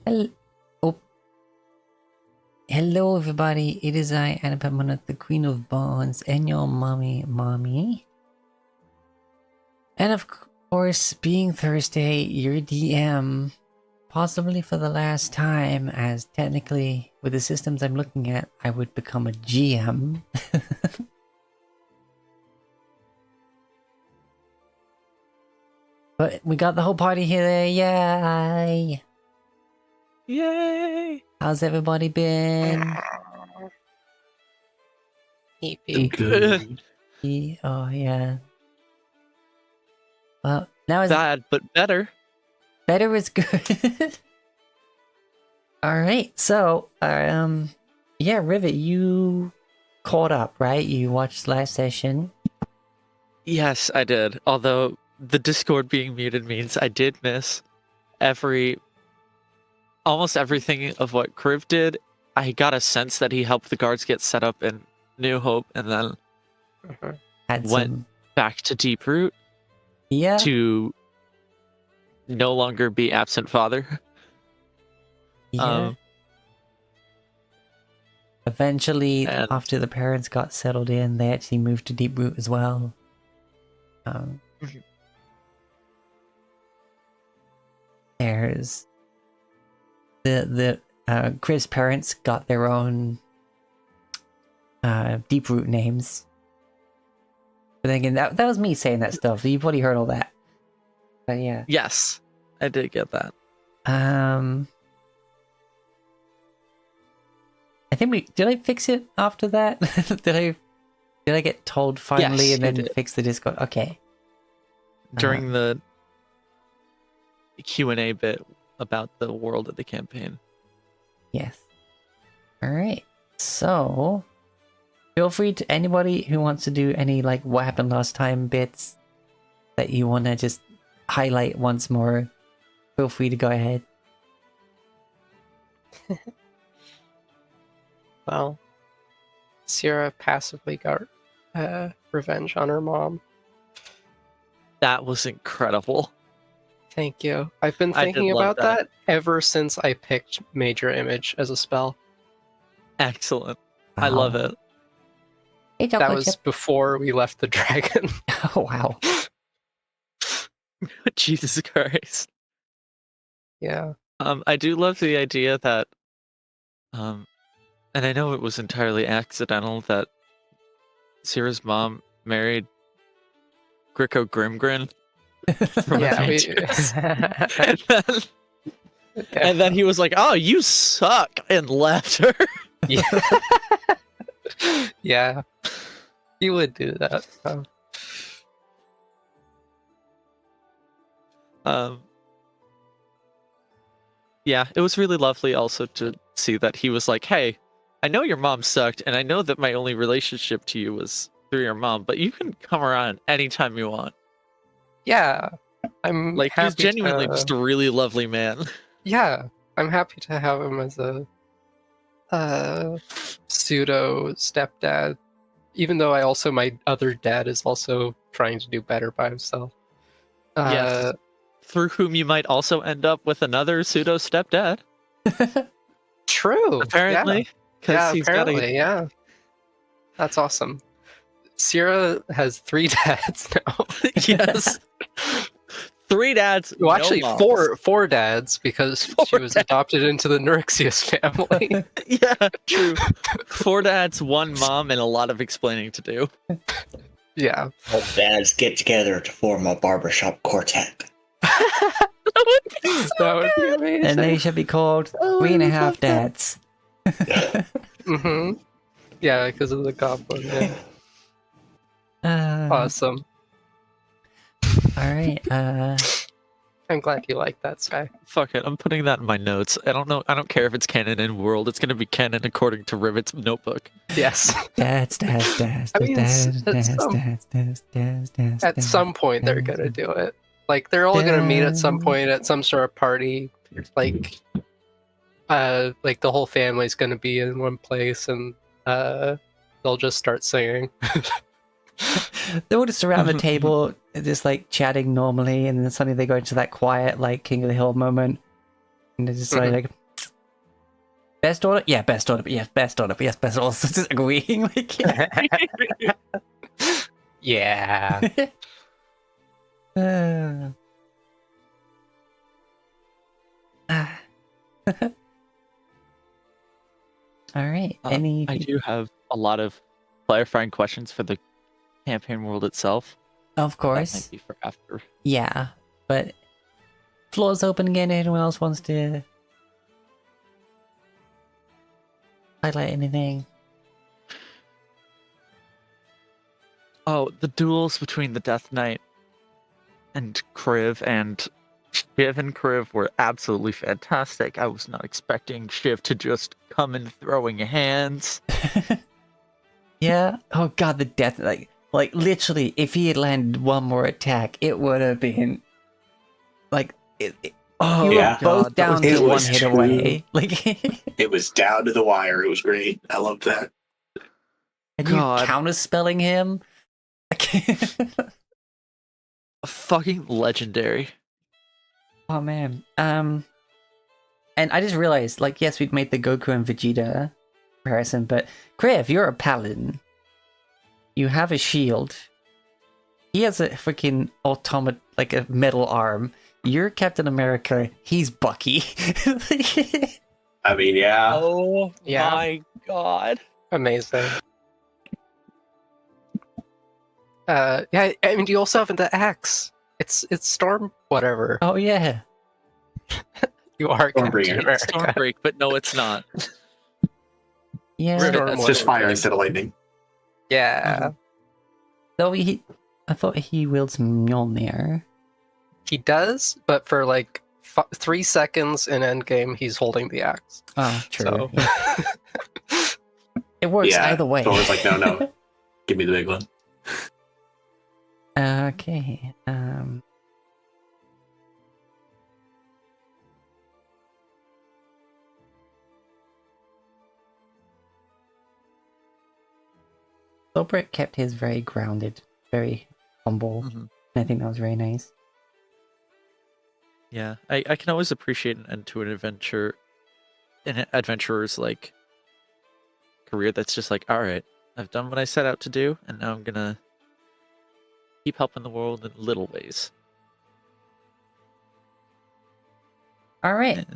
Hello, oh, hello everybody. It is I, Annapamana, the Queen of Bones, and your mommy. And of course, being Thursday, your DM, possibly for the last time, as technically, with the systems I'm looking at, I would become a GM. But we got the whole party here, yay! Yay! How's everybody been? Good. Oh yeah. Well, now is Bad, but better. better is good. All right, so yeah, Rivet, you caught up, right? You watched last session. Yes, I did. Although the Discord being muted means I did miss almost everything of what Kriv did. I got a sense that he helped the guards get set up in New Hope and then went back to Deeproot to no longer be absent father. Yeah. Eventually, after the parents got settled in, they actually moved to Deeproot as well. There's Chris' parents got their own Deeproot names. But then again, that was me saying that stuff. So you've already heard all that. But yeah. Yes, I did get that. I think did I fix it after that? did I get told finally, yes, and then fix the Discord? Okay. During the Q&A bit about the world of the campaign. Yes. All right. So, feel free to anybody who wants to do any like what happened last time bits that you want to just highlight once more. Feel free to go ahead. Well, Sierra passively got revenge on her mom. That was incredible. Thank you. I've been thinking about that ever since I picked Major Image as a spell. Excellent. Wow. I love it. Hey, that was before we left the dragon. Oh, wow. Jesus Christ. Yeah. I do love the idea that, and I know it was entirely accidental that Sierra's mom married Gricko Grimgrin. And then he was like, "Oh, you suck," and left her. Yeah, he would do that. Yeah, it was really lovely also to see that he was like, "Hey, I know your mom sucked, and I know that my only relationship to you was through your mom, but you can come around anytime you want." Yeah, I'm like, he's genuinely just a really lovely man. Yeah, I'm happy to have him as a pseudo stepdad, even though my other dad is also trying to do better by himself. Yes, through whom you might also end up with another pseudo stepdad. True. Apparently. Yeah, apparently, yeah. That's awesome. Sierra has 3 dads now. Yes. 3 dads. Well, actually, four dads, because she was adopted into the Nerexius family. Yeah, true. 4 dads, 1 mom, and a lot of explaining to do. Yeah. All dads get together to form a barbershop quartet. That would be amazing. And they should be called 3.5 dads. Mm-hmm. Yeah, because of the goblin. Yeah. Awesome. All right. I'm glad you like that, Sky. Fuck it, I'm putting that in my notes. I don't care if it's canon in world. It's gonna be canon according to Rivet's notebook. Yes. Dads. At some point, they're gonna do it. Like, they're all gonna meet at some point at some sort of party. Like the whole family's gonna be in one place, and they'll just start singing. They're all just around the table, just like chatting normally, and then suddenly they go into that quiet, like King of the Hill moment. And they're just like, best order? Yeah, best order. Yes, best order. Yes, best order. Just agreeing. Like, yeah. All right. I do have a lot of clarifying questions for the campaign world itself. Of course. That might be for after. Yeah, but floor's open again. Anyone else wants to highlight anything? Oh, the duels between the Death Knight and Kriv, and Shiv and Kriv were absolutely fantastic. I was not expecting Shiv to just come in throwing hands. Yeah. Oh god, the death like literally, if he had landed one more attack, it would have been like oh yeah, both down to one hit true. away. Like It was down to the wire. It was great. I loved that. and you counterspelling him. Fucking legendary. Oh man. And I just realized, like, yes, we've made the Goku and Vegeta comparison, but Kriv, you're a paladin. You have a shield. He has a freaking automat, like a metal arm. You're Captain America. He's Bucky. I mean, yeah. Oh Yeah. my god. Amazing. Yeah, I mean, you also have the axe. It's Storm whatever. Oh yeah. You are Captain Stormbringer. America. Stormbreak, but no, it's not. Yeah. Storm It's just whatever. fire instead of lightning. Yeah, Though I thought he wields Mjolnir. he does, but for like 3 seconds in Endgame, he's holding the axe. Oh, true. So- Yeah. It works Yeah. either way. Thor's like, no. Give me the big one. Okay. Solbert kept his very grounded, very humble. Mhm. I think that was very nice. Yeah, I can always appreciate an end to an adventurer's like career that's just like, all right, I've done what I set out to do, and now I'm gonna keep helping the world in little ways. All right.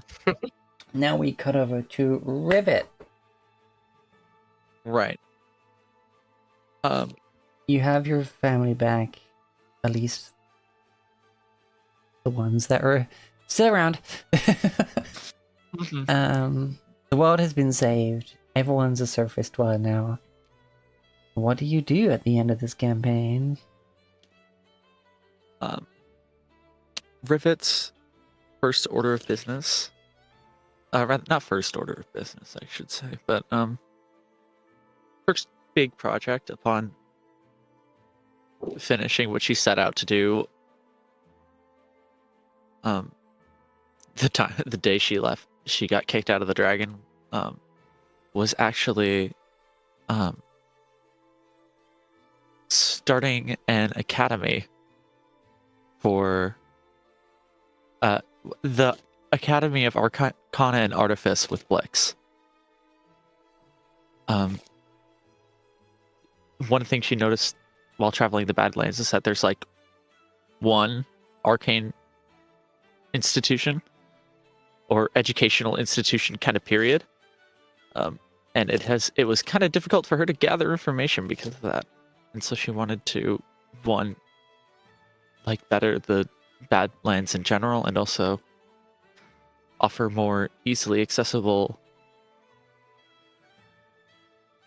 Now we cut over to Rivet. Right. You have your family back, at least the ones that are still around. Mhm. The world has been saved. Everyone's a surface dweller now. What do you do at the end of this campaign? Rivet's first order of business, not first order of business, I should say, but first big project upon finishing what she set out to do. The day she left, she got kicked out of the dragon. Was actually starting an academy for the Academy of Arcana and Artifice with Blix. One thing she noticed while traveling the Badlands is that there's like one arcane institution or educational institution kind of period. And it was kind of difficult for her to gather information because of that. And so she wanted to, one, like better the Badlands in general, and also offer more easily accessible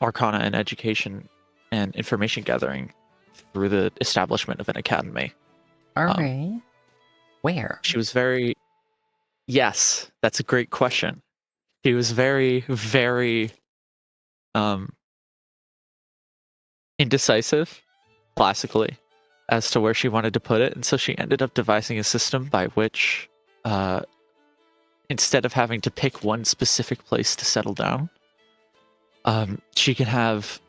arcana and education and information gathering through the establishment of an academy. Alright. Where? She was very... Yes, that's a great question. She was very, very indecisive, classically, as to where she wanted to put it. And so she ended up devising a system by which, instead of having to pick one specific place to settle down, she can have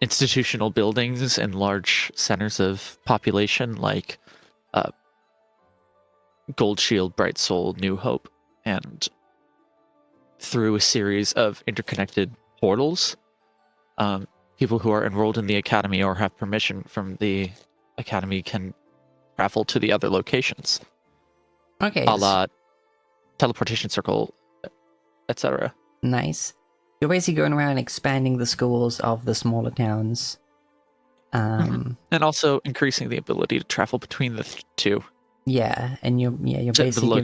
institutional buildings and large centers of population like Gold Shield, Bright Soul, New Hope, and through a series of interconnected portals, people who are enrolled in the academy or have permission from the academy can travel to the other locations. Okay. A la teleportation circle, etc. Nice. You're basically going around expanding the schools of the smaller towns. And also increasing the ability to travel between the two. Yeah, and you're basically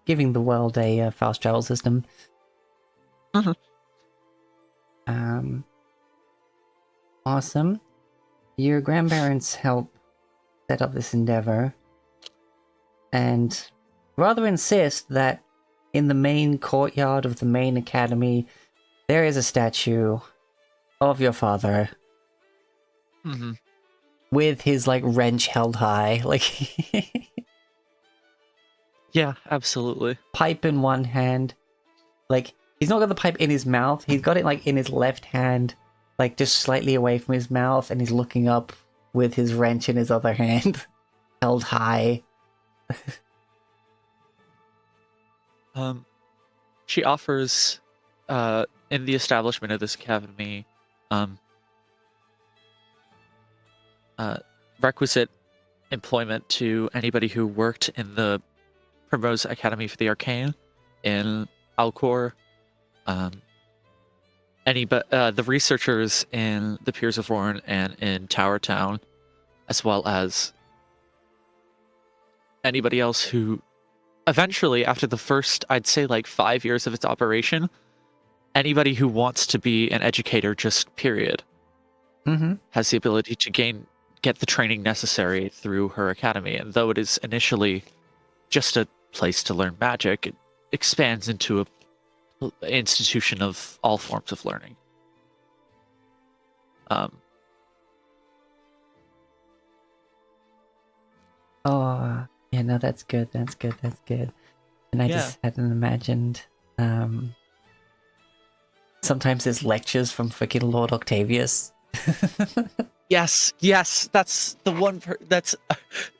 giving the world a fast travel system. Awesome. Your grandparents help set up this endeavor, and rather insist that in the main courtyard of the main academy, there is a statue of your father. With his, like, wrench held high. Like, yeah, absolutely. Pipe in one hand. Like, he's not got the pipe in his mouth. He's got it, like, in his left hand, like, just slightly away from his mouth, and he's looking up with his wrench in his other hand, held high. She offers, in the establishment of this academy, requisite employment to anybody who worked in the Primrose Academy for the Arcane in Alcor. The researchers in the Piers of Rorn and in Tower Town, as well as anybody else who eventually, after the first, I'd say, like 5 years of its operation, anybody who wants to be an educator, just period, has the ability to get the training necessary through her academy. And though it is initially just a place to learn magic, it expands into an institution of all forms of learning. Oh, yeah, no, that's good. That's good. And I just hadn't imagined. Sometimes there's lectures from freaking Lord Octavius. Yes, that's the one.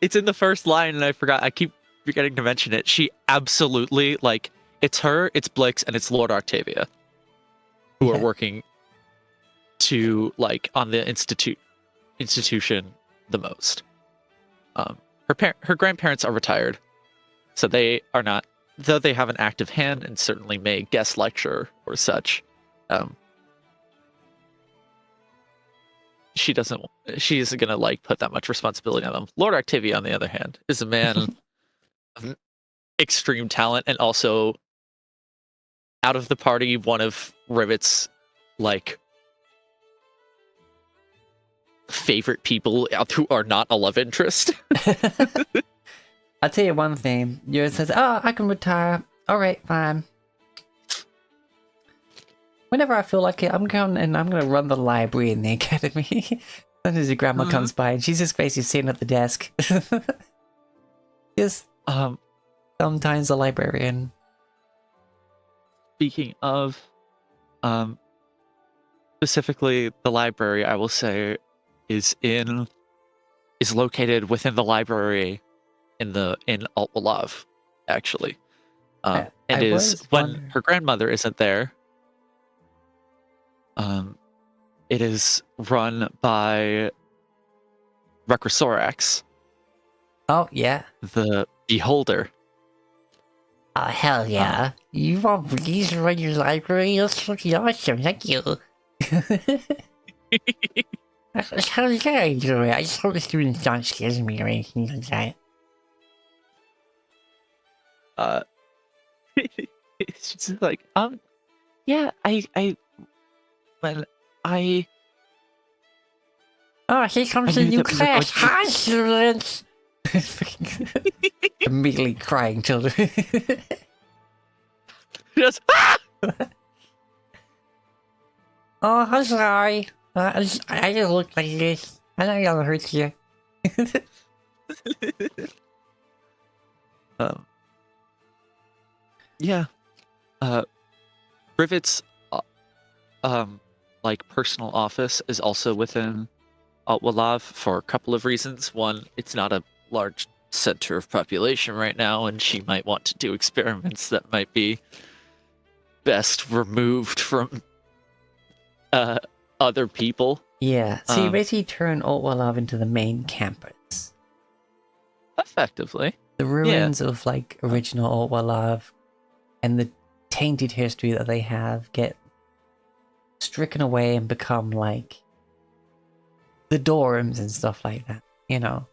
It's in the first line, and I forgot. I keep forgetting to mention it. She absolutely, like, it's her, it's Blix, and it's Lord Octavia, who are working to, like, on the institution the most. Her grandparents are retired, so they are not, though they have an active hand and certainly may guest lecture or such. She isn't gonna, like, put that much responsibility on them. Lord Octavia, on the other hand, is a man of extreme talent, and also, out of the party, one of Rivet's, like, favorite people who are not a love interest. I'll tell you one thing. Yours says, "Oh, I can retire. All right, fine. Whenever I feel like it, I'm going to run the library in the academy." As your grandma comes by, and she's just basically sitting at the desk. Just sometimes a librarian. Speaking of, specifically the library, I will say, is located within the library in Alt-Walav, actually. And is when her grandmother isn't there. It is run by Recrosorax. Oh, yeah. The Beholder. Oh, hell yeah. You want Breeze to run your library? That's fucking awesome. Thank you. How did I do it? I just hope the students don't scare me or anything like that. It's just like, yeah, Oh, here comes the new class. Hi, students! Immediately crying children. Just, Oh, I'm sorry. I just look like this. I know y'all hurt you. Yeah. Rivet's like personal office is also within Alt-Walav for a couple of reasons. One, it's not a large center of population right now, and she might want to do experiments that might be best removed from other people. Yeah, so you basically turn Otwalav into the main campus. Effectively. The ruins of, like, original Otwalav and the tainted history that they have get stricken away and become, like, the dorms and stuff like that, you know?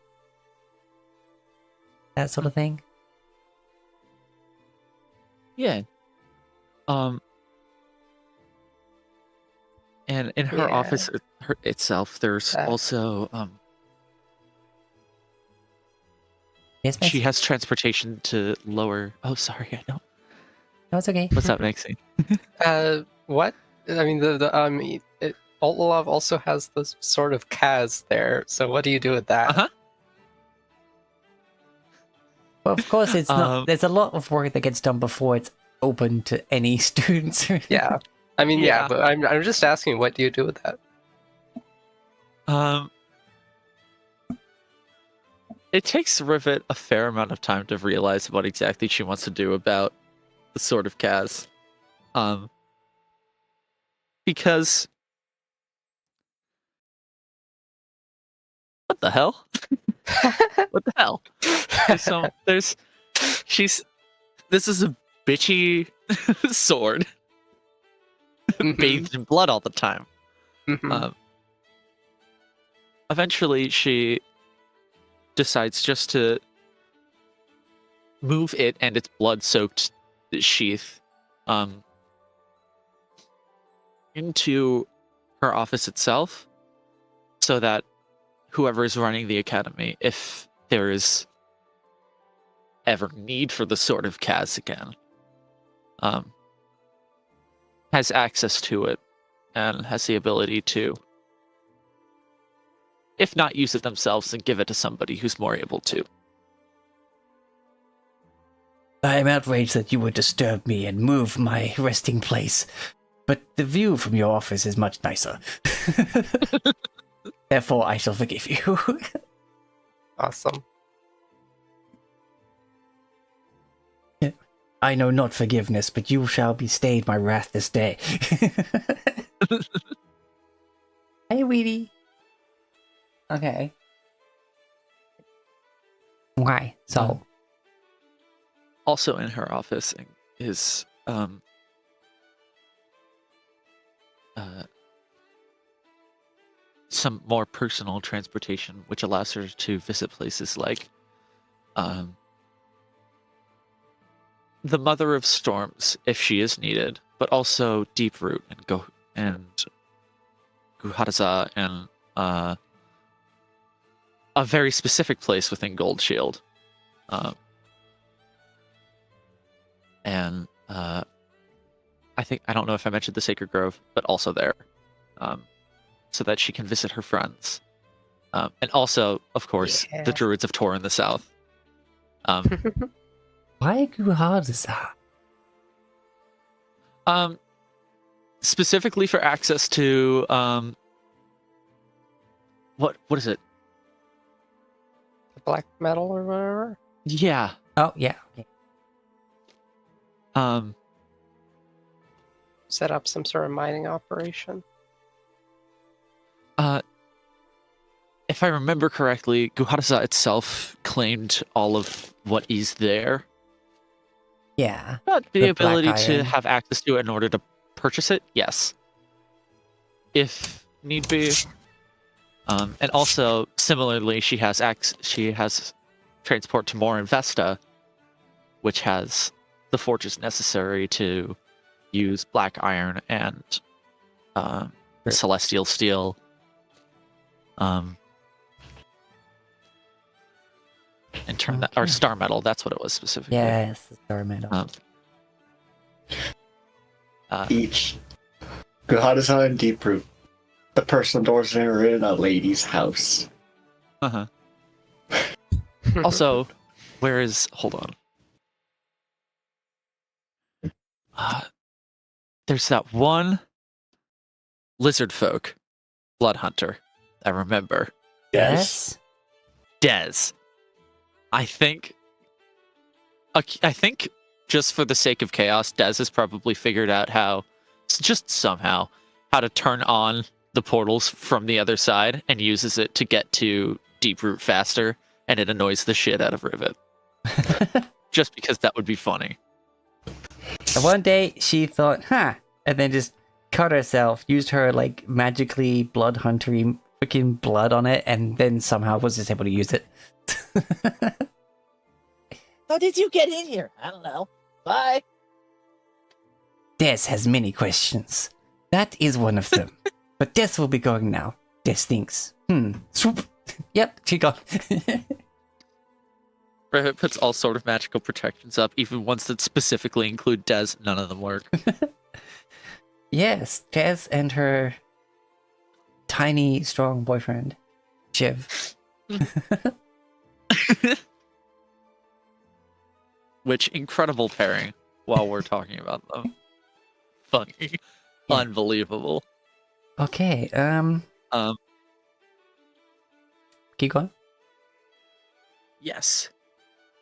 That sort of thing. Yeah. And in her office itself, there's also yes, she has transportation to lower. Oh, sorry, I know. No, it's okay. What's up, Maxine? What? I mean, Olaf also has this sort of Kaz there. So what do you do with that? Well, of course, it's not. There's a lot of work that gets done before it's open to any students. Yeah, I mean, yeah, but I'm just asking, what do you do with that? It takes Rivet a fair amount of time to realize what exactly she wants to do about the Sword of Kaz. Because what the hell? What the hell? This is a bitchy sword bathed in blood all the time. Eventually she decides just to move it and its blood-soaked sheath into her office itself, so that whoever is running the academy, if there is ever need for the Sword of Kaz again, has access to it and has the ability to, if not use it themselves, then give it to somebody who's more able to. I am outraged that you would disturb me and move my resting place, but the view from your office is much nicer. Therefore, I shall forgive you. Awesome. I know not forgiveness, but you shall be stayed my wrath this day. Hey, Weedy. Okay. Why? So. Also in her office is some more personal transportation, which allows her to visit places like the Mother of Storms, if she is needed, but also Deeproot and Guhadaza and a very specific place within Gold Shield. And I don't know if I mentioned the Sacred Grove, but also there, so that she can visit her friends, and also, of course, the Druids of Tor in the south. Why Guhadaza? Specifically for access to what is it? The black metal or whatever? Yeah. Oh, yeah. Okay. Set up some sort of mining operation. If I remember correctly, Guhadaza itself claimed all of what is there. Yeah. But the ability to have access to it in order to purchase it, yes. If need be. And also, similarly, she has transport to Mor Vesta, which has the forges necessary to use black iron and celestial steel. And turn that, or star metal, that's what it was specifically. Yes, the star metal. Each Guhadaza and Deeproot, the personal doors are in a lady's house. Also, hold on. There's that one lizard folk blood hunter I remember. Yes. Dez. I think just for the sake of chaos, Dez has probably figured out how to turn on the portals from the other side and uses it to get to Deeproot faster, and it annoys the shit out of Rivet. Just because that would be funny. And one day she thought, and then just cut herself, used her like magically blood huntery freaking blood on it, and then somehow was just able to use it. How did you get in here? I don't know. Bye. Des has many questions. That is one of them. But Des will be going now. Des thinks. Swoop. Yep, she gone. Rivet puts all sort of magical protections up, even ones that specifically include Des. None of them work. Yes, Des and her tiny, strong boyfriend, Shiv. Which incredible pairing while we're talking about them. Funny. Yeah. Unbelievable. Okay, keep going. Yes.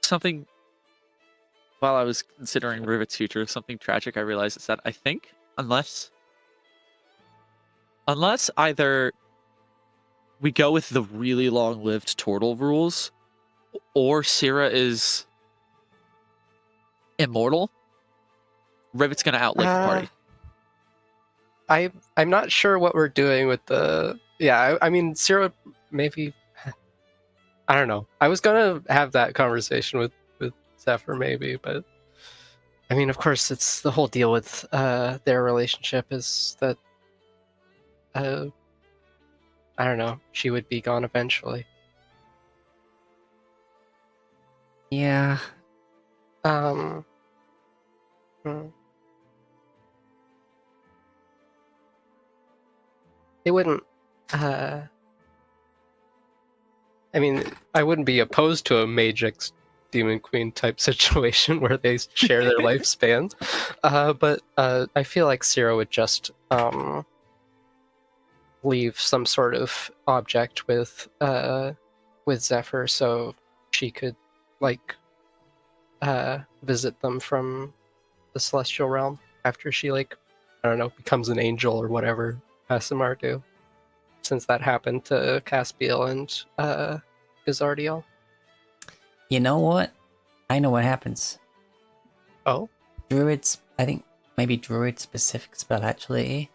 Something, while I was considering Rivet's future, something tragic I realized is that I think unless either we go with the really long-lived turtle rules, or Syrah is immortal, Rivet's gonna outlive the party. I'm not sure what we're doing with the... Yeah, I mean, Syrah maybe... I don't know. I was gonna have that conversation with Zephyr maybe, but... I mean, of course, it's the whole deal with their relationship is that... I don't know. She would be gone eventually. Yeah. It wouldn't... I mean, I wouldn't be opposed to a Magix Demon Queen type situation where they share their lifespans, but I feel like Syrah would just leave some sort of object with Zephyr so she could like visit them from the celestial realm after she like, I don't know, becomes an angel or whatever Asimar do, since that happened to Caspiel and Gazardiel. You know what? I know what happens. Oh? Druid's, I think maybe Druid specific spell actually.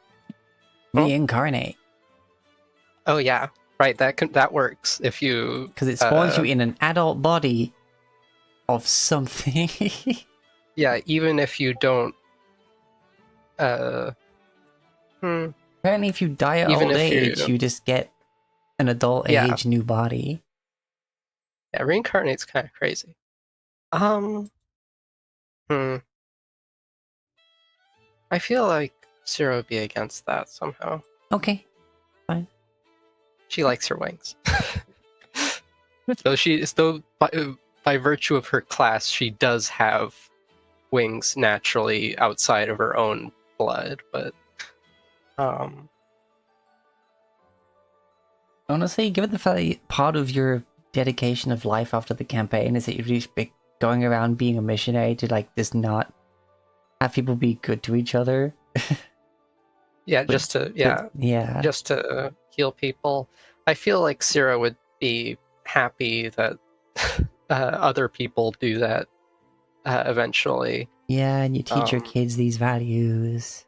Reincarnate. Oh yeah, right. That works if you, because it spawns you in an adult body of something. Yeah, even if you don't. Apparently, if you die at Even old if age, you just get an adult age new body. Yeah, reincarnate's kind of crazy. I feel like Syrah would be against that somehow. Okay, fine. She likes her wings. Though by virtue of her class, she does have wings naturally outside of her own blood, but honestly, given the fact that part of your dedication of life after the campaign is that you're just going around being a missionary to like just not have people be good to each other. just to heal people. I feel like Syrah would be happy that other people do that eventually. Yeah, and you teach your kids these values.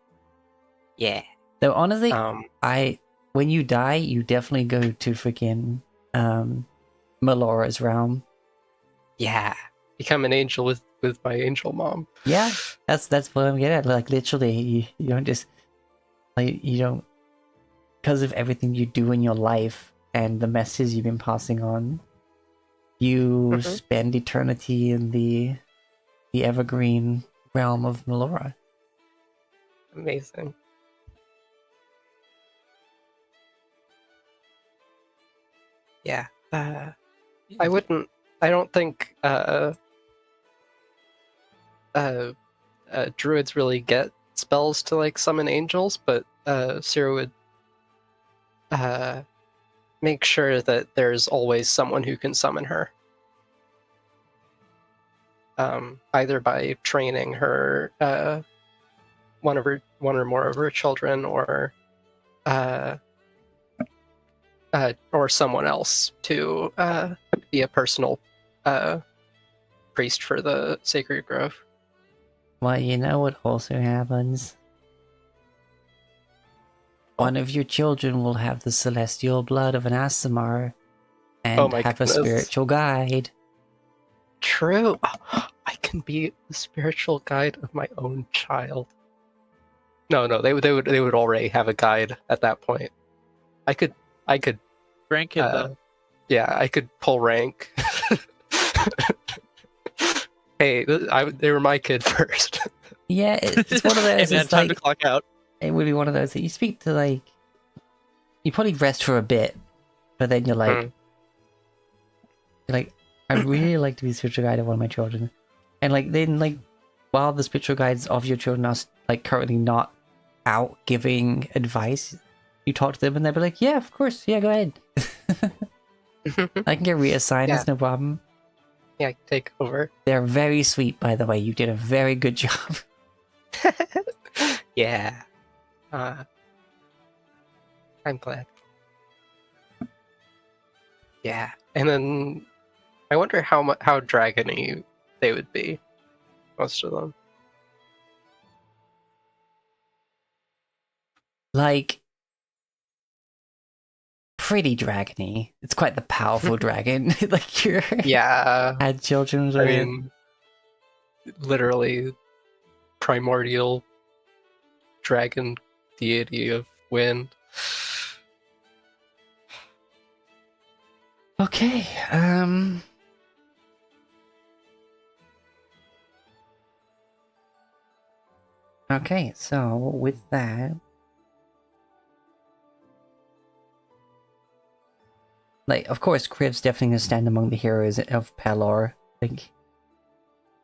Yeah. Though honestly, when you die, you definitely go to freaking Melora's realm. Yeah. Become an angel with my angel mom. Yeah, that's what I'm getting at. Like literally, you don't just like you don't, because of everything you do in your life and the messages you've been passing on, you spend eternity in the evergreen realm of Melora. Amazing. Yeah. I don't think druids really get spells to like summon angels, but Syrah would make sure that there's always someone who can summon her. either by training her, one or more of her children, or someone else to be a personal priest for the sacred grove. Well, you know what also happens? One of your children will have the celestial blood of an Aasimar and have a spiritual guide. True. I can be the spiritual guide of my own child. No, they would already have a guide at that point. I could rank it though. Yeah, I could pull rank. Hey, they were my kid first. Yeah, it's one of those. It's time to clock out. It would be one of those that you speak to, like, you probably rest for a bit, but then you're like, I'd really like to be the spiritual guide of one of my children, and like then like while the spiritual guides of your children are like currently not out giving advice, you talk to them and they'll be like, yeah, of course, yeah, go ahead. I can get reassigned, it's no problem. Yeah, take over. They're very sweet, by the way. You did a very good job. Yeah. I'm glad. Yeah, and then I wonder how dragony they would be. Most of them. Like, pretty dragony. It's quite the powerful dragon. Like you had children. I mean, literally primordial dragon deity of wind. Okay. Okay, so with that, like, of course, Criv's definitely gonna stand among the heroes of Pelor, like,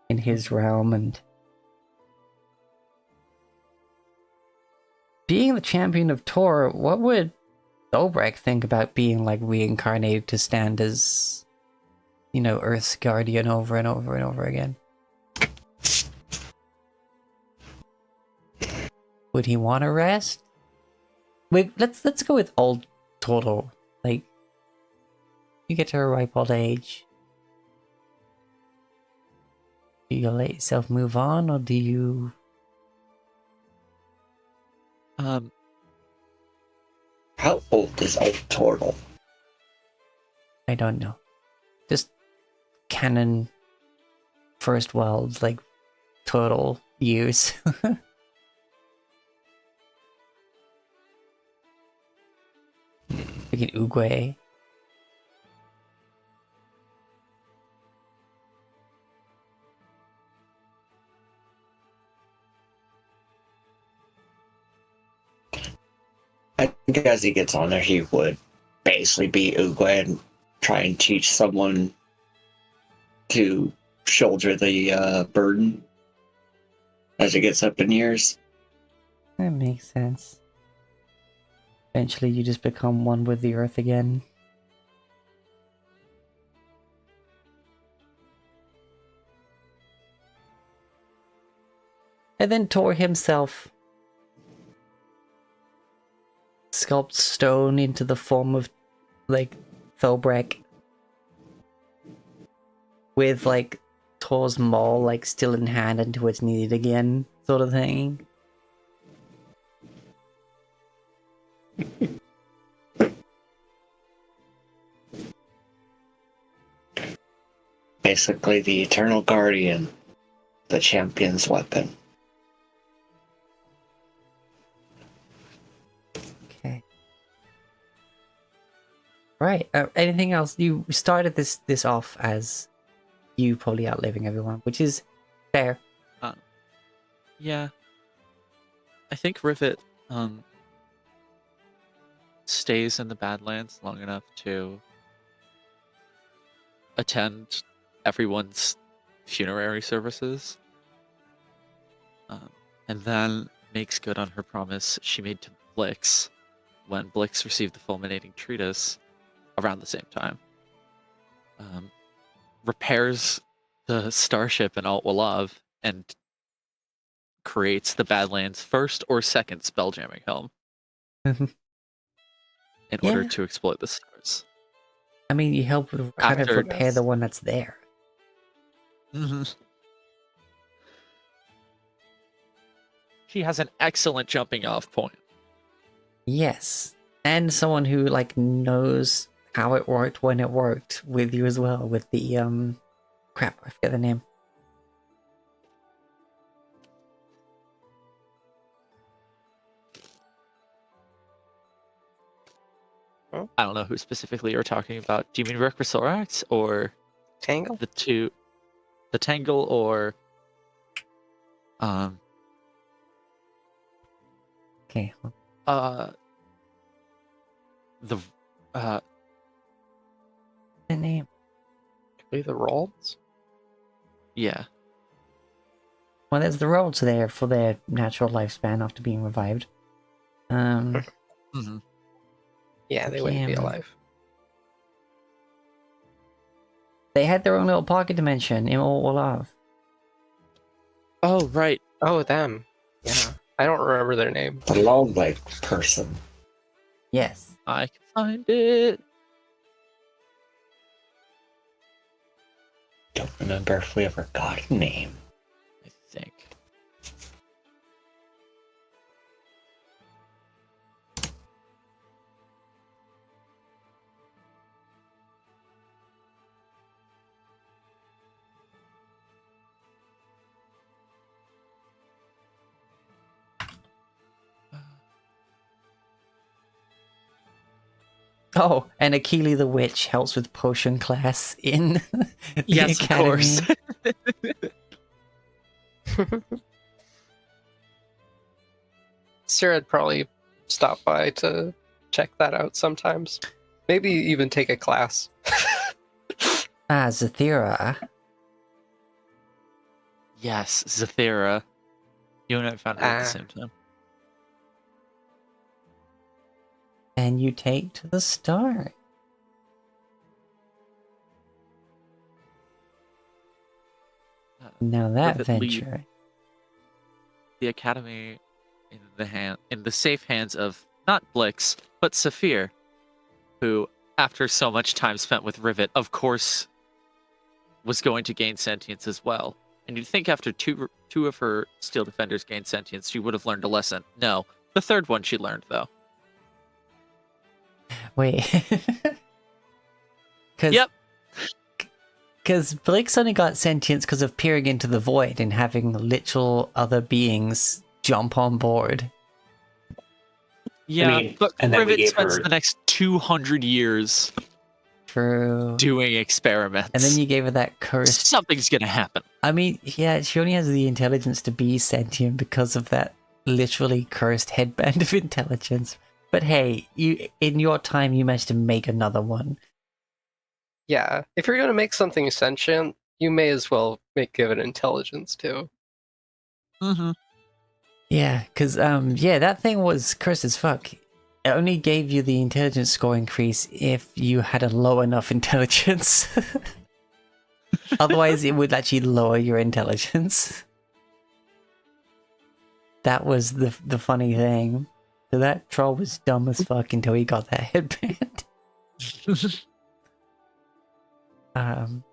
in his realm, and being the champion of Tor, what would Dobrak think about being, like, reincarnated to stand as, you know, Earth's guardian over and over and over again? Would he want to rest? Wait, let's go with old Total. Like, you get to a ripe old age. Do you let yourself move on, or do you? How old is old Turtle? I don't know. Just canon first world, like, total years. Like in Uguay. I think as he gets on there, he would basically be Uguay and try and teach someone to shoulder the burden as it gets up in years. That makes sense. Eventually you just become one with the earth again. And then Tor himself sculpts stone into the form of, like, Thobrek. With, like, Tor's maul, like, still in hand until it's needed again, sort of thing. Basically, the Eternal Guardian, the champion's weapon. Okay. Right. Anything else? You started this off as you probably outliving everyone, which is fair. Yeah. I think Rivet stays in the Badlands long enough to attend everyone's funerary services, and then makes good on her promise she made to Blix when Blix received the fulminating treatise around the same time. Repairs the starship in Alt-Walav and creates the Badlands' first or second spelljamming helm in order to exploit the stars. I mean, you help kind of repair the one that's there. She has an excellent jumping off point. Yes. And someone who, like, knows how it worked when it worked with you as well, with the, crap, I forget the name. I don't know who specifically you're talking about. Do you mean Recrisorax or Tangle? The Tangle or Okay. The name? Maybe the Rolls? Yeah. Well, there's the Rolls there for their natural lifespan after being revived. Yeah, they wouldn't be alive. They had their own little pocket dimension in Alt-Walav. Oh, right. Oh, them. Yeah. I don't remember their name. The long leg person. Yes. I can find it. Don't remember if we ever got a name. I think. Oh, and Akili the Witch helps with potion class in the yes, academy. Of course. Sarah'd probably stop by to check that out sometimes. Maybe even take a class. Zathira. Yes, Zathira. You and I found her at the same time. And you take to the star. Now that venture. The academy in the safe hands of not Blix, but Saphir, who, after so much time spent with Rivet, of course, was going to gain sentience as well. And you'd think after two of her Steel Defenders gained sentience, she would have learned a lesson. No, the third one she learned, though. Wait. Yep. Because Blix only got sentience because of peering into the void and having literal other beings jump on board. Yeah, but Rivet spends the next 200 years doing experiments. And then you gave her that curse. Something's gonna happen. I mean, yeah, she only has the intelligence to be sentient because of that literally cursed headband of intelligence. But hey, in your time, you managed to make another one. Yeah, if you're going to make something sentient, you may as well give it intelligence too. Yeah, because that thing was cursed as fuck. It only gave you the intelligence score increase if you had a low enough intelligence. Otherwise, it would actually lower your intelligence. That was the funny thing. So that troll was dumb as fuck until he got that headband.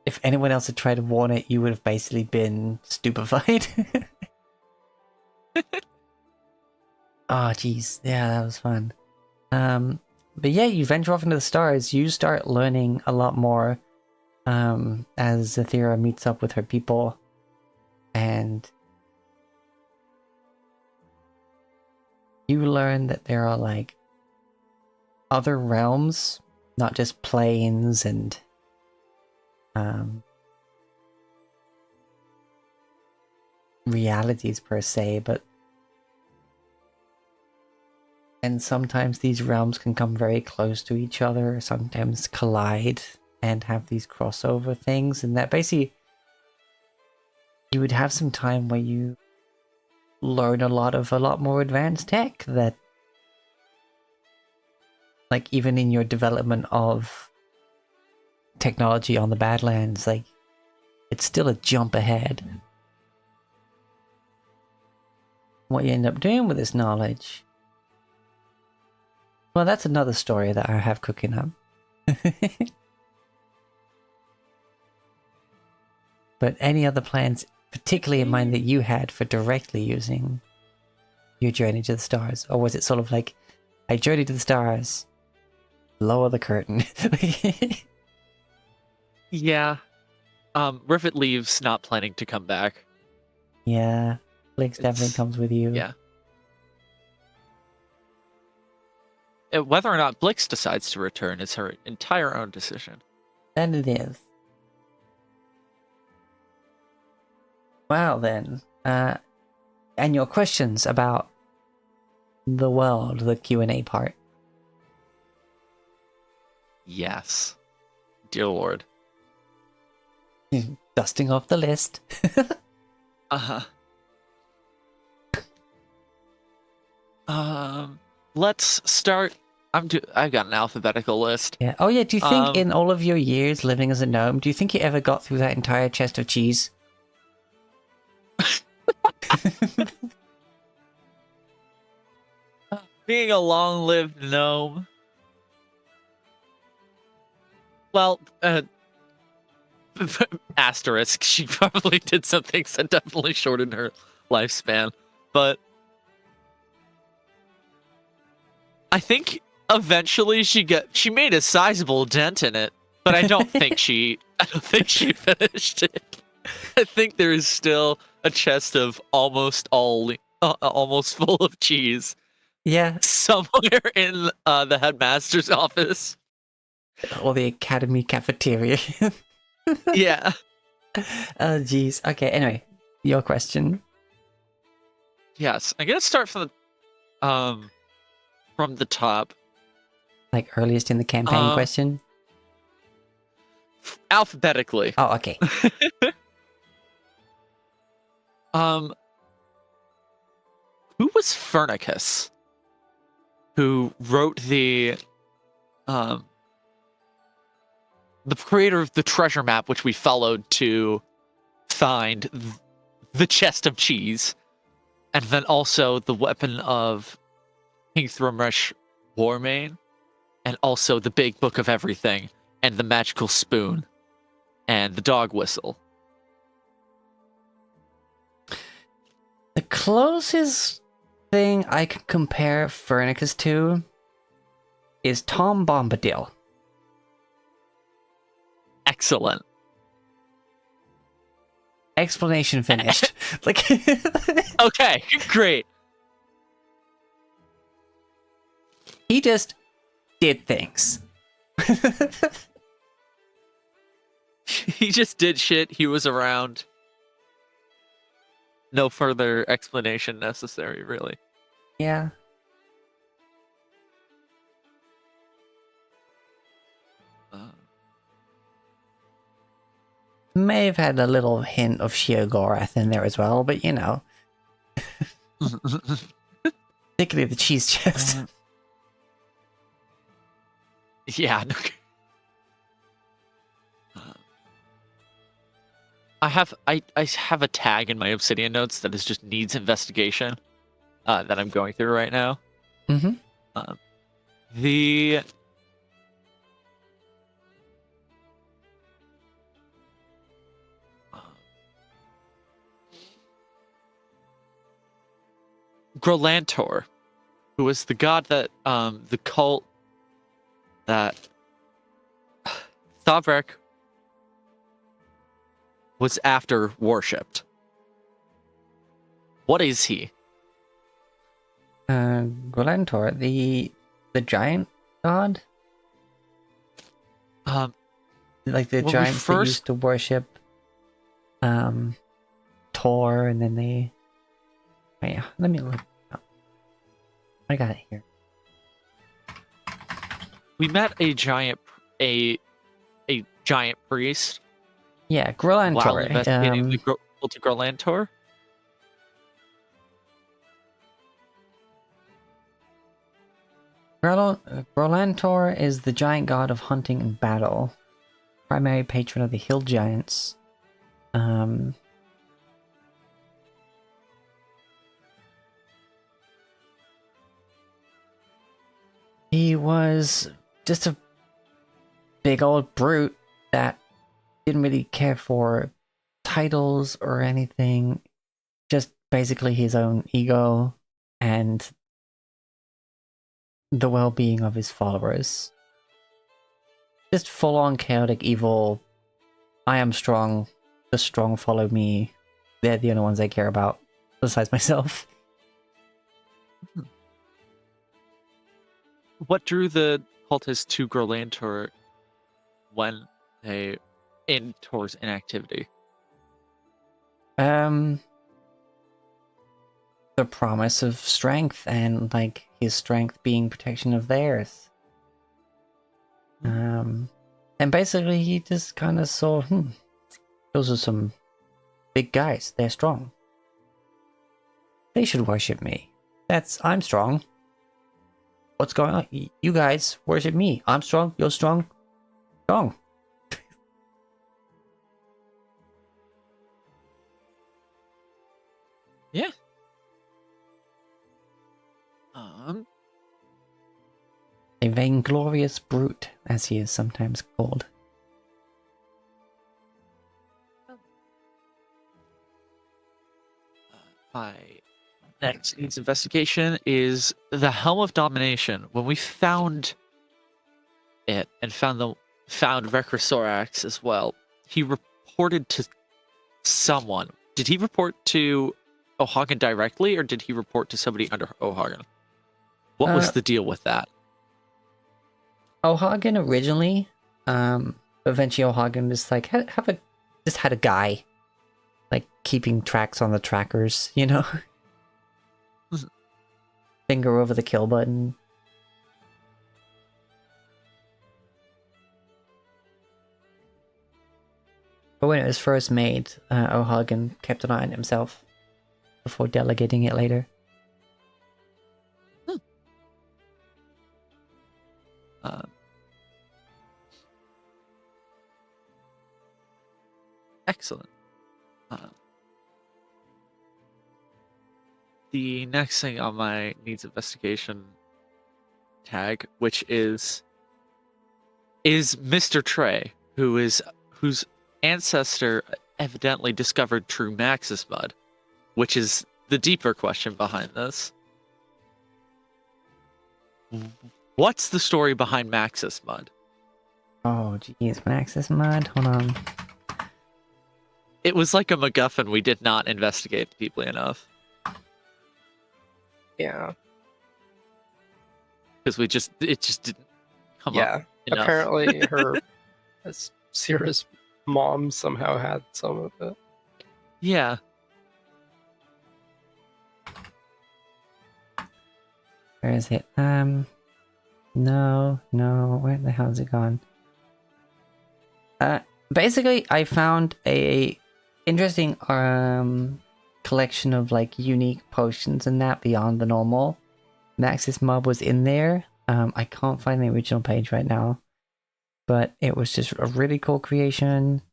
If anyone else had tried to warn it, you would have basically been stupefied. Oh, jeez. Yeah, that was fun. But yeah, you venture off into the stars. You start learning a lot more as Zathira meets up with her people. And you learn that there are, like, other realms, not just planes and realities per se, but and sometimes these realms can come very close to each other, sometimes collide and have these crossover things, and that basically you would have some time where you learn a lot more advanced tech that, like, even in your development of technology on the Badlands, like, it's still a jump ahead. What you end up doing with this knowledge, well, that's another story that I have cooking up. But any other plans, particularly in mind, that you had for directly using your journey to the stars? Or was it sort of like, I journey to the stars, lower the curtain? Yeah. Rivet leaves, not planning to come back. Yeah, Blix definitely comes with you. Yeah. Whether or not Blix decides to return is her entire own decision. That it is. Well then, and your questions about the world, the Q&A part. Yes. Dear Lord. Dusting off the list. Uh-huh. Let's start. I've got an alphabetical list. Yeah. Oh yeah, do you think in all of your years living as a gnome, do you think you ever got through that entire chest of cheese? Being a long-lived gnome. Well, asterisk, she probably did some things that definitely shortened her lifespan. But I think eventually she made a sizable dent in it, but I don't think she finished it. I think there is still a chest of almost full of cheese. Yeah. Somewhere in the headmaster's office. Or the academy cafeteria. Yeah. Oh jeez. Okay, anyway, your question. Yes, I'm gonna start from the top. Like earliest in the campaign question? Alphabetically. Oh, okay. Who was Fernicus? Who wrote the creator of the treasure map, which we followed to find the chest of cheese, and then also the weapon of King Thrumresh Warmane, and also the big book of everything, and the magical spoon, and the dog whistle. The closest thing I could compare Fernicus to is Tom Bombadil. Excellent. Explanation finished. Like, okay, great. He just did things. He just did shit. He was around. No further explanation necessary, really. Yeah. May have had a little hint of Sheogorath in there as well, but you know. Particularly the cheese chest. Yeah. I have a tag in my Obsidian notes that is just needs investigation that I'm going through right now. Mm-hmm. The Grolantor, who was the god that the cult that Thavrek was after worshipped. What is he? Grolantor, the giant god? Like the giants that used to worship Thor, and then they... Oh, yeah, let me look up. I got it here. We met a giant priest. Yeah, Grolantor. While investigating the cult of Grolantor. Grolantor is the giant god of hunting and battle, primary patron of the hill giants, He was just a big old brute that didn't really care for titles or anything. Just basically his own ego and the well-being of his followers. Just full-on chaotic evil. I am strong. The strong follow me. They're the only ones I care about, besides myself. What drew the cultists to Grolantor when they in towards inactivity? The promise of strength and like his strength being protection of theirs. And basically he just kind of saw, those are some big guys. They're strong. They should worship me. I'm strong. What's going on? You guys worship me. I'm strong. You're strong. Strong. Yeah. A vainglorious brute, as he is sometimes called. My next needs investigation is the Helm of Domination. When we found it and found Recrosorax as well, he reported to someone. Did he report to O'Hagan directly, or did he report to somebody under O'Hagan? What was the deal with that? O'Hagan originally, eventually O'Hagan just like just had a guy, like keeping tracks on the trackers, you know, finger over the kill button. But when it was first made, O'Hagan kept an eye on himself before delegating it later. Excellent. The next thing on my needs investigation tag, which is Mr. Trey, whose ancestor evidently discovered true Maxis mud, which is the deeper question behind this. What's the story behind Maxis mud? Oh, geez, Maxis mud. Hold on. It was like a MacGuffin we did not investigate deeply enough. Yeah. Because it just didn't come up enough. Apparently Sierra's mom somehow had some of it. Yeah. Where is it? No, where the hell is it gone? Basically, I found a interesting collection of like unique potions and that beyond the normal. Maxis Mob was in there. I can't find the original page right now, but it was just a really cool creation.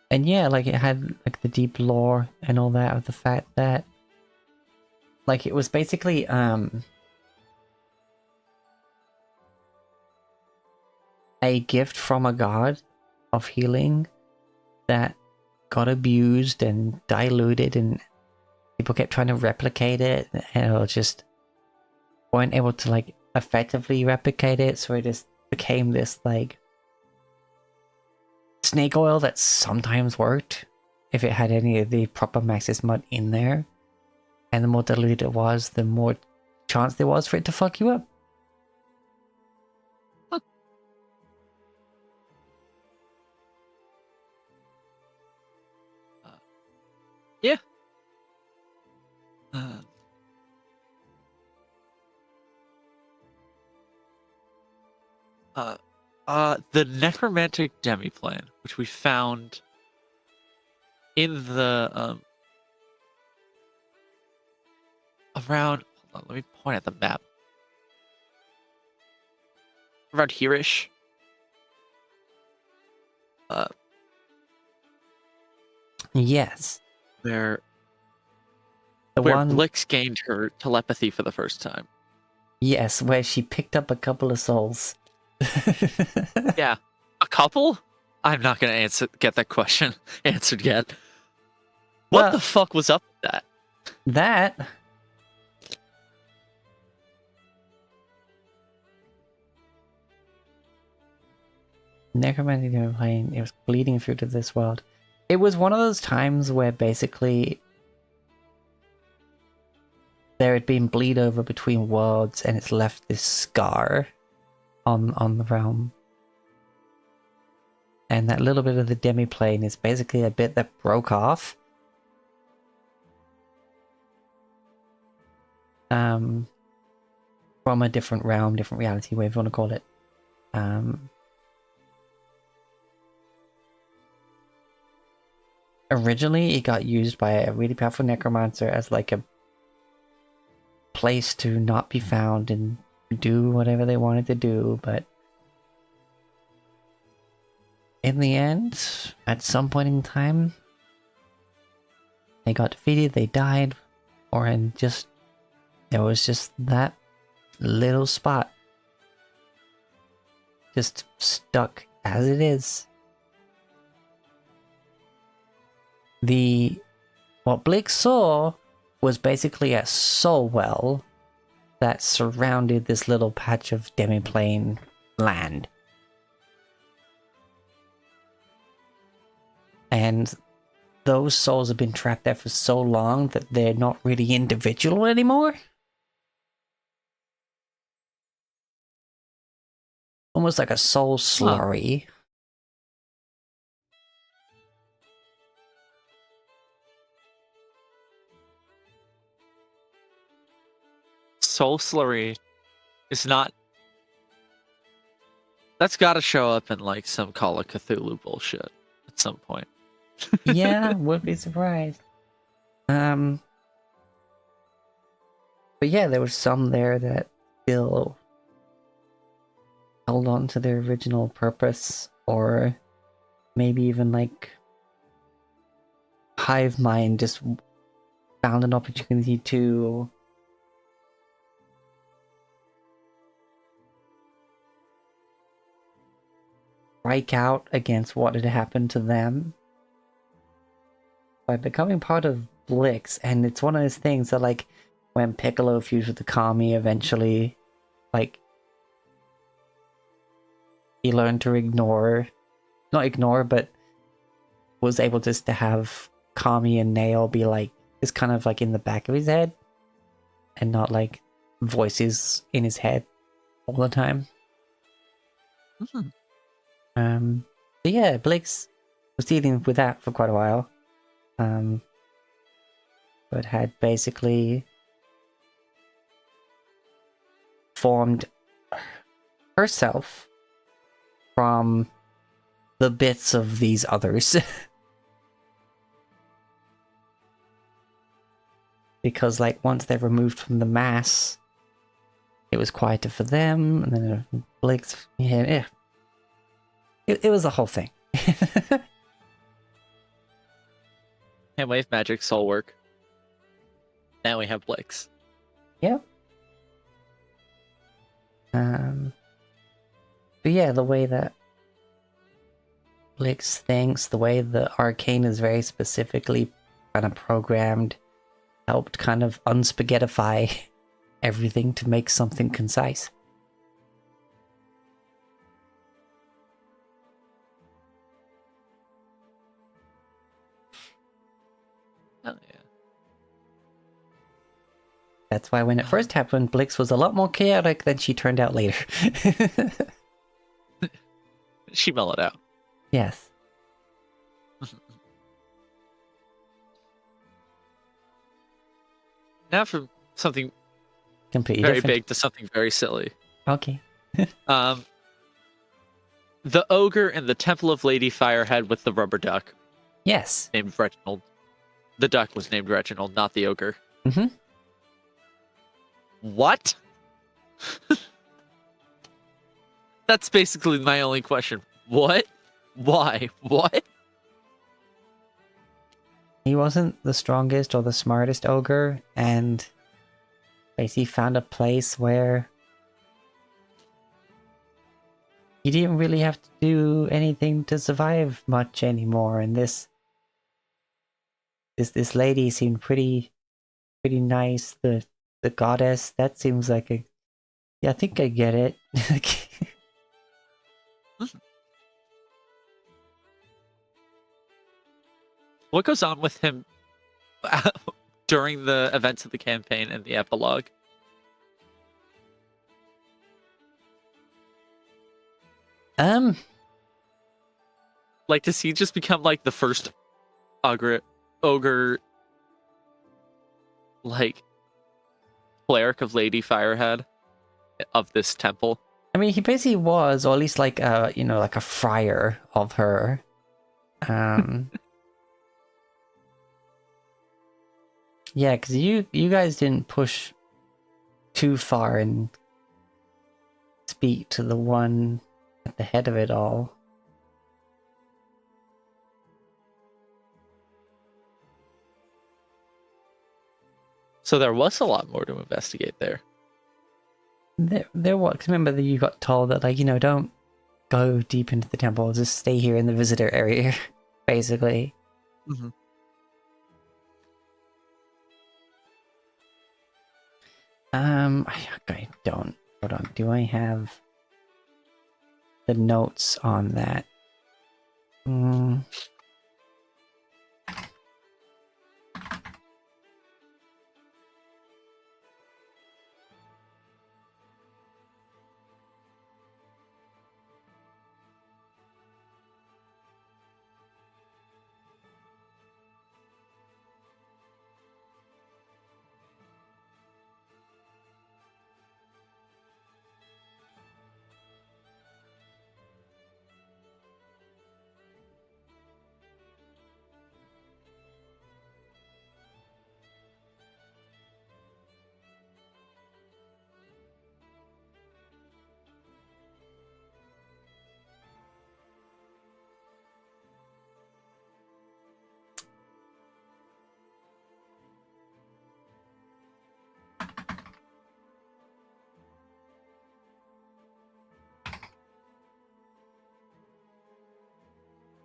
And yeah, like it had like the deep lore and all that of the fact that like it was basically a gift from a god of healing that got abused and diluted, and people kept trying to replicate it and it just weren't able to like effectively replicate it, so it just became this like snake oil that sometimes worked if it had any of the proper Maxis mud in there, and the more diluted it was, the more chance there was for it to fuck you up. Huh. Yeah. The necromantic demiplane, which we found in the around. Hold on, let me point at the map. Around here-ish. Yes. Where The one... Blix gained her telepathy for the first time. Yes, where she picked up a couple of souls. Yeah. A couple? I'm not going to get that question answered yet. What the fuck was up with that? That... Necromantic plane, it was bleeding through to this world. It was one of those times where basically there had been bleed over between worlds and it's left this scar on the realm. And that little bit of the demi-plane is basically a bit that broke off. From a different realm, different reality, whatever you want to call it. Originally, it got used by a really powerful necromancer as like a place to not be found and do whatever they wanted to do, but in the end, at some point in time, they got defeated, they died, or in just, there was just that little spot just stuck as it is. What Blake saw was basically a soul well that surrounded this little patch of demi-plane land. And those souls have been trapped there for so long that they're not really individual anymore. Almost like a soul slurry. Soul slurry is not... That's gotta show up in like some Call of Cthulhu bullshit at some point. Yeah, would be surprised. But yeah, there was some there that still held on to their original purpose, or maybe even like hive mind just found an opportunity to strike out against what had happened to them by becoming part of Blix. And it's one of those things that, like, when Piccolo fused with the Kami, eventually, like, he learned to not ignore, but was able just to have Kami and Nail be like, it's kind of like in the back of his head and not like voices in his head all the time. Mm-hmm. But yeah, Blix was dealing with that for quite a while. But had basically formed herself from the bits of these others. Because, like, once they're removed from the mass, it was quieter for them, and then Blix, yeah. It was a whole thing. And wave magic soul work. Now we have Blix. Yep. But yeah, the way that Blix thinks, the way the arcane is very specifically kind of programmed, helped kind of unspaghettify everything to make something concise. Oh, yeah. That's why when it first happened, Blix was a lot more chaotic than she turned out later. She mellowed out. Yes. Now from something Completely very different. big to something very silly. Okay. The ogre in the Temple of Lady Firehead with the rubber duck. Yes. Named Reginald. The duck was named Reginald, not the ogre. Mm-hmm. What? That's basically my only question. What? Why? What? He wasn't the strongest or the smartest ogre, and basically found a place where he didn't really have to do anything to survive much anymore. And this lady seemed pretty nice. The goddess, that seems like a, yeah, I think I get it. What goes on with him during the events of the campaign and the epilogue? Like, does he just become like the first ogre, like cleric of Lady Firehead of this temple? I mean, he basically was, or at least like a, you know, like a friar of her. Yeah, because you guys didn't push too far and speak to the one at the head of it all. So there was a lot more to investigate there. There was, 'cause remember that you got told that, like, you know, don't go deep into the temple, just stay here in the visitor area, basically. Mm-hmm. I don't. Hold on. Do I have the notes on that?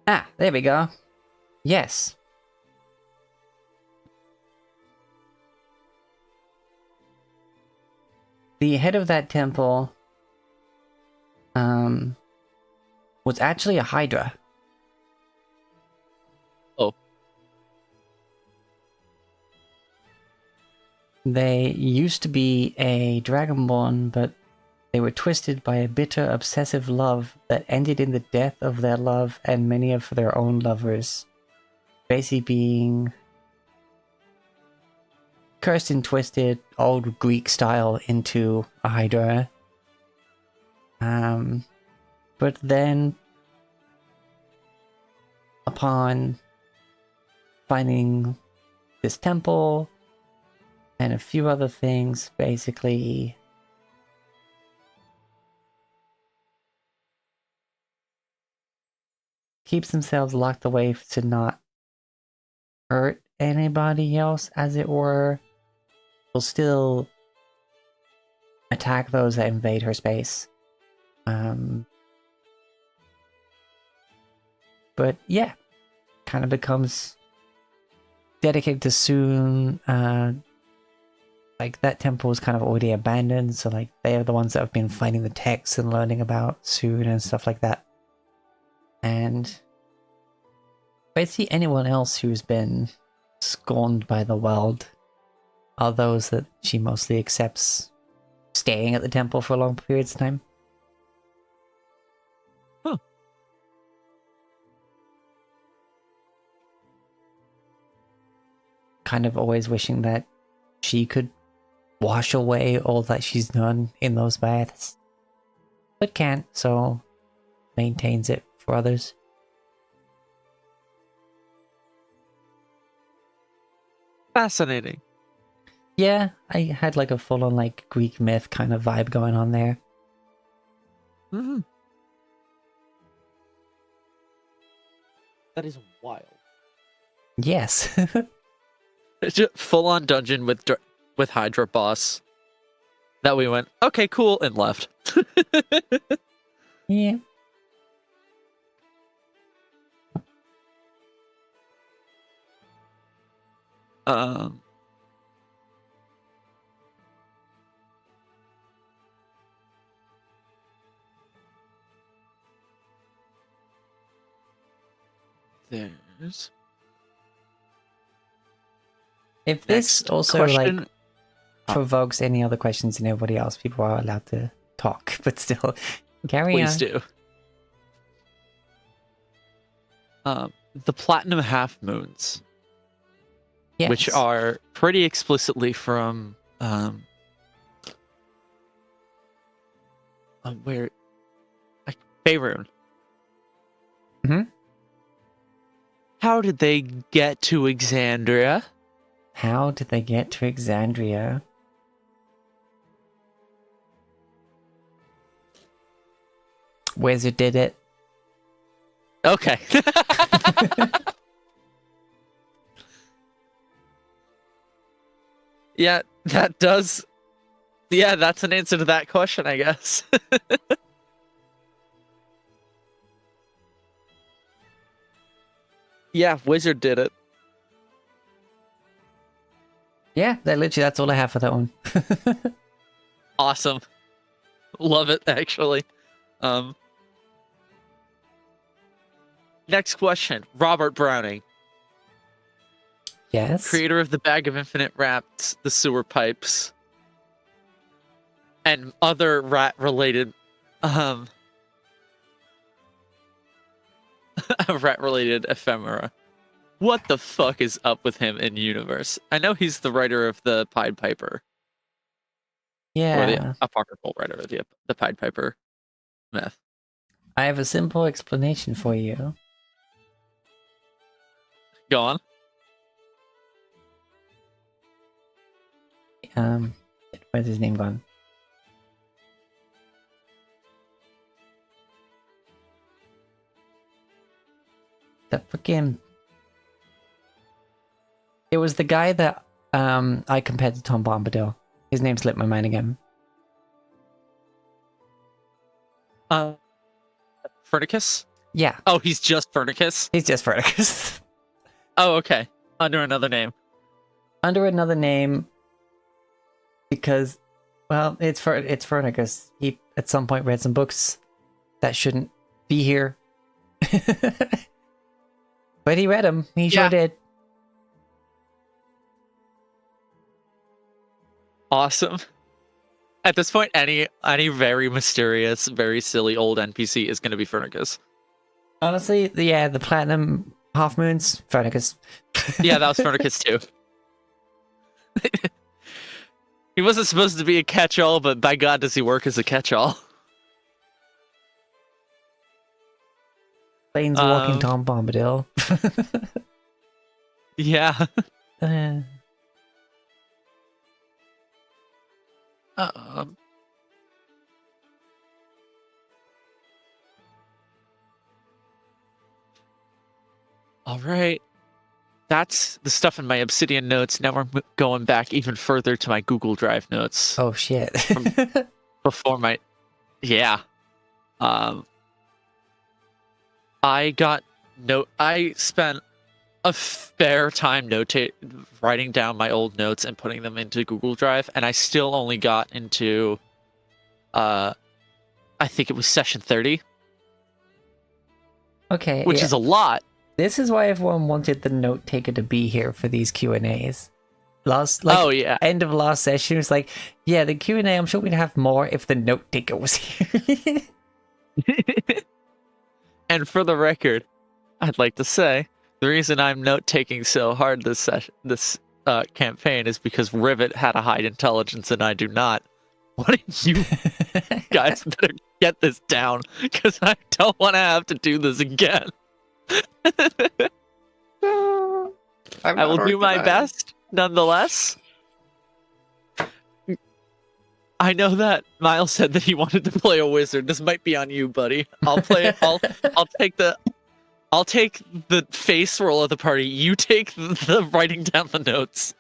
Ah, there we go. Yes. The head of that temple was actually a Hydra. Oh. They used to be a Dragonborn, but they were twisted by a bitter, obsessive love that ended in the death of their love and many of their own lovers. Basically being cursed and twisted, old Greek style, into a Hydra. But then, upon finding this temple and a few other things, basically keeps themselves locked away to not hurt anybody else, as it were. Will still attack those that invade her space. But yeah, kind of becomes dedicated to soon. Like, that temple was kind of already abandoned, so like they are the ones that have been finding the texts and learning about Soon and stuff like that. And basically anyone else who's been scorned by the world are those that she mostly accepts staying at the temple for long periods of time. Huh. Kind of always wishing that she could wash away all that she's done in those baths, but can't, so maintains it for others. Fascinating. Yeah, I had like a full-on like Greek myth kind of vibe going on there. Mm-hmm. That is wild. Yes. It's just full-on dungeon with Hydra boss. That we went, okay, cool, and left. Yeah. There's... If this Next also question. like provokes any other questions in everybody else, people are allowed to talk, but still, carry Please on. do. The Platinum Half Moons, Yes. which are pretty explicitly from where Faerun. Mm-hmm. How did they get to Exandria? How did they get to Exandria? Wizard did it. Okay. Yeah, that does. Yeah, that's an answer to that question, I guess. Yeah, Wizard did it. Yeah, that's all I have for that one. Awesome. Love it, actually. Next question. Robert Browning. Yes. Creator of the Bag of Infinite Rats, the Sewer Pipes, and other rat-related rat-related ephemera. What the fuck is up with him in universe? I know he's the writer of the Pied Piper. Yeah. Or the apocryphal writer of the Pied Piper myth. I have a simple explanation for you. Go on. Where's his name gone? The fucking... It was the guy that I compared to Tom Bombadil. His name slipped my mind again. Fernicus? Yeah. Oh, he's just Fernicus? He's just Fernicus. Oh, okay. Under another name. Under another name, because, well, it's Fernicus. He at some point read some books that shouldn't be here, but he read them. He sure did. Awesome. At this point, any very mysterious, very silly old NPC is going to be Fernicus. Honestly, the Platinum Half Moons, Fernicus. Yeah, that was Fernicus too. He wasn't supposed to be a catch-all, but by God, does he work as a catch-all? Plains walking Tom Bombadil. Yeah. All right. That's the stuff in my Obsidian notes. Now we're going back even further to my Google Drive notes. Oh, shit. Before my... Yeah. I spent a fair time writing down my old notes and putting them into Google Drive, and I still only got into... I think it was session 30. Okay. Which is a lot. This is why everyone wanted the note taker to be here for these Q&As. End of last session, it was like, yeah, the Q&A, I'm sure we'd have more if the note taker was here. And for the record, I'd like to say, the reason I'm note-taking so hard this campaign is because Rivet had a high intelligence and I do not. Why don't you guys better get this down, because I don't want to have to do this again. I will do my best. Nonetheless, I know that Miles said that he wanted to play a wizard. This might be on you, buddy. I'll take the face roll of the party. You take the writing down the notes.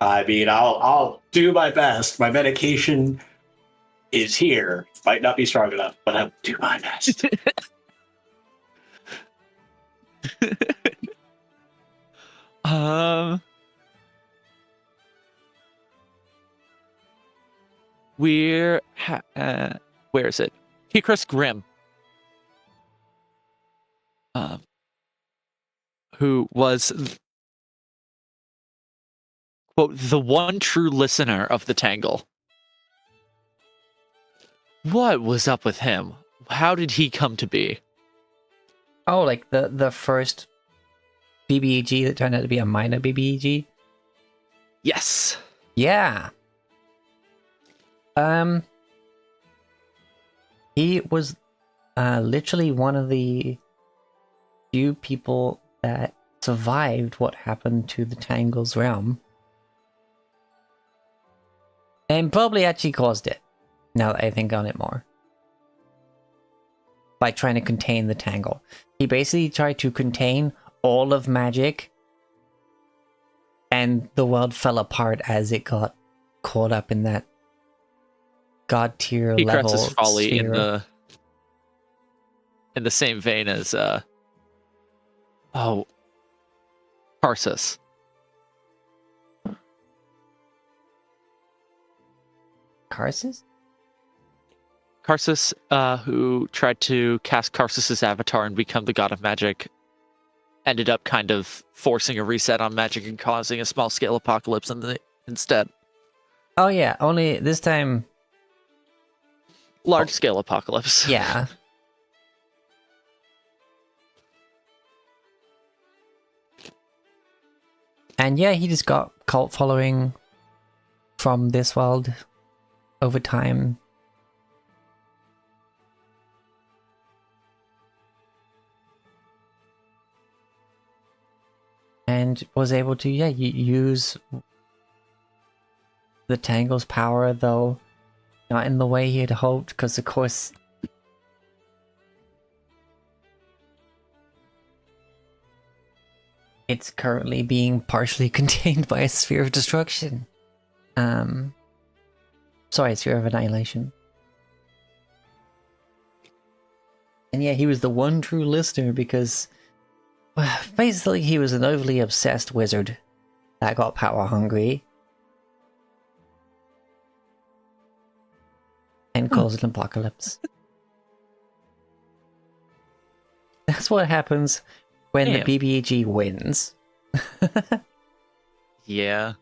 I mean, I'll do my best. My medication is here. Might not be strong enough, but I'll do my best. Where is it? Hikris Grimm. Who was, quote, the one true listener of the Tangle. What was up with him? How did he come to be? Oh, like the first BBEG that turned out to be a minor BBEG? Yes. Yeah. He was literally one of the few people that survived what happened to the Tangle's realm. And probably actually caused it, now that I think on it more. By trying to contain the Tangle. He basically tried to contain all of magic, and the world fell apart as it got caught up in that god tier level folly sphere. in the same vein as Karsus. Karsus, who tried to cast Karsus's avatar and become the god of magic, ended up kind of forcing a reset on magic and causing a small-scale apocalypse instead. Oh yeah, only this time... Large-scale apocalypse. Yeah. And yeah, he just got cult following from this world over time. And was able to, use the Tangle's power, though not in the way he had hoped, because of course it's currently being partially contained by a sphere of destruction. Sorry, sphere of annihilation. And yeah, he was the one true listener because basically he was an overly obsessed wizard that got power hungry and caused an apocalypse. That's what happens when the BBEG wins. Yeah.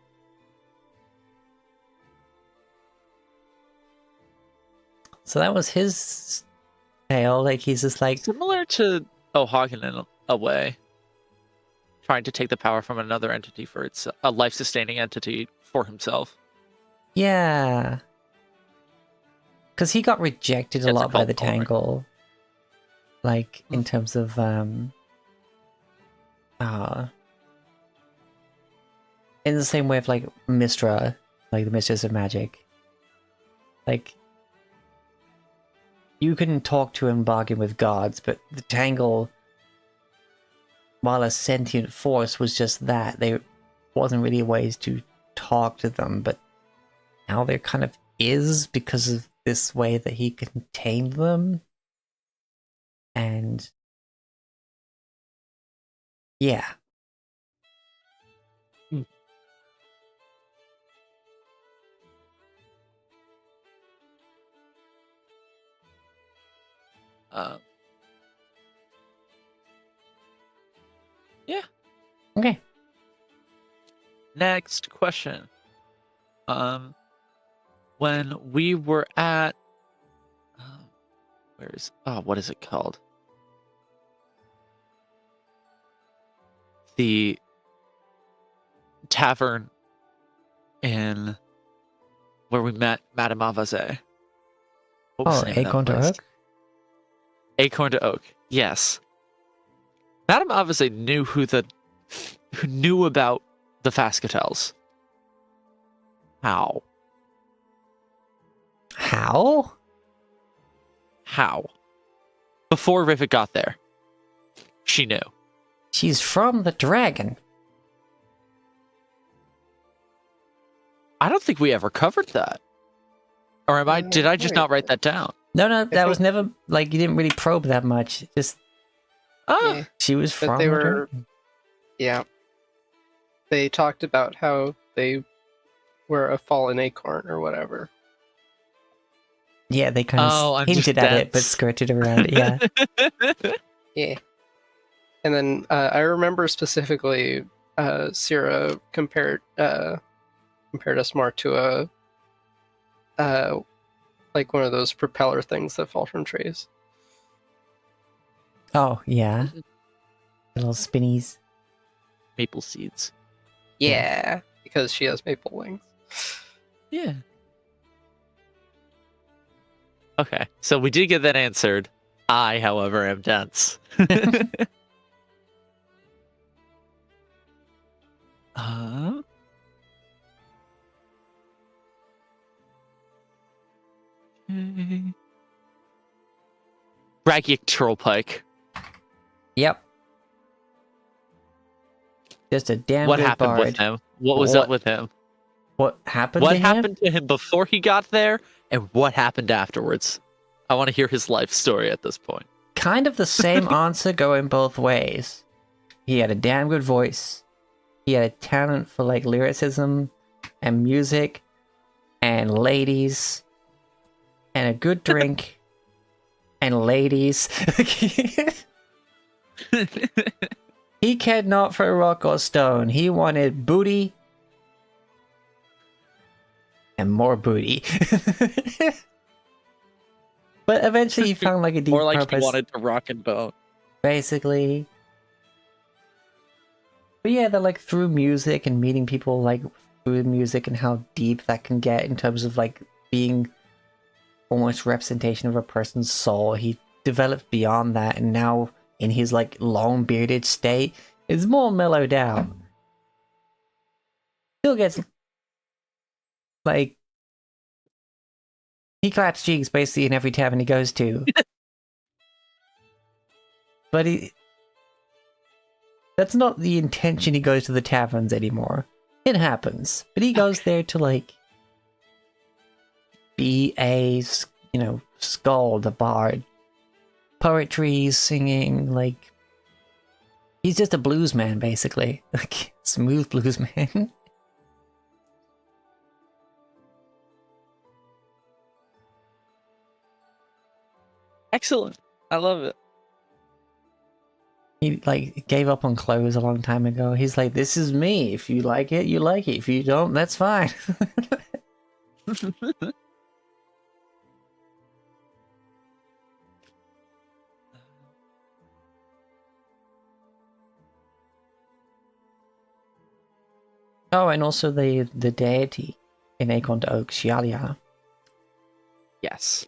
So that was his tale. Like, he's just like... Similar to O'Hagan in a way. Trying to take the power from another entity for a life-sustaining entity for himself. Yeah. Because he got rejected a lot by the Tangle. Like, in terms of... in the same way of, like, Mystra. Like, the Mistress of Magic. Like... You can talk to and bargain with gods, but the Tangle, while a sentient force, was just that. There wasn't really ways to talk to them, but now there kind of is because of this way that he contained them. And yeah. Yeah. Okay. Next question. When we were at what is it called? The tavern in where we met Madame Avazé. Acorn to Oak? Acorn to Oak, yes. Madame Avazé knew who the who knew about the Fascatels. How? How? How? Before Rivet got there, she knew. She's from the dragon. I don't think we ever covered that. Or am I? Did I just not write that down? No, that was never, like, you didn't really probe that much. Just, Yeah. she was But from they the were, dragon. yeah. They talked about how they were a fallen acorn or whatever. Yeah, they kind of hinted at it, but skirted around it, yeah. Yeah. And then I remember specifically Sierra compared us more to a like one of those propeller things that fall from trees. Oh, yeah. The little spinnies. Maple seeds. Yeah, because she has maple wings. Yeah. Okay, so we did get that answered. I, however, am dense. Braggic Trollpike. Yep. Just a damn What good happened bard. with him? What was up with him? What happened What to him? happened to him before he got there, and what happened afterwards? I want to hear his life story at this point. Kind of the same answer going both ways. He had a damn good voice. He had a talent for, like, lyricism and music and ladies and a good drink and ladies. He cared not for rock or stone. He wanted booty and more booty. But eventually he found, like, a deep More like purpose. he wanted to rock and bone. Basically. But yeah, they're, like, through music and meeting people, like, through music and how deep that can get in terms of, like, being almost representation of a person's soul. He developed beyond that, and now in his, like, long bearded state is more mellowed out. Still gets, like, he claps cheeks basically in every tavern he goes to. But that's not the intention he goes to the taverns anymore. It happens. But he goes there to, like, be a, you know, skald, a bard. Poetry, singing, like... He's just a blues man, basically. Like, smooth blues man. Excellent. I love it. He, like, gave up on clothes a long time ago. He's like, this is me. If you like it, you like it. If you don't, that's fine. Oh, and also the deity in Acorn to Oak, Shialia. Yes.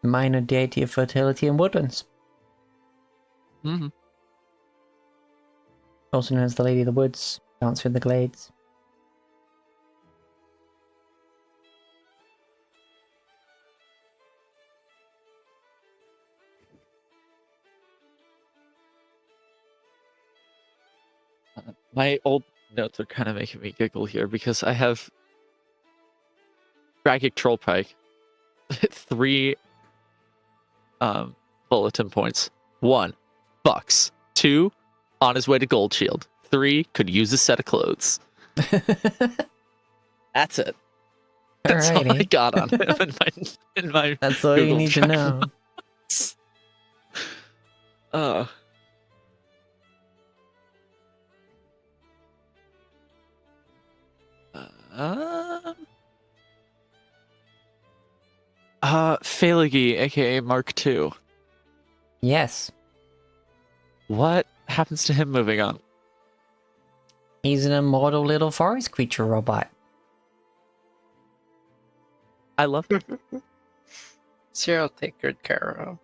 Minor deity of fertility and woodlands. Mm-hmm. Also known as the Lady of the Woods, Dancer in the Glades. My old notes are kind of making me giggle here because I have Braggic Trollpike, 3 bulletin points. 1, bucks. 2, on his way to Gold Shield. 3, could use a set of clothes. That's it. That's all I got on him in my That's all Google you need to know. Phalagi, aka Mark II. Yes. What happens to him moving on? He's an immortal little forest creature robot. I love it. Sierra will take good care of him.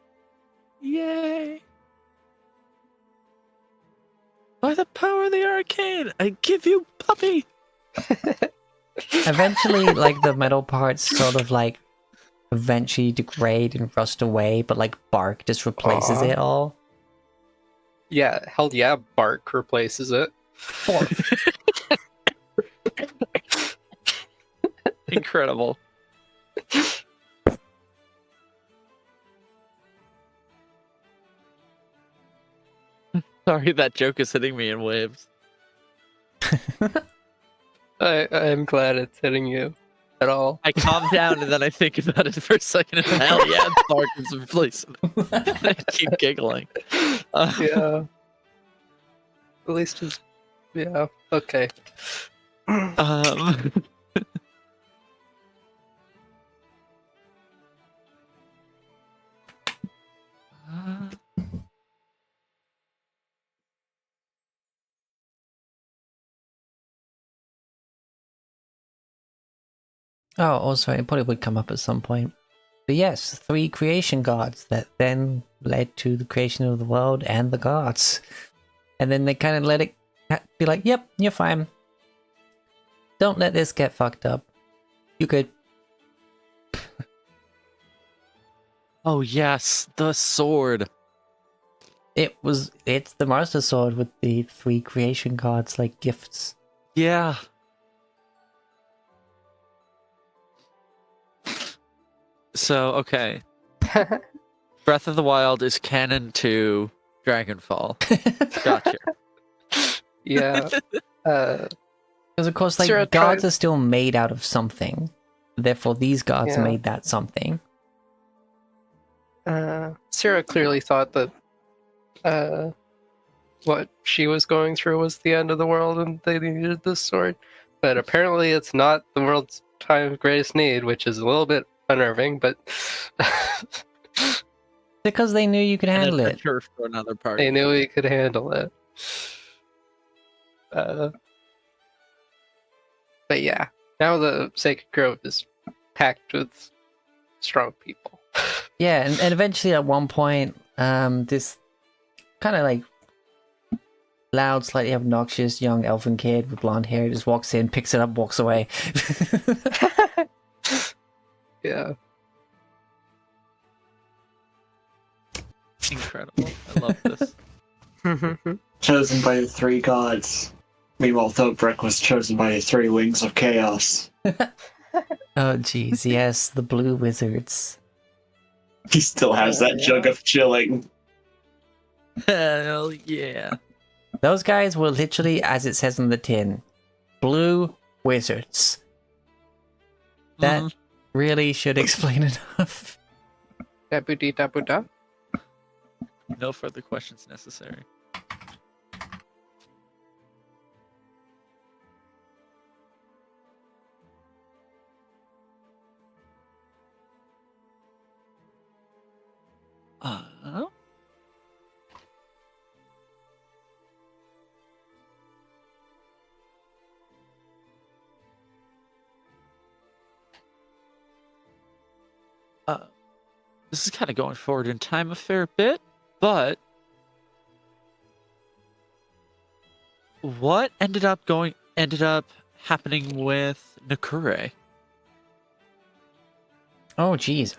Yay! By the power of the arcane, I give you puppy. Eventually, like, the metal parts sort of, like, eventually degrade and rust away, but, like, bark just replaces it all. Yeah, hell yeah, bark replaces it. Incredible. Sorry, that joke is hitting me in waves. I'm glad it's hitting you at all. I calm down and then I think about it for a second. And hell yeah, bark is replacing it. I keep giggling. Yeah. At least it's... Yeah, okay. Oh, also, it probably would come up at some point. But yes, 3 creation gods that then led to the creation of the world and the gods. And then they kind of let it be like, yep, you're fine. Don't let this get fucked up. You could. Oh yes, the sword. It's the Master Sword with the 3 creation gods like gifts. Yeah. So, okay. Breath of the Wild is canon to Dragonfall. Gotcha. Yeah. Because of course, like, gods are still made out of something. Therefore, these gods made that something. Sarah clearly thought that what she was going through was the end of the world and they needed this sword. But apparently it's not the world's time of greatest need, which is a little bit unnerving, but... Because they knew you could handle it. For another party. They knew we could handle it. But yeah, now the Sacred Grove is packed with strong people. Yeah, and eventually at one point, this kind of like loud, slightly obnoxious young elfin kid with blonde hair just walks in, picks it up, walks away. Yeah. Incredible. I love this. Chosen by the 3 gods. Meanwhile, Thobrick was chosen by the 3 wings of chaos. Oh jeez, yes, the blue wizards. He still has that jug of chilling. Hell yeah. Those guys were literally, as it says on the tin, blue wizards. That really should explain enough. Da-bu-dee-da-bu-da. No further questions necessary. This is kind of going forward in time a fair bit, but what ended up happening with Nakure? Oh geez,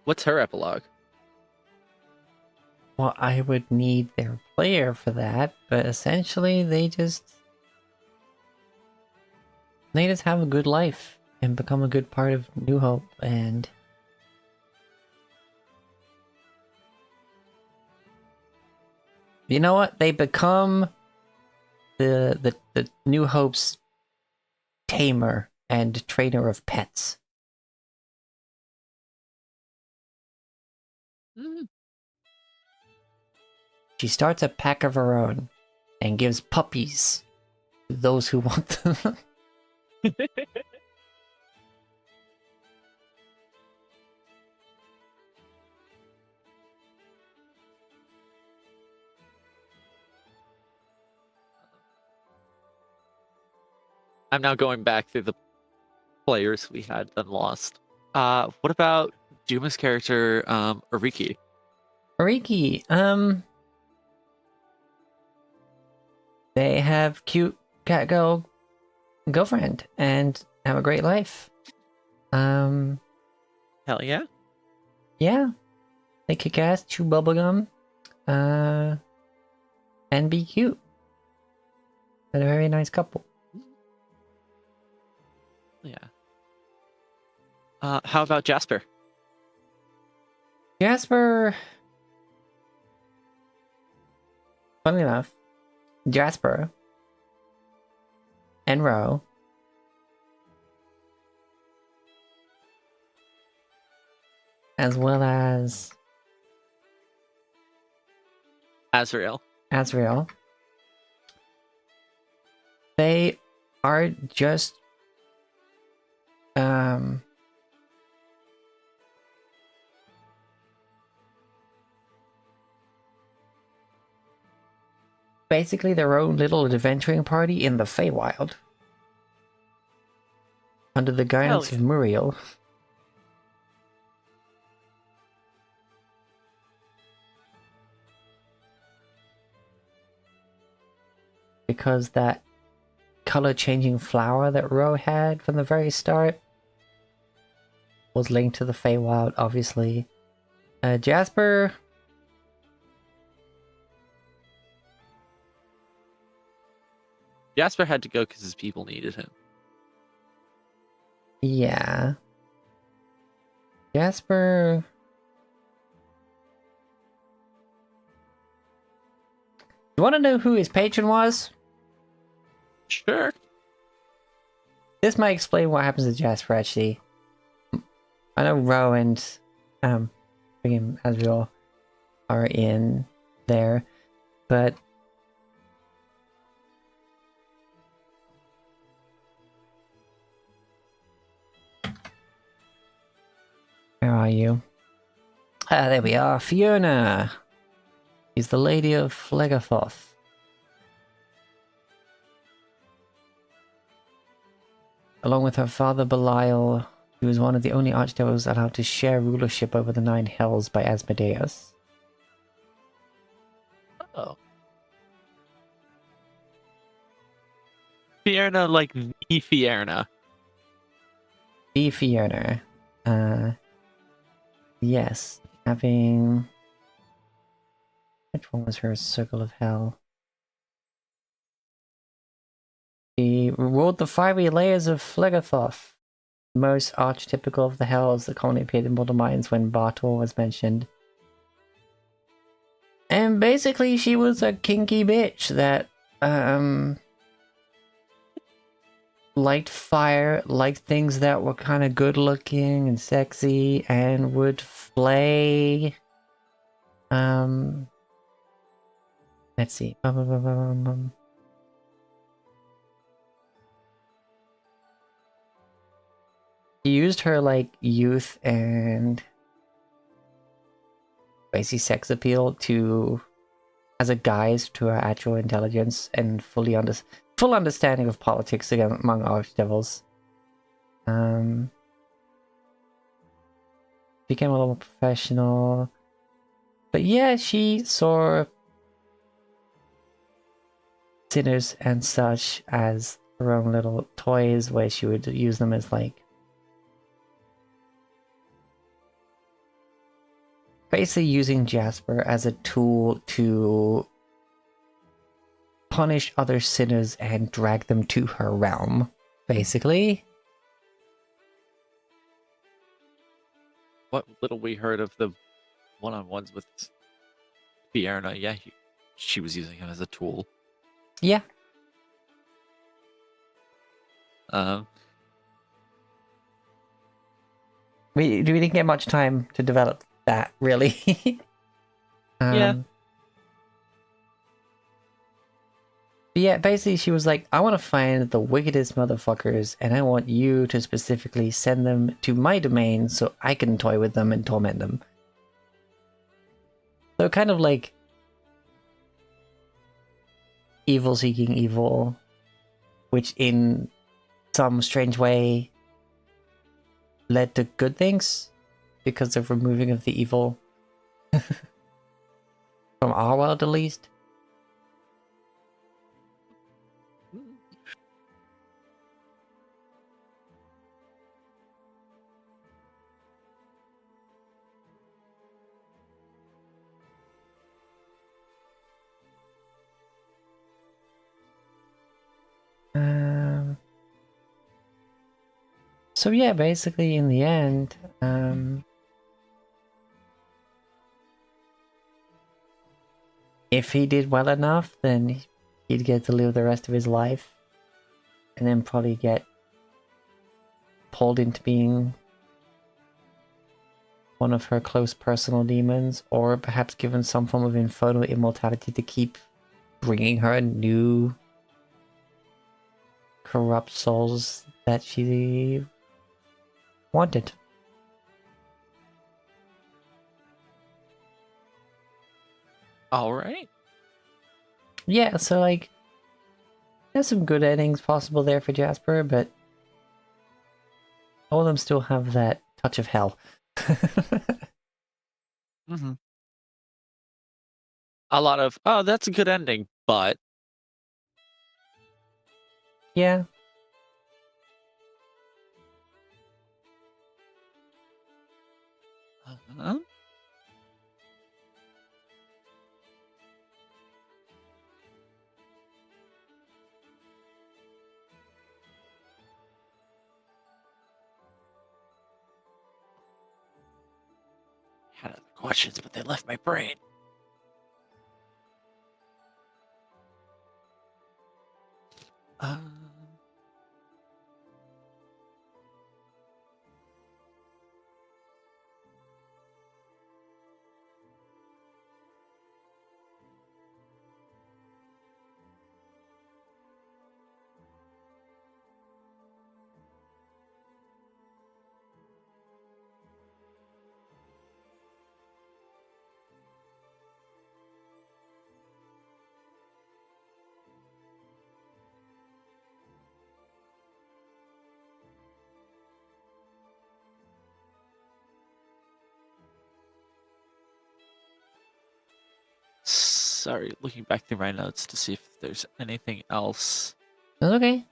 What's her epilogue? well, I would need their player for that, but essentially they just have a good life and become a good part of New Hope, and you know what? They become the New Hope's tamer and trainer of pets. She starts a pack of her own and gives puppies to those who want them. I'm now going back through the players we had then lost. What about Duma's character, Ariki? Riki, they have cute cat girlfriend and have a great life. Hell yeah. Yeah. They kick ass, chew bubblegum, and be cute. They're a very nice couple. Yeah. How about Jasper? Jasper, funny enough, Jasper and Ro as well as Azrael. They are just basically their own little adventuring party in the Feywild under the guidance of Muriel. Because that color-changing flower that Ro had from the very start was linked to the Feywild, obviously. Jasper... Jasper had to go because his people needed him. Yeah. Jasper... You want to know who his patron was? Sure. This might explain what happens to Jasper, actually. I know Ro and Azrael are in there, but where are you? Ah, there we are. Fiona. She's the Lady of Phlegothoth. Along with her father Belial, she was one of the only archdevils allowed to share rulership over the 9 hells by Asmodeus. Oh. Fiona, like the Fiona. The Fiona. Yes. Having... Which one was her Circle of Hell? She ruled the fiery layers of Phlegothoth, most archetypical of the hells that commonly appeared in Mortal Minds when Bartor was mentioned. And basically she was a kinky bitch that, liked fire, liked things that were kind of good looking and sexy, and would flay, let's see, She used her, like, youth and basically sex appeal to, as a guise to her actual intelligence and full understanding of politics among archdevils. Became a little more professional. But yeah, she saw sinners and such as her own little toys, where she would use them as, like, basically using Jasper as a tool to punish other sinners and drag them to her realm, basically. What little we heard of the one-on-ones with Fiona, yeah, she was using him as a tool. Yeah. We didn't get much time to develop that, really. Yeah. But yeah, basically she was like, I want to find the wickedest motherfuckers, and I want you to specifically send them to my domain so I can toy with them and torment them. So kind of like evil seeking evil, which in some strange way led to good things because of removing of the evil. From our world, at least. So yeah, basically in the end, if he did well enough, then he'd get to live the rest of his life, and then probably get pulled into being one of her close personal demons, or perhaps given some form of infernal immortality to keep bringing her new corrupt souls that she wanted. All right. Yeah, so like, there's some good endings possible there for Jasper, but all of them still have that touch of hell. Mm-hmm. A lot of, oh, that's a good ending, but... Yeah. Uh-huh. Had other questions, but they left my brain. Sorry, looking back through my notes to see if there's anything else That's okay.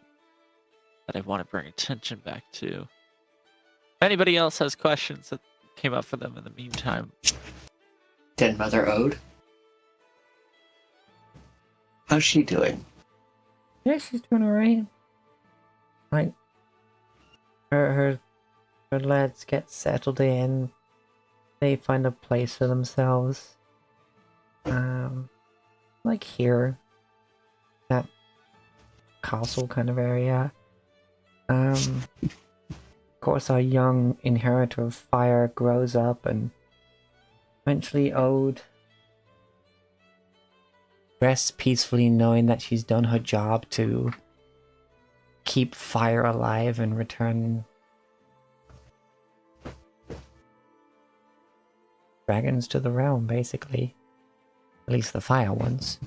that I want to bring attention back to. If anybody else has questions that came up for them in the meantime. Dead Mother Ode. How's she doing? Yeah, she's doing alright. Like, her lads get settled in. They find a place for themselves. Like here. That castle kind of area. Of course, our young inheritor of fire grows up, and eventually Ode rests peacefully knowing that she's done her job to keep fire alive and return dragons to the realm, basically. At least the fire ones.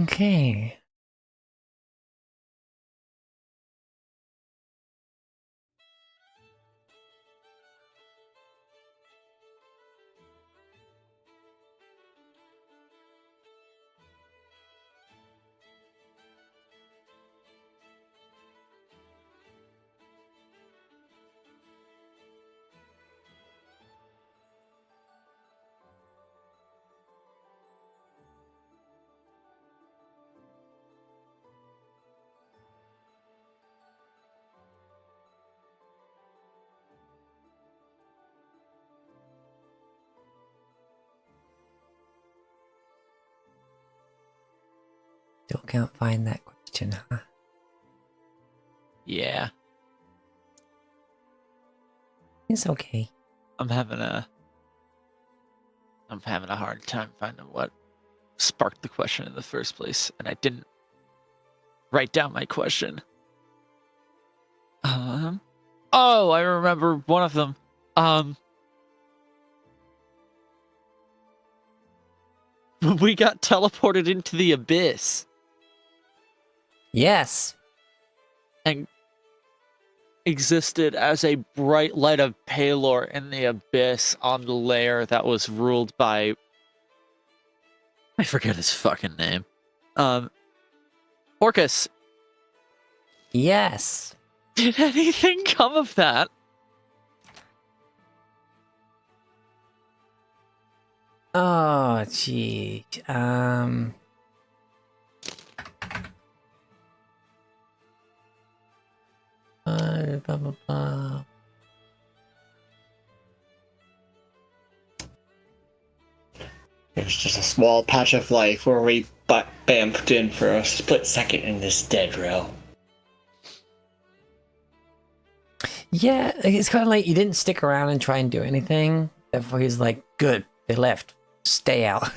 Okay. Still can't find that question, huh? Yeah. It's okay. I'm having a hard time finding what sparked the question in the first place, and I didn't write down my question. Oh, I remember one of them. We got teleported into the abyss. Yes. And existed as a bright light of Palor in the abyss on the layer that was ruled by... I forget his fucking name. Orcus. Yes. Did anything come of that? Oh, gee. Blah, blah, blah. There's just a small patch of life where we bamfed in for a split second in this dead row. Yeah, it's kind of like you didn't stick around and try and do anything. Therefore, he's like, good, they left. Stay out.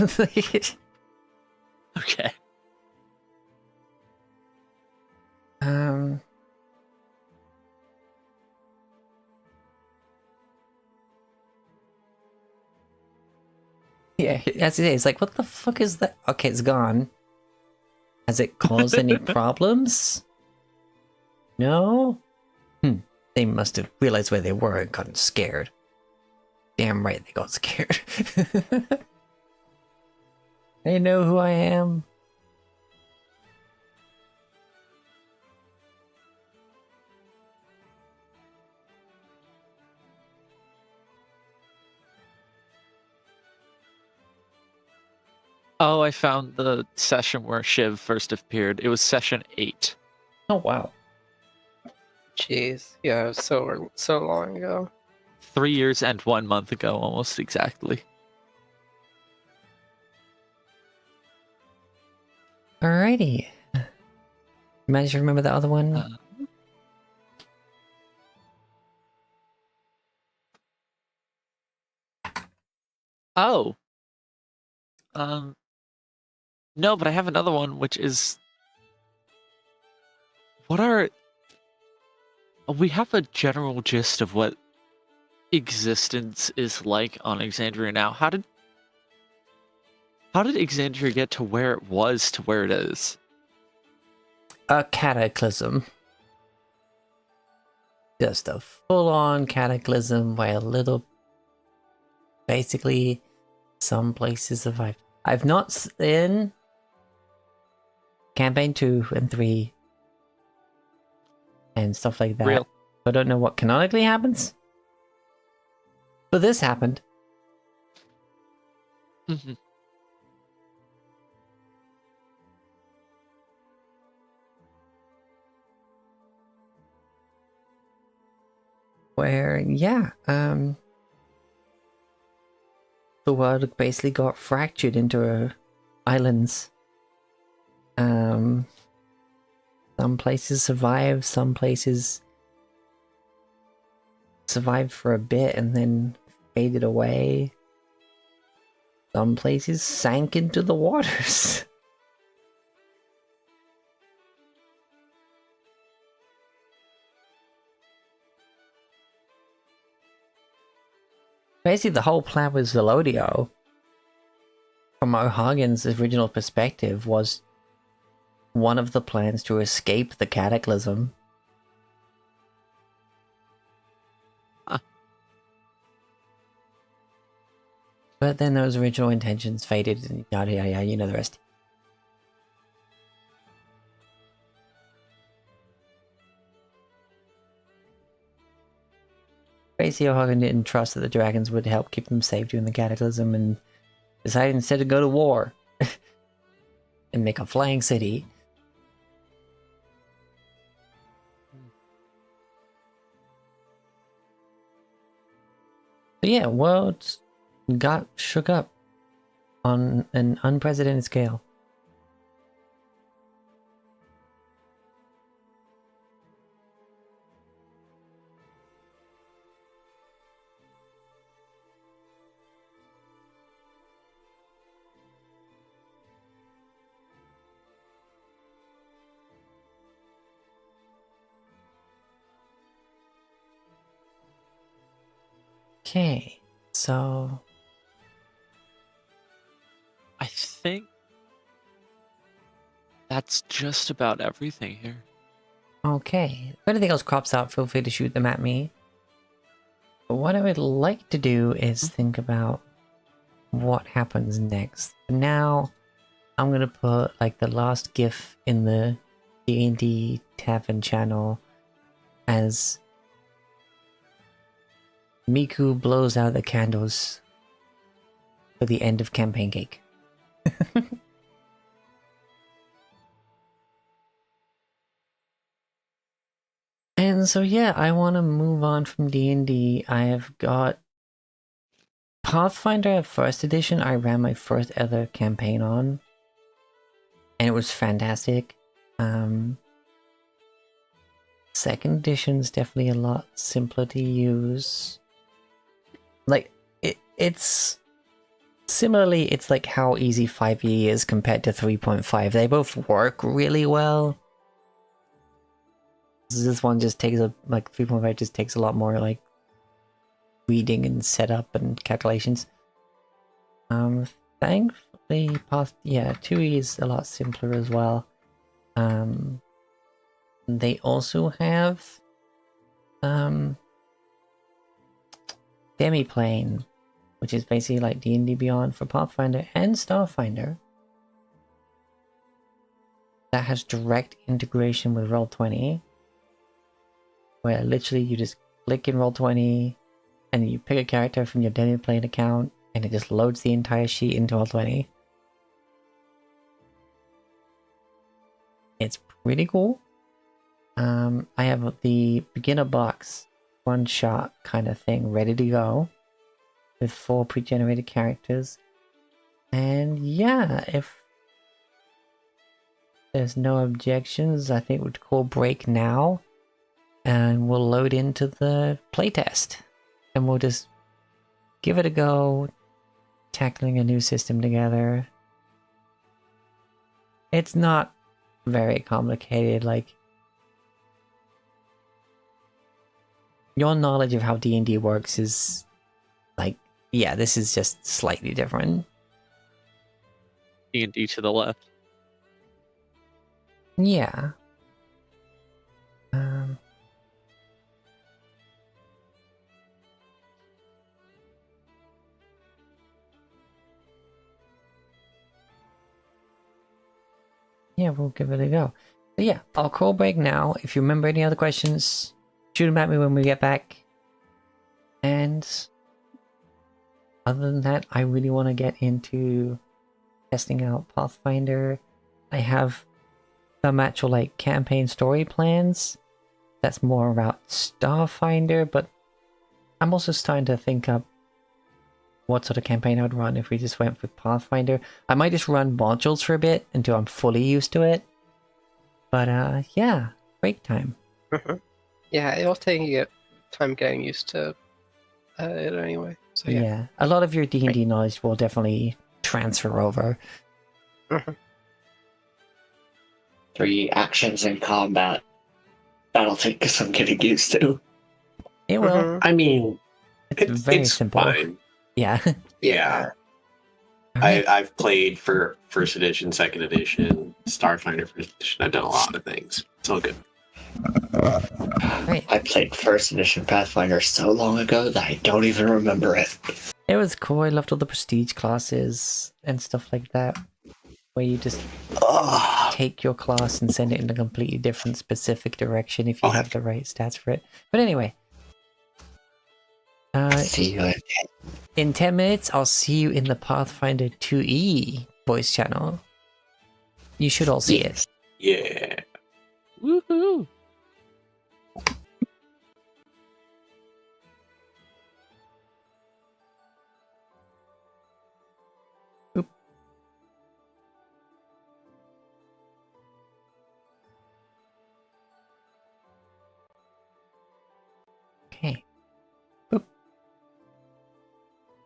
Okay. Yeah, as it is. Like, what the fuck is that? Okay, it's gone. Has it caused any problems? No? They must have realized where they were and gotten scared. Damn right they got scared. They know who I am. Oh, I found the session where Shiv first appeared. It was session 8. Oh, wow. Jeez. Yeah, it was so long ago. 3 years and 1 month ago, almost exactly. Alrighty. Managed to remember the other one? Oh. No, but I have another one, which is... We have a general gist of what existence is like on Exandria now. How did Exandria get to where it was to where it is? A cataclysm. Just a full-on cataclysm where basically some places survived. I've not seen campaign 2 and 3 and stuff like that. Real. I don't know what canonically happens. But this happened. Mm-hmm. Where, yeah, the world basically got fractured into islands. Some places survived, some places survived for a bit and then faded away. Some places sank into the waters. Basically, the whole plan with Zelodio, from O'Hagan's original perspective, was one of the plans to escape the cataclysm. But then those original intentions faded and yada yada yada, you know the rest. Basically, O'Hagan didn't trust that the dragons would help keep them safe during the cataclysm and decided instead to go to war and make a flying city. But yeah, world got shook up on an unprecedented scale. Okay, so I think that's just about everything here. okay. If anything else crops out, feel free to shoot them at me. But what I would like to do is think about what happens next. For now, I'm gonna put like the last GIF in the D&D Tavern channel as Miku blows out the candles for the end of campaign cake. And so yeah, I want to move on from D&D. I have got Pathfinder 1st edition. I ran my first ever campaign on, and it was fantastic. 2nd edition is definitely a lot simpler to use. Like it's similarly, it's like how easy 5e is compared to 3.5. They both work really well. This one just takes like 3.5 just takes a lot more like reading and setup and calculations. Thankfully, 2e is a lot simpler as well. They also have Demiplane, which is basically like D&D Beyond for Pathfinder and Starfinder. That has direct integration with Roll20, where literally you just click in Roll20 and you pick a character from your Demiplane account and it just loads the entire sheet into Roll20. It's pretty cool. I have the beginner box one-shot kind of thing ready to go with 4 pre-generated characters. And yeah, if there's no objections, I think we'd call break now and we'll load into the playtest and we'll just give it a go, tackling a new system together. It's not very complicated, like your knowledge of how D&D works is like, yeah, this is just slightly different. D&D to the left. Yeah. Yeah, we'll give it a go. But yeah, I'll call break now. If you remember any other questions, shoot them at me when we get back. And other than that, I really want to get into testing out Pathfinder. I have some actual like campaign story plans. That's more about Starfinder, but I'm also starting to think up what sort of campaign I would run if we just went with Pathfinder. I might just run modules for a bit until I'm fully used to it. But yeah, break time. Yeah, it'll take you time getting used to it anyway. So yeah, a lot of your D&D knowledge will definitely transfer over. 3 actions in combat. That'll take some getting used to. It will. I mean, it's very simple. Fine. Yeah. Yeah. Right. I've played for 1st edition, 2nd edition, Starfinder 1st edition. I've done a lot of things. It's all good. Right. I played 1st edition Pathfinder so long ago that I don't even remember it. It was cool. I loved all the prestige classes and stuff like that, where you just take your class and send it in a completely different specific direction if you have the right stats for it. But anyway. See you in 10 minutes, I'll see you in the Pathfinder 2E voice channel. You should all see it. Yeah. Woohoo! Oop. Okay. Oop.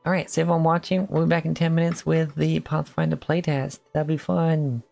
Alright, so everyone watching, we'll be back in 10 minutes with the Pathfinder playtest. That'll be fun.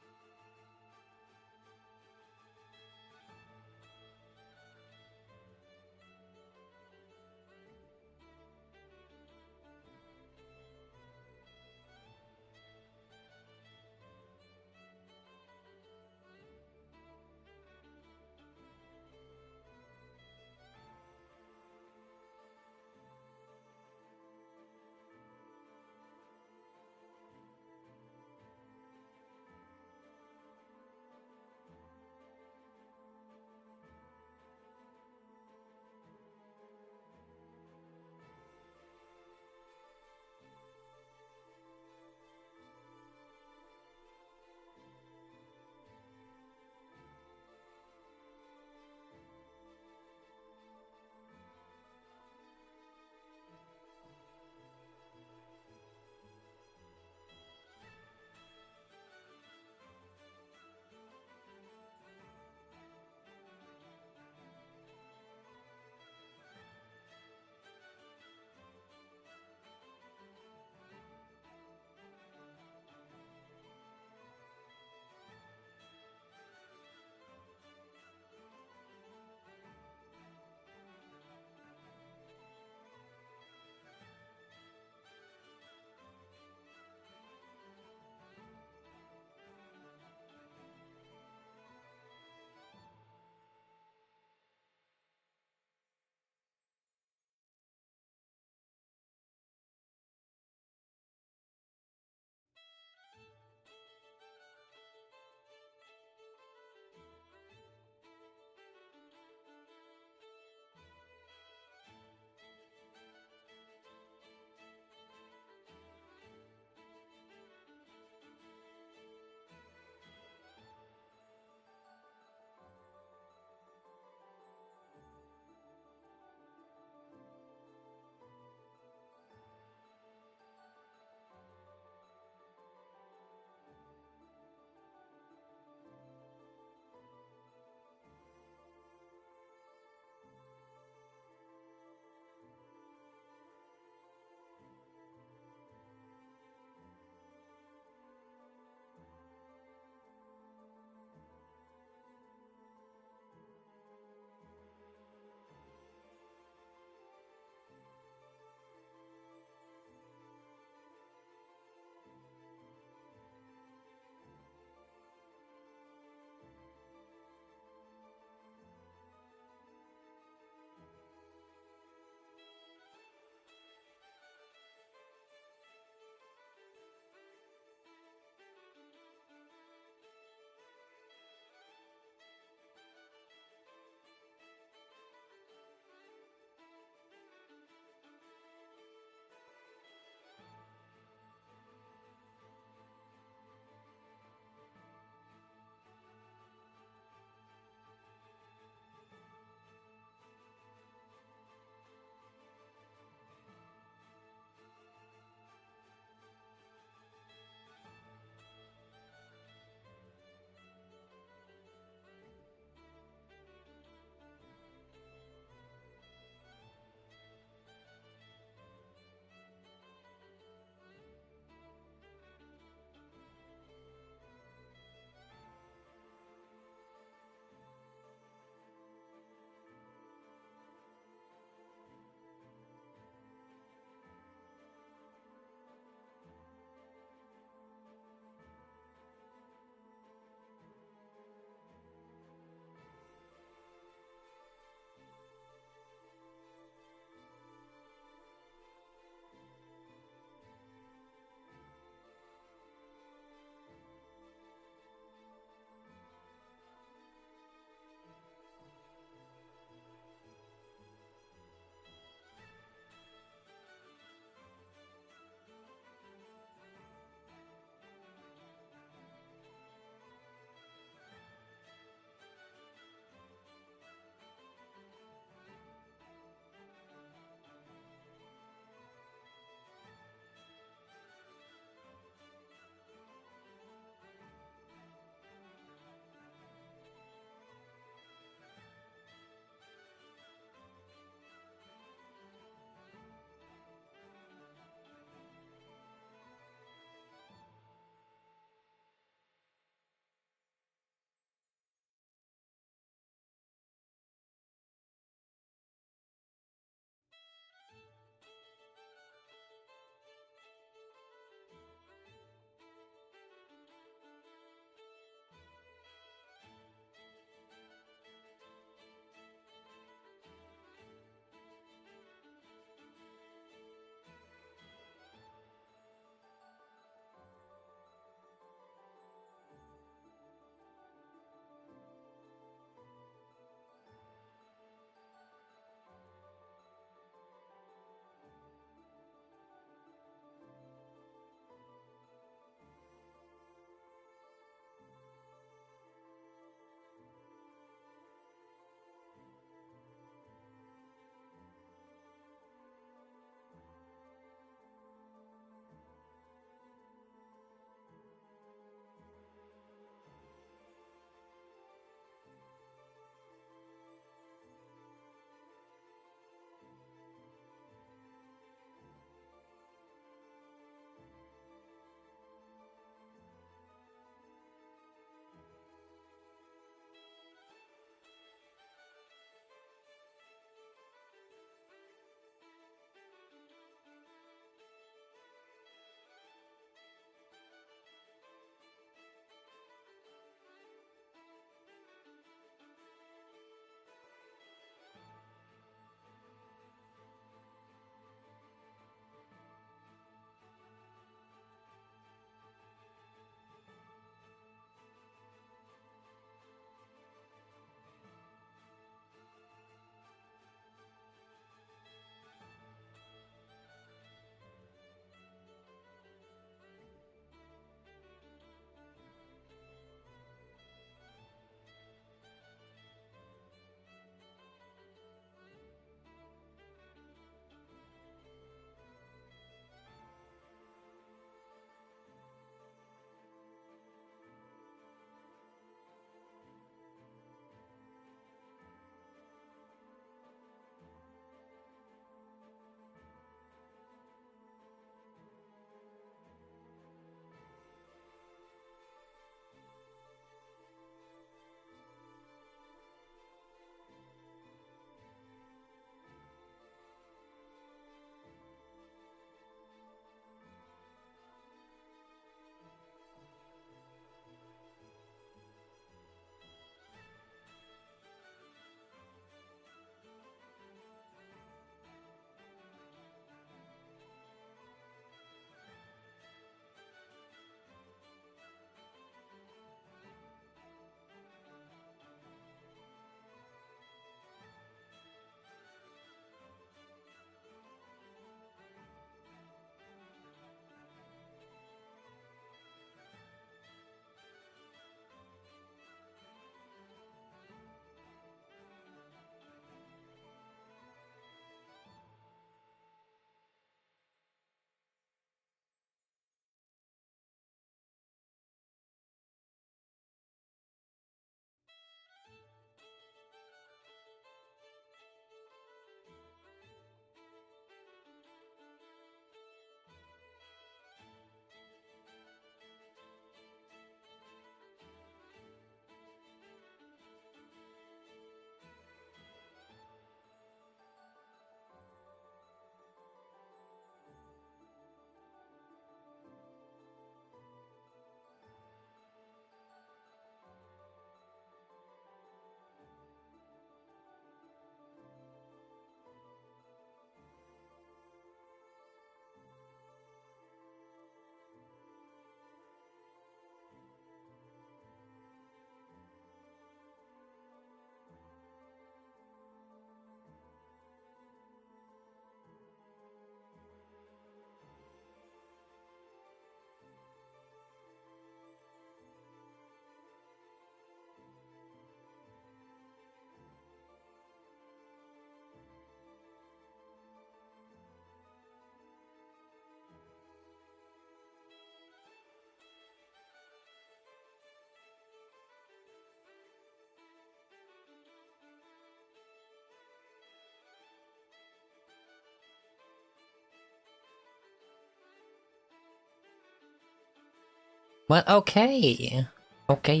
Well, okay. Okay.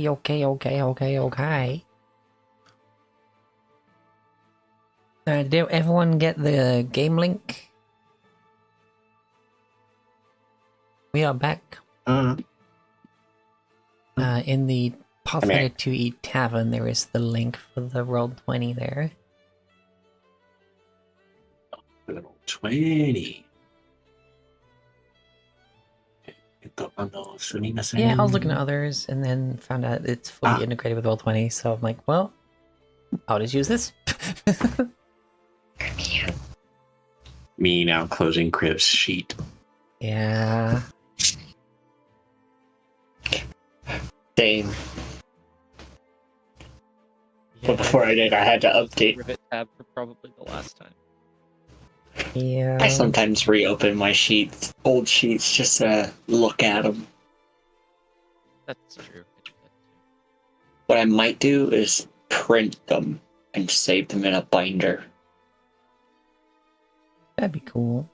Did everyone get the game link? We are back. In the Pathfinder 2E Tavern, there is the link for the Roll20 there. Level 20. Yeah, I was looking at others and then found out it's fully integrated with Roll20, so I'm like, well, I'll just use this. Me now closing Crib's sheet. Yeah. Same. But before I did, I had to update. Rivet tab for probably the last time. Yeah. I sometimes reopen my sheets, old sheets, just to look at them. That's true. What I might do is print them and save them in a binder. That'd be cool.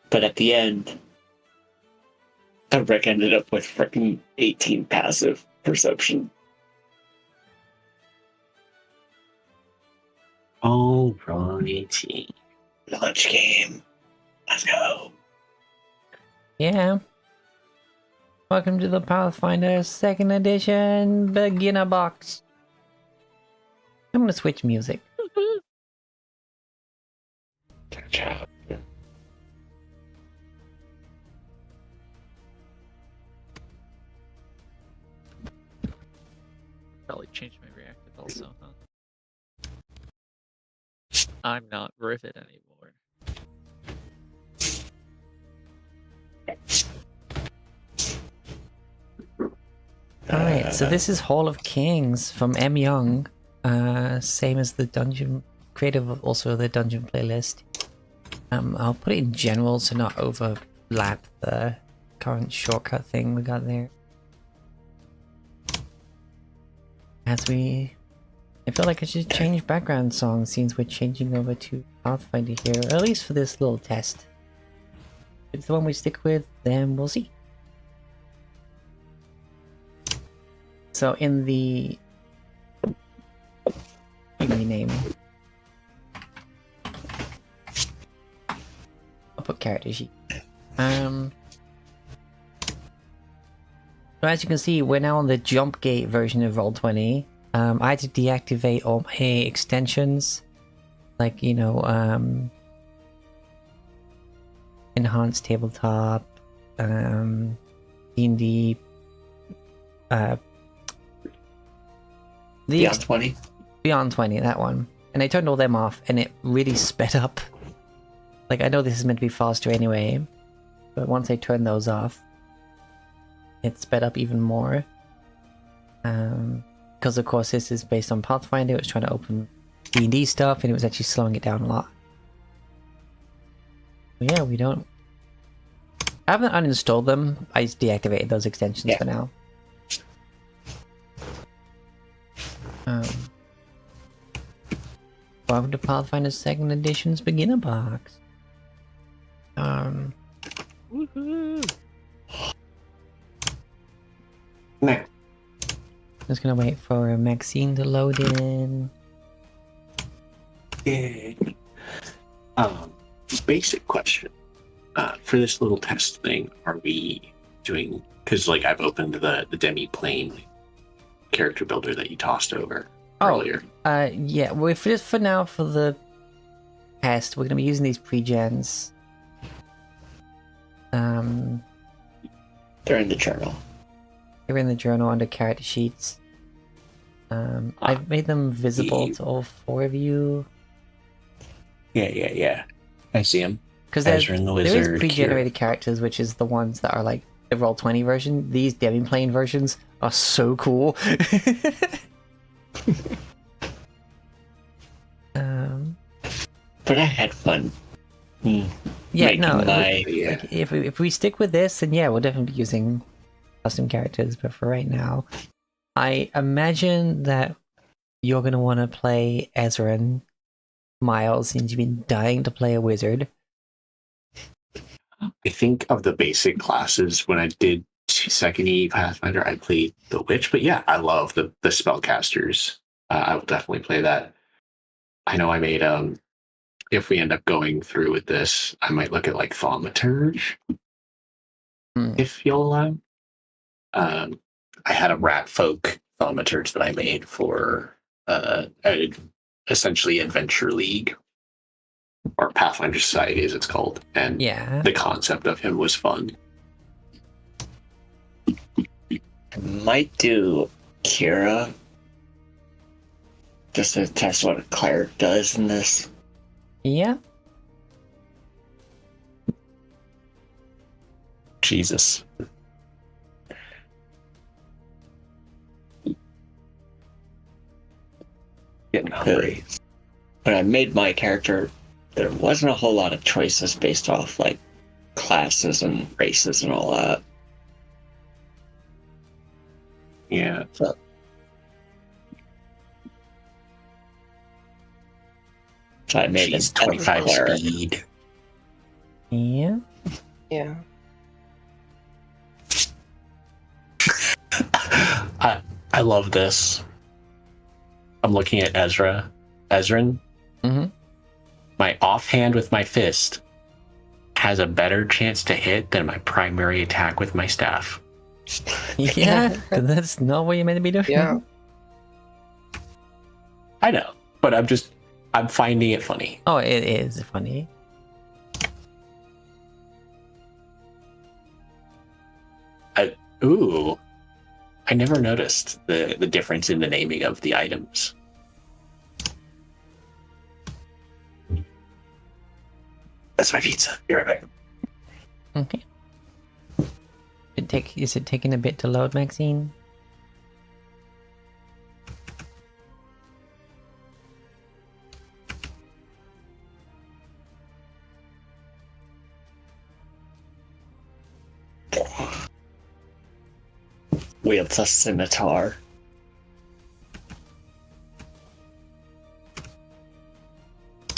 But at the end, the Rick ended up with freaking 18 passive perception. Alrighty. Launch game. Let's go. Yeah. Welcome to the Pathfinder 2nd Edition beginner box. I'm gonna switch music. Ciao. Probably change my reactive also, huh? I'm not Rivet anymore. Alright, so this is Hall of Kings from M. Young. Same as the dungeon, creator of also the dungeon playlist. I'll put it in general to not overlap the current shortcut thing we got there. I feel like I should change background song since we're changing over to Pathfinder here, or at least for this little test. If it's the one we stick with, then we'll see. So in the name, I'll put character sheet. So as you can see, we're now on the jump gate version of Roll20. I had to deactivate all my extensions, like, you know, enhanced tabletop, D&D, Beyond 20. Beyond 20, that one. And I turned all them off, and it really sped up. Like, I know this is meant to be faster anyway, but once I turned those off, it sped up even more. Because of course this is based on Pathfinder, it was trying to open D&D stuff, and it was actually slowing it down a lot. But yeah, we don't... I haven't uninstalled them, I just deactivated those extensions for now. Welcome to Pathfinder 2nd Edition's beginner box. Woohoo! Now, Just gonna wait for Maxine to load in. yeah. Basic question. For this little test thing, are we doing... Because, like, I've opened the demi-plane character builder that you tossed over earlier. Yeah, well, for now, for the test, we're gonna be using these pre-gens. They're in the journal. They're in the journal under character sheets. I've made them visible to all four of you. Yeah. I see them. Because the there Wizard, is pre-generated characters, which is the ones that are like the Roll20 version. These demi-plane versions are so cool. But I had fun. Yeah, no. My, like, if we stick with this, then yeah, we'll definitely be using custom characters. But for right now, I imagine that you're gonna want to play Ezra and Miles, since you've been dying to play a wizard. I think of the basic classes when I did second E Pathfinder, I played the Witch, but yeah, I love the spellcasters. I will definitely play that. I know I made if we end up going through with this, I might look at like Thaumaturge, if you'll allow. I had a rat folk Thaumaturge that I made for essentially Adventure League or Pathfinder Society, as it's called, and the concept of him was fun. I might do Kira just to test what a cleric does in this. Yeah. Jesus. Getting hungry. When I made my character, there wasn't a whole lot of choices based off like classes and races and all that. Yeah. So I made She's 25 speed. Yeah. Yeah. I love this. I'm looking at Ezran. Mm-hmm. My offhand with my fist has a better chance to hit than my primary attack with my staff. Yeah, that's not what you're meant to be doing. Yeah. I know, but I'm finding it funny. Oh, it is funny. I never noticed the difference in the naming of the items. That's my pizza. Be right back. Okay. Is it taking a bit to load, Maxine? Wields a scimitar.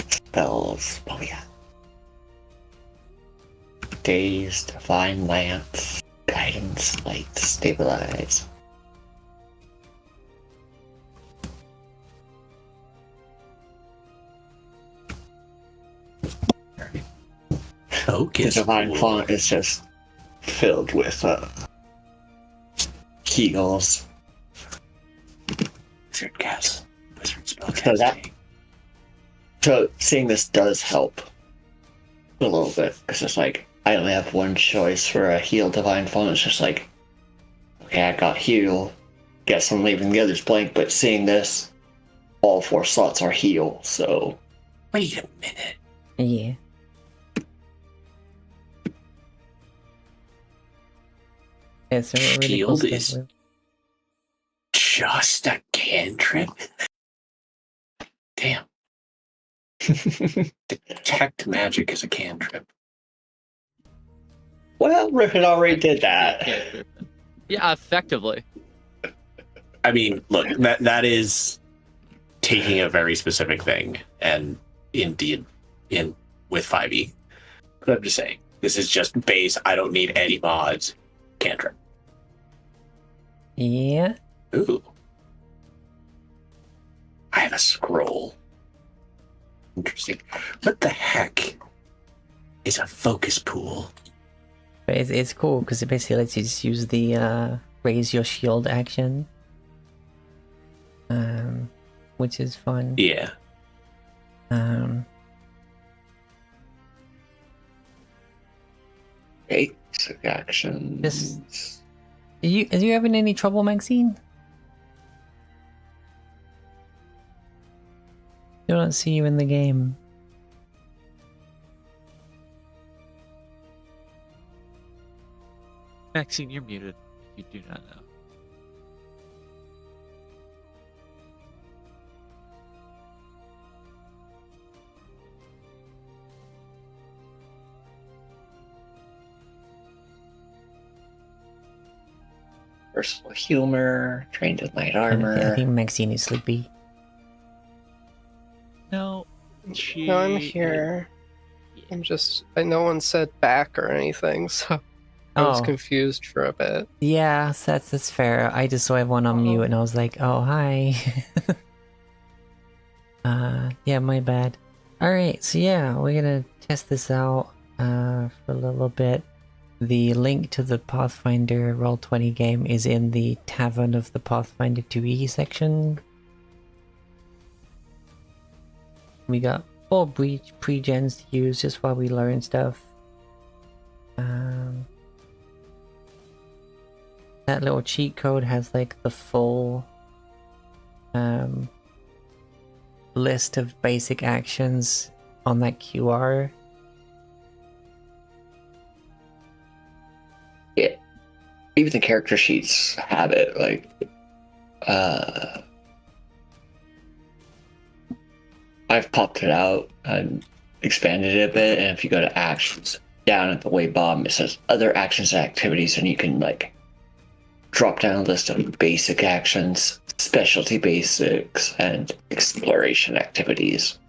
Spells. Oh yeah. Daze, Divine Lance, Guidance, Light, Stabilize. Focus. The Divine Font is just filled with heals. Wizard cast. Wizard spell So seeing this does help a little bit, because it's like I only have one choice for a heal Divine Font. It's just like, okay, I got heal. Guess I'm leaving the others blank, but seeing this, all 4 slots are heal, so... Wait a minute. Yeah. It's a really Shield cool is stuff. just a cantrip? Damn. Detect magic is a cantrip. Well, Rivet already did that. Yeah, effectively. I mean, look, that is taking a very specific thing, and indeed, with 5e. But I'm just saying, this is just base. I don't need any mods. Cantrip. Yeah. Ooh. I have a scroll. Interesting. What the heck is a focus pool? But it's cool because it basically lets you just use the raise your shield action. Which is fun. Yeah. Basic actions. Are you having any trouble, Maxine? I don't see you in the game. Maxine, you're muted. If you do not know. Versatile humor, trained with light armor. I think Maxine is sleepy. No. No, I'm here. No one said back or anything, so I was confused for a bit. Yeah, that's fair. I just saw everyone on mute and I was like, oh, hi. Yeah, my bad. Alright, so yeah, we're gonna test this out for a little bit. The link to the Pathfinder Roll20 game is in the Tavern of the Pathfinder 2e section. We got 4 pre-gens to use just while we learn stuff. That little cheat code has like the full list of basic actions on that QR. Yeah, even the character sheets have it. Like, I've popped it out and expanded it a bit, and if you go to actions, down at the way bottom, it says other actions and activities, and you can like drop down a list of basic actions, specialty basics, and exploration activities.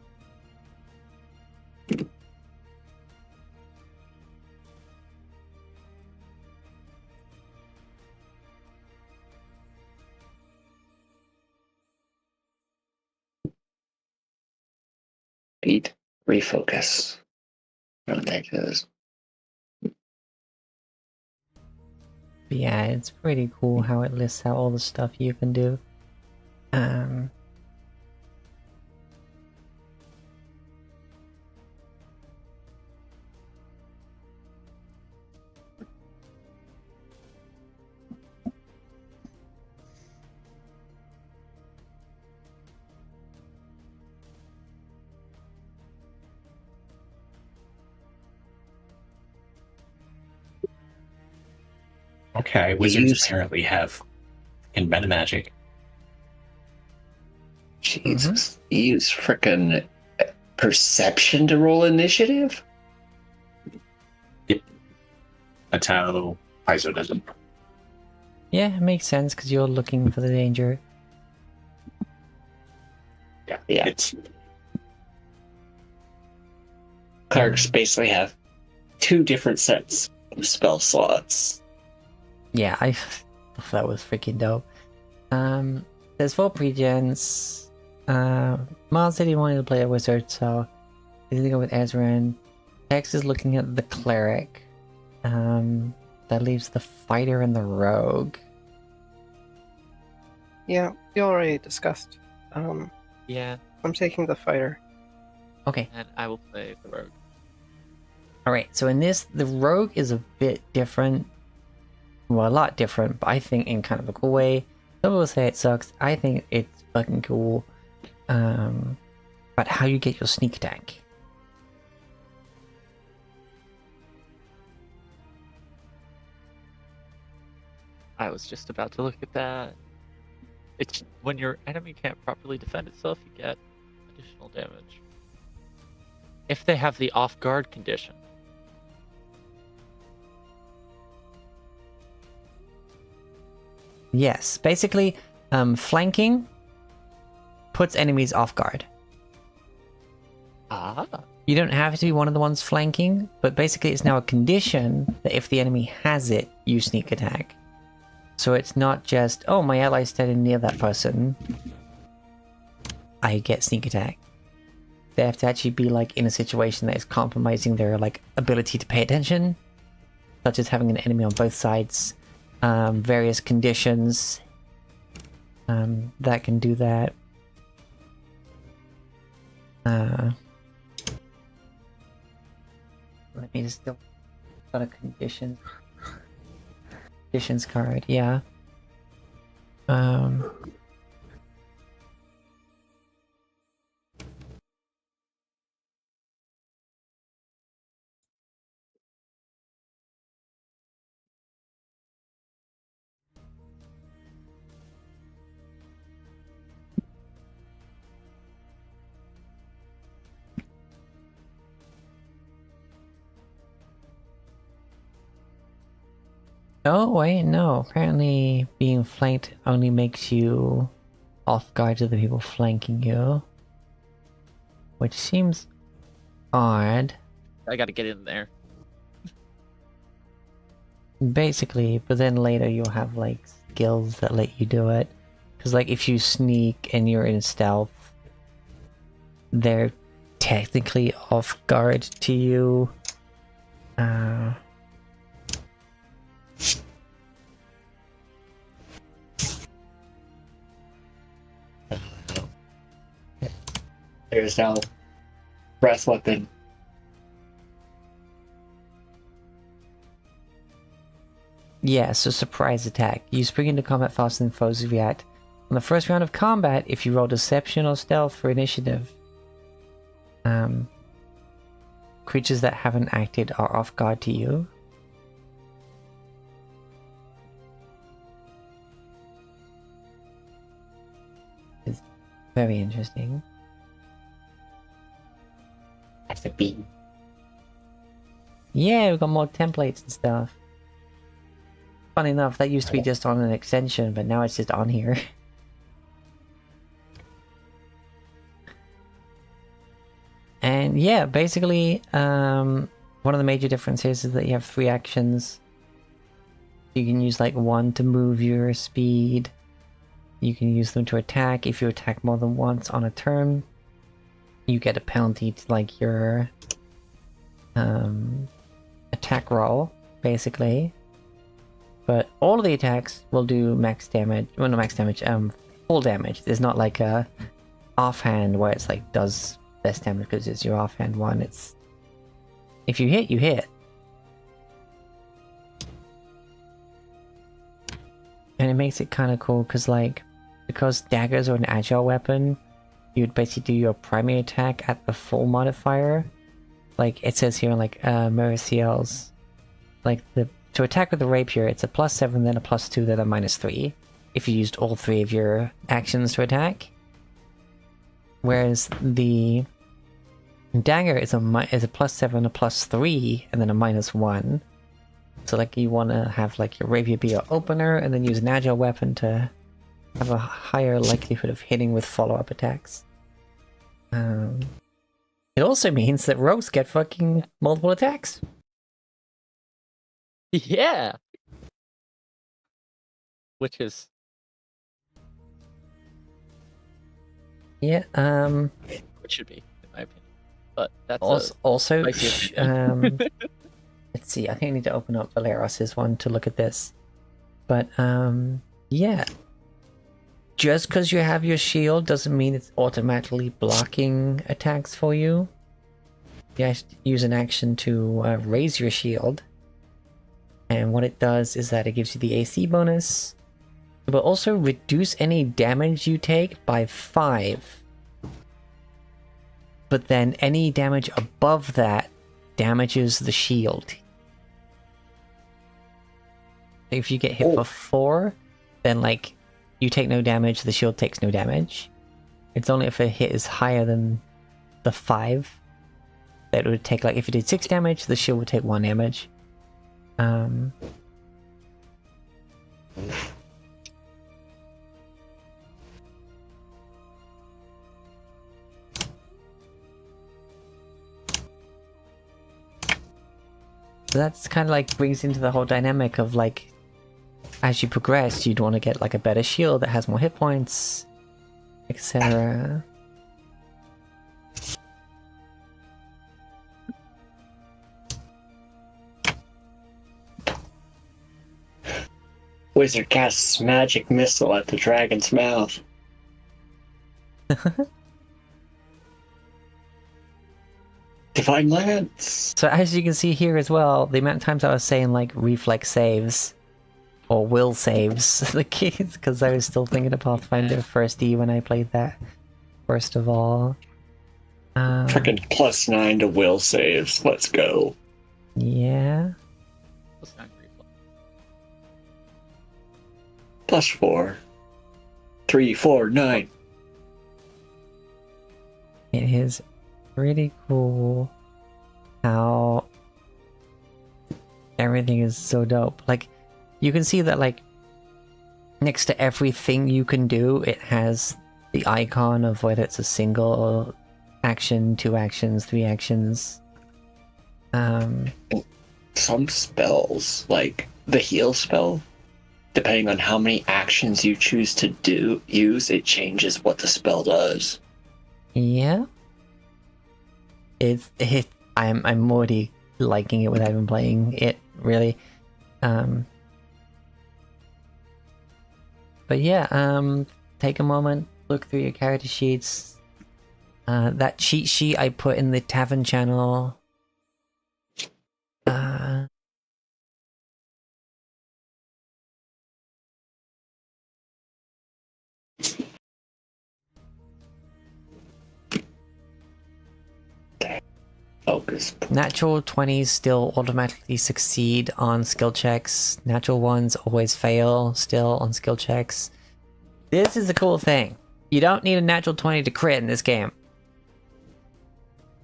Beat, refocus. I don't think it is. But yeah, it's pretty cool how it lists out all the stuff you can do. Okay, wizards apparently have in meta magic. Jesus, you use frickin' perception to roll initiative? Yep. That's how Paizo does it. Yeah, it makes sense because you're looking for the danger. Yeah. Clerics basically have 2 different sets of spell slots. Yeah, I thought that was freaking dope. There's 4 pre-gens. Miles said he wanted to play a wizard, so he's gonna go with Ezran. Tex is looking at the cleric. That leaves the fighter and the rogue. Yeah, we already discussed. Yeah. I'm taking the fighter. Okay. And I will play the rogue. Alright, so in this, the rogue is a bit different. Well, a lot different, but I think in kind of a cool way. Some people say it sucks. I think it's fucking cool. But how you get your sneak attack. I was just about to look at that. It's when your enemy can't properly defend itself, you get additional damage. If they have the off guard condition. Yes, basically, flanking puts enemies off guard. Ah. You don't have to be one of the ones flanking, but basically it's now a condition that if the enemy has it, you sneak attack. So it's not just, oh, my ally's standing near that person, I get sneak attack. They have to actually be like in a situation that is compromising their like ability to pay attention, such as having an enemy on both sides, various conditions that can do that. Let me just got a conditions card, yeah. Oh, wait, no. Apparently being flanked only makes you off guard to the people flanking you. Which seems odd. I gotta get in there. Basically, but then later you'll have like skills that let you do it. Because like if you sneak and you're in stealth, they're technically off guard to you. There's no breath weapon. Yeah, so surprise attack. You spring into combat faster than foes react. On the first round of combat, if you roll deception or stealth for initiative, creatures that haven't acted are off guard to you. It's very interesting. That's a beam. Yeah, we've got more templates and stuff. Funny enough, that used to be just on an extension, but now it's just on here. And yeah, basically, one of the major differences is that you have 3 actions. You can use like 1 to move your speed. You can use them to attack. If you attack more than once on a turn, you get a penalty to like your attack roll, basically. But all of the attacks will do max damage. Well, not max damage, full damage. There's not like a offhand where it's like does less damage because it's your offhand one. It's if you hit, you hit. And it makes it kind of cool because like because daggers are an agile weapon, you'd basically do your primary attack at the full modifier. Like it says here, like Mericiel's, like to attack with the rapier, it's a +7, then a +2, then a -3. If you used all 3 of your actions to attack. Whereas the dagger is a +7, a +3, and then a -1. So like you want to have like your rapier be your opener, and then use an agile weapon to have a higher likelihood of hitting with follow-up attacks. It also means that rogues get fucking multiple attacks. Yeah. Which is yeah, it should be, in my opinion. But that's also let's see, I think I need to open up Valeros's one to look at this. But yeah. Just because you have your shield doesn't mean it's automatically blocking attacks for you. You have to use an action to raise your shield. And what it does is that it gives you the AC bonus, but also reduce any damage you take by 5. But then any damage above that damages the shield. If you get hit for 4, then like you take no damage, the shield takes no damage. It's only if a hit is higher than the 5 that it would take, like if it did 6 damage, the shield would take 1 damage. So that's kind of like brings into the whole dynamic of like, as you progress, you'd want to get like a better shield that has more hit points, etc. Wizard casts magic missile at the dragon's mouth. Divine Lance! So as you can see here as well, the amount of times I was saying like reflex saves or will saves the kids, because I was still thinking of Pathfinder 1st when I played that first of all. Freaking +9 to will saves. Let's go. Yeah. +4. 3, 4, 9. It is pretty cool how everything is so dope. Like, you can see that, like, next to everything you can do, it has the icon of whether it's a single action, 2 actions, 3 actions. Some spells, like the heal spell, depending on how many actions you choose to use, it changes what the spell does. Yeah. I'm already liking it without even playing it, really. But yeah, take a moment, look through your character sheets. That cheat sheet I put in the tavern channel. Focus. Natural 20s still automatically succeed on skill checks. Natural ones always fail still on skill checks. This is a cool thing. You don't need a natural 20 to crit in this game.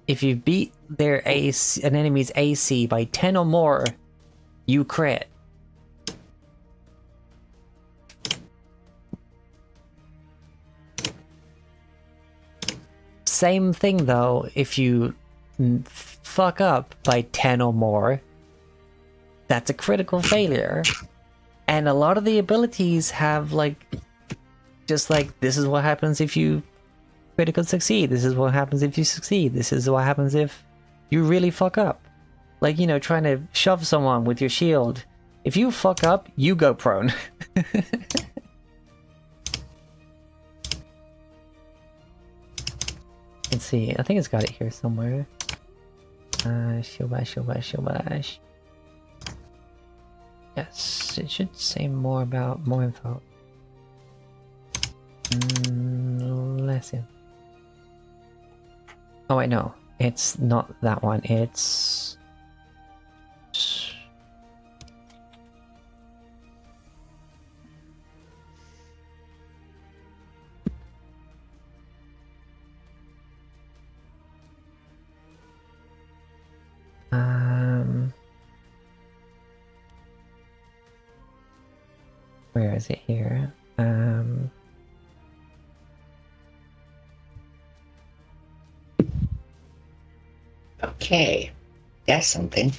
If you beat their AC, an enemy's AC by 10 or more, you crit. Same thing though, if you fuck up by 10 or more, that's a critical failure. And a lot of the abilities have like, just like, this is what happens if you critical succeed, this is what happens if you succeed, this is what happens if you really fuck up. Like, you know, trying to shove someone with your shield. If you fuck up, you go prone. Let's see, I think it's got it here somewhere. Shield bash. Yes, it should say more info. Less info. Oh wait, no, it's not that one, it's... Where is it here? Okay, that's something.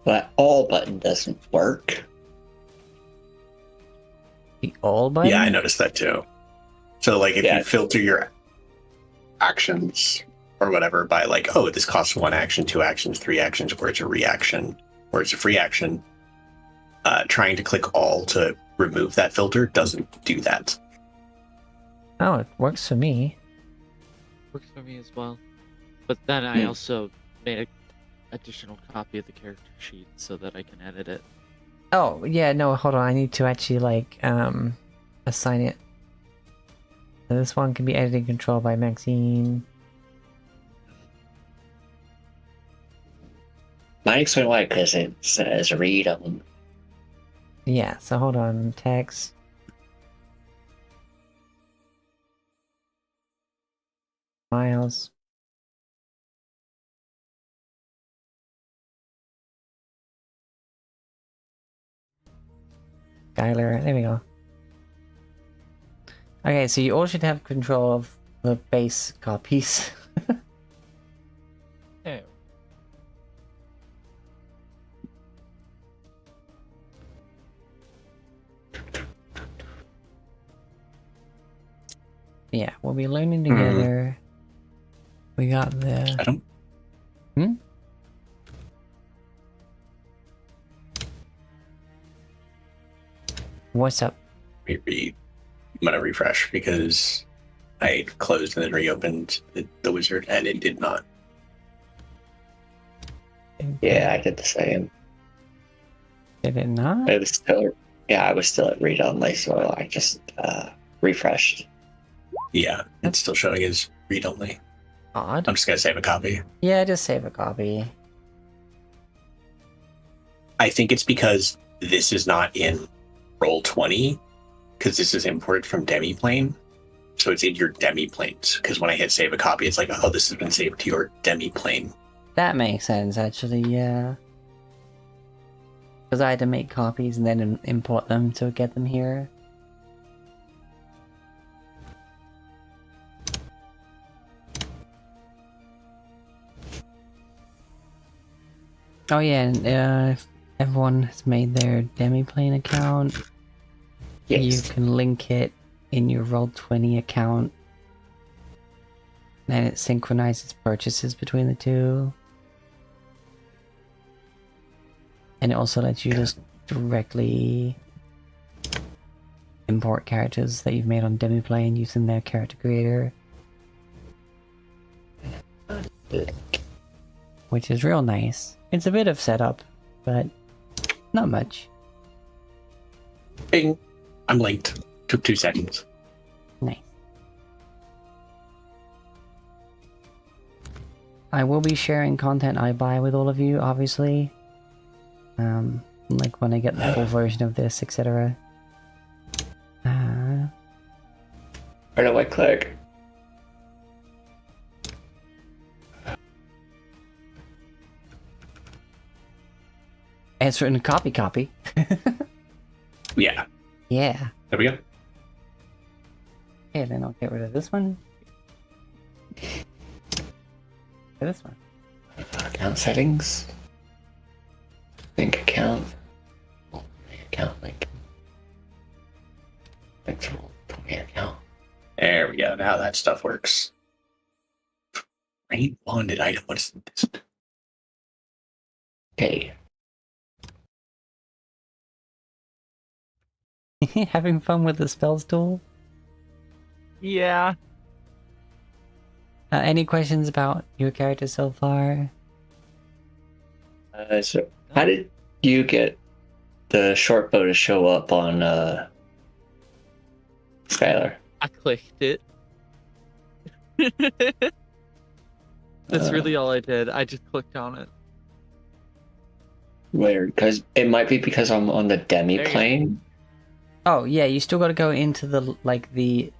But all button doesn't work. The all button? Yeah, I noticed that too. So like if you filter your actions or whatever by like, oh, this costs 1 action, 2 actions, 3 actions, or it's a reaction, or it's a free action, trying to click all to remove that filter doesn't do that. Oh, it works for me. Works for me as well. But then I also made an additional copy of the character sheet so that I can edit it. Oh, yeah, no, hold on. I need to actually, like, assign it. So this one can be edited and controlled by Maxine. Might explain why, because it says read them. Yeah, so hold on. Text. Miles. Skylar, there we go. Okay, so you all should have control of the base copies. Oh. Yeah, we'll be learning together. We got the... I don't... What's up? Maybe I'm gonna refresh because I closed and then reopened the wizard and it did not. Yeah, I did the same. Did it not? It was still, I was still at read only, so I just refreshed. Yeah, it's still showing as read only. Odd. I'm just gonna save a copy. Yeah, just save a copy. I think it's because this is not in Roll20, because this is imported from Demiplane. So it's in your Demiplanes. Because when I hit save a copy, it's like, oh, this has been saved to your Demiplane. That makes sense, actually, yeah. Because I had to make copies and then import them to get them here. Oh yeah, and if everyone has made their Demiplane account, you can link it in your Roll20 account, and it synchronizes purchases between the two. And it also lets you just directly import characters that you've made on Demiplane using their character creator. Which is real nice. It's a bit of setup, but not much. Bing. I'm linked. Took 2 seconds. Nice. I will be sharing content I buy with all of you, obviously. Like when I get the full version of this, etc. Where do I click? Answer in copy. Yeah. Yeah. There we go. Okay, then I'll get rid of this one. This one. Account settings. Link account. Account link. Thanks for 20 account. There we go. Now that stuff works. Right? Bonded item. What is this? Okay. Having fun with the spells tool? Yeah. Any questions about your character so far? So how did you get the short bow to show up on Skylar? I clicked it. That's really all I did. I just clicked on it. Weird, because it might be because I'm on the demi plane. Oh yeah, you still got to go into the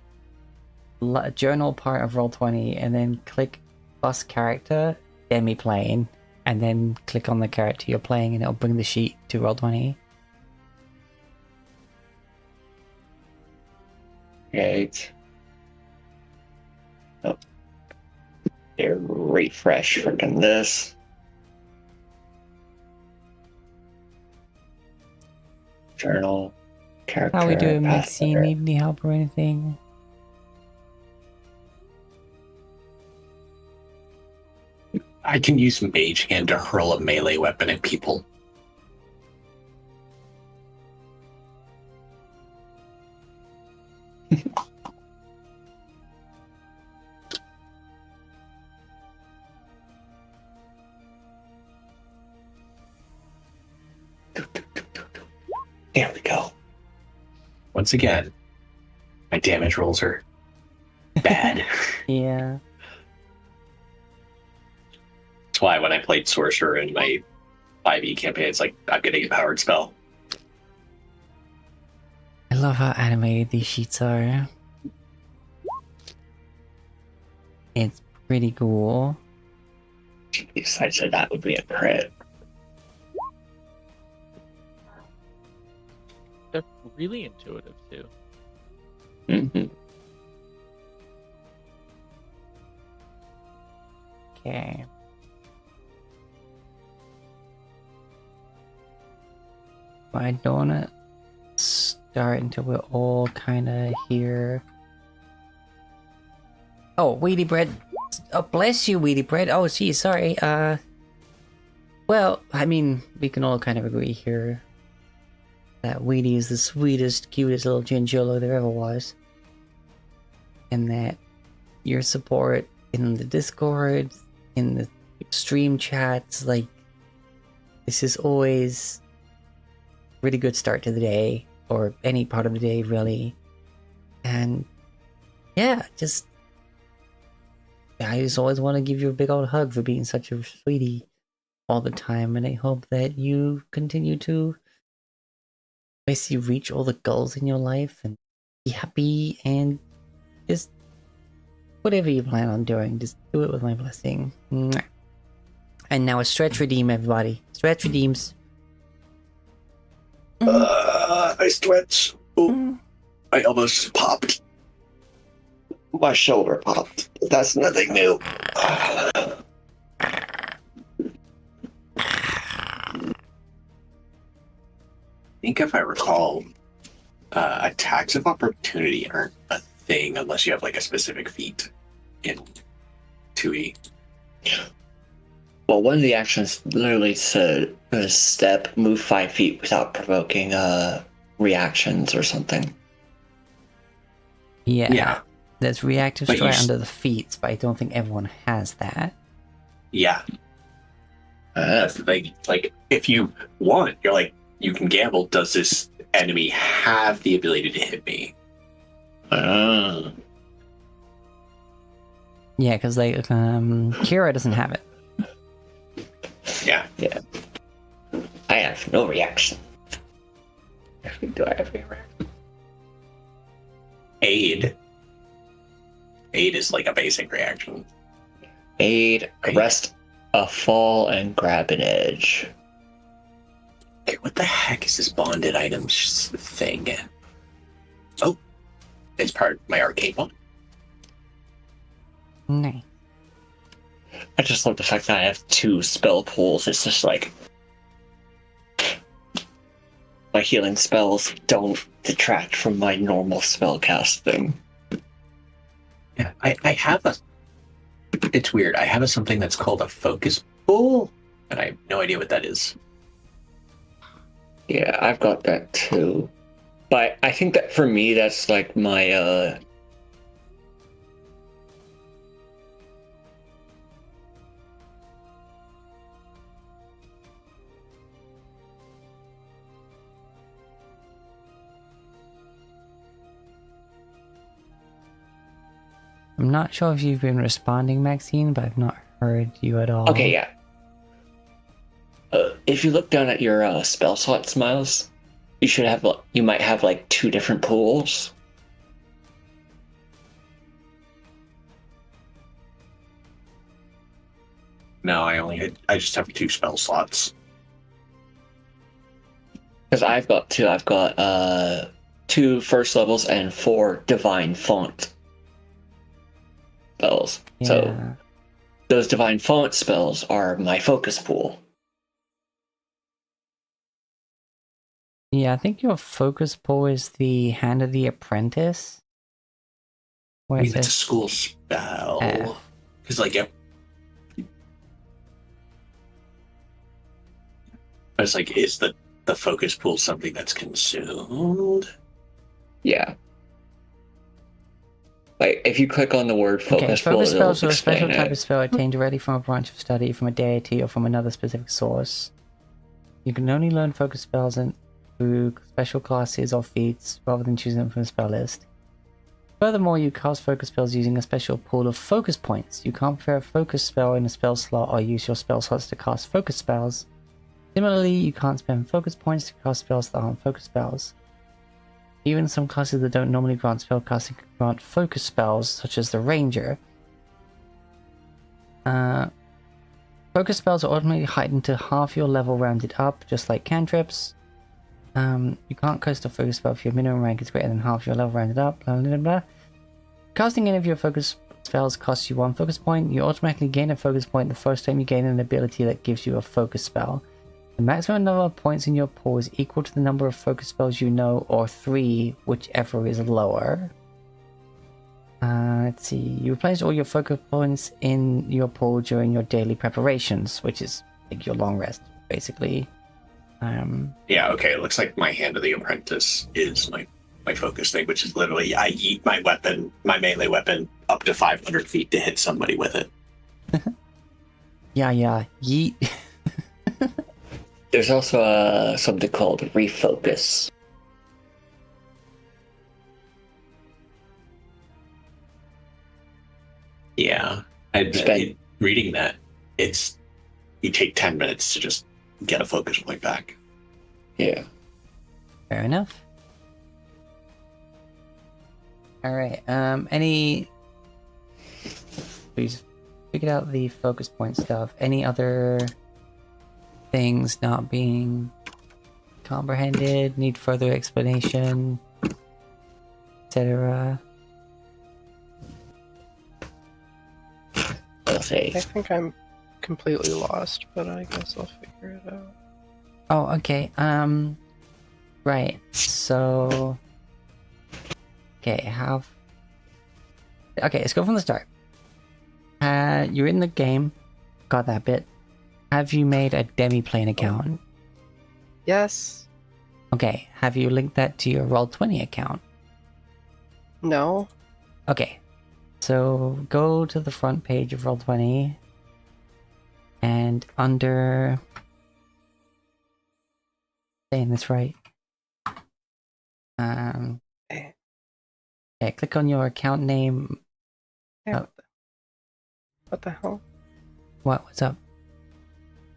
journal part of Roll20 and then click plus character demi plane and then click on the character you're playing and it'll bring the sheet to Roll20. Right. Oh. Here, refresh freaking this. Journal. Character. How we doing, Maxine? Need any help or anything? I can use Mage Hand to hurl a melee weapon at people. There we go. Once again, my damage rolls are bad. Yeah. That's why when I played Sorcerer in my 5e campaign, it's like, I'm getting a powered spell. I love how animated these sheets are. It's pretty cool. Jeez, I said that would be a crit. They're really intuitive too. Mm-hmm. Okay. I don't wanna start until we're all kind of here. Oh, Weedy Bread. Oh, bless you, Weedy Bread. Oh, geez, sorry. Well, I mean, we can all kind of agree here that Weedy is the sweetest, cutest little chinchilla there ever was. And that your support in the Discord, in the stream chats, like, this is always a really good start to the day, or any part of the day, really. And yeah, I just always want to give you a big old hug for being such a sweetie all the time, and I hope that you continue to basically reach all the goals in your life and be happy, and just whatever you plan on doing, just do it with my blessing. Mwah. And now a stretch redeem, everybody. Stretch redeems. I stretch. Oh, I almost popped. My shoulder popped. That's nothing new. think if I recall, attacks of opportunity aren't a thing unless you have like a specific feat in 2E. Well, one of the actions literally said step, move 5 feet without provoking reactions or something. Yeah. There's reactive But strike under the feats, but I don't think everyone has that. Yeah. That's the thing. Like, if you want, you're like, you can gamble. Does this enemy have the ability to hit me? Yeah, because like Kira doesn't have it. Yeah. I have no reaction. Do I have any reaction? Aid. Aid is like a basic reaction. Aid, arrest a fall, and grab an edge. Okay, what the heck is this bonded items thing? Oh, it's part of my arcade one. Nice. I just love the fact that I have 2 spell pools. It's just like my healing spells don't detract from my normal spell casting. Yeah, I have a. It's weird. I have something that's called a focus pool, and I have no idea what that is. Yeah, I've got that too. But I think that for me, that's like my I'm not sure if you've been responding, Maxine, but I've not heard you at all. Okay, yeah. If you look down at your spell slots, Miles, you might have like 2 different pools. No, I just have 2 spell slots. Because I've got 2. I've got 2 first levels and 4 divine font spells. Yeah. So those divine font spells are my focus pool. Yeah, I think your focus pull is the Hand of the Apprentice. I Where mean, it it's a says school spell. F. Because, like, I was like, is the focus pool something that's consumed? Yeah. Like, if you click on the word focus pool, focus it'll spells are a special explain type it. of spell obtained directly from a branch of study, from a deity, or from another specific source. You can only learn focus spells through special classes or feats, rather than choosing them from a spell list. Furthermore, you cast focus spells using a special pool of focus points. You can't prepare a focus spell in a spell slot or use your spell slots to cast focus spells. Similarly, you can't spend focus points to cast spells that aren't focus spells. Even some classes that don't normally grant spellcasting can grant focus spells, such as the Ranger. Focus spells are automatically heightened to half your level rounded up, just like cantrips. You can't cast a focus spell if your minimum rank is greater than half your level rounded up, blah blah blah. Casting any of your focus spells costs you 1 focus point. You automatically gain a focus point the first time you gain an ability that gives you a focus spell. The maximum number of points in your pool is equal to the number of focus spells you know, or 3, whichever is lower. Let's see. You replenish all your focus points in your pool during your daily preparations, which is like your long rest, basically. Yeah, okay, it looks like my Hand of the Apprentice is my focus thing, which is literally I yeet my weapon, my melee weapon, up to 500 feet to hit somebody with it. Yeah, yeet. There's also something called refocus. Yeah, reading that, it's you take 10 minutes to just get a focus point back. Yeah. Fair enough. Alright, please figured out the focus point stuff. Any other things not being comprehended, need further explanation, etc.? I'll say. I think I'm completely lost, but I guess I'll figure it out. Oh, okay. Right. So. Okay. Okay, let's go from the start. You're in the game. Got that bit. Have you made a demi-plane account? Yes. Okay. Have you linked that to your Roll20 account? No. Okay. So go to the front page of Roll20 and under... Saying this right. Yeah, click on your account name. Yeah, what the hell? What's up?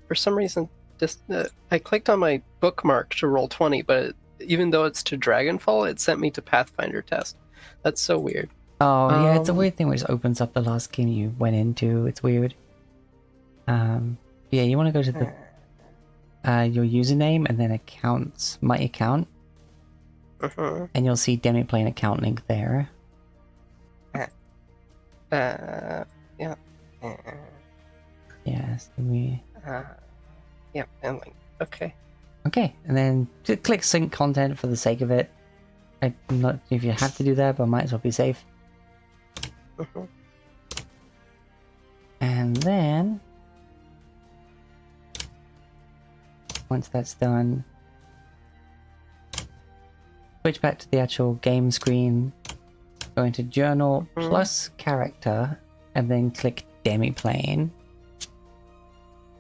For some reason, just I clicked on my bookmark to Roll20, but even though it's to Dragonfall, it sent me to Pathfinder test. That's so weird. Oh, yeah, it's a weird thing where it just opens up the last game you went into. It's weird. Yeah, you want to go to the your username and then accounts, my account. And you'll see Demiplane account link there. Yeah. Yes, we. Yeah, and link. Okay. Okay, and then just click sync content for the sake of it. I'm not if you have to do that, but might as well be safe. And then once that's done, switch back to the actual game screen, go into journal plus character, and then click Demiplane.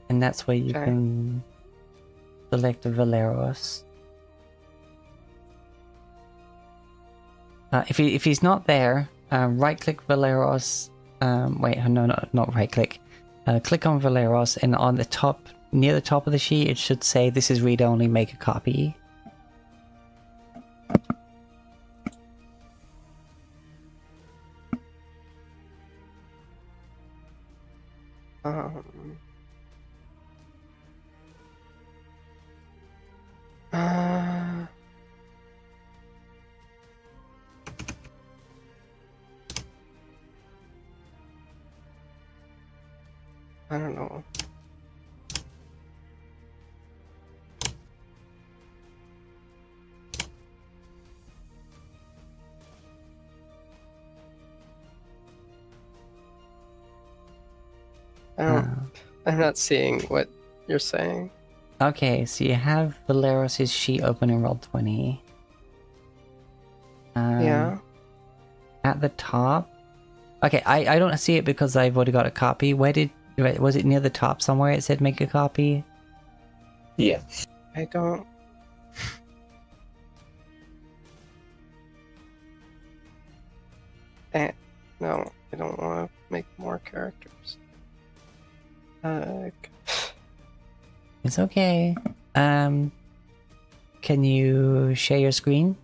And that's where you can select Valeros. If he's not there, right click Valeros. Wait, no, not right click. Click on Valeros, and on the top, near the top of the sheet, it should say "This is read only. Make a copy." I don't know. I'm not seeing what you're saying. Okay, so you have Valeros' sheet open in Roll20. Yeah. At the top. Okay, I don't see it because I've already got a copy. Was it near the top somewhere? It said make a copy. Yeah. I don't. No, I don't want to make more characters. It's okay. Can you share your screen?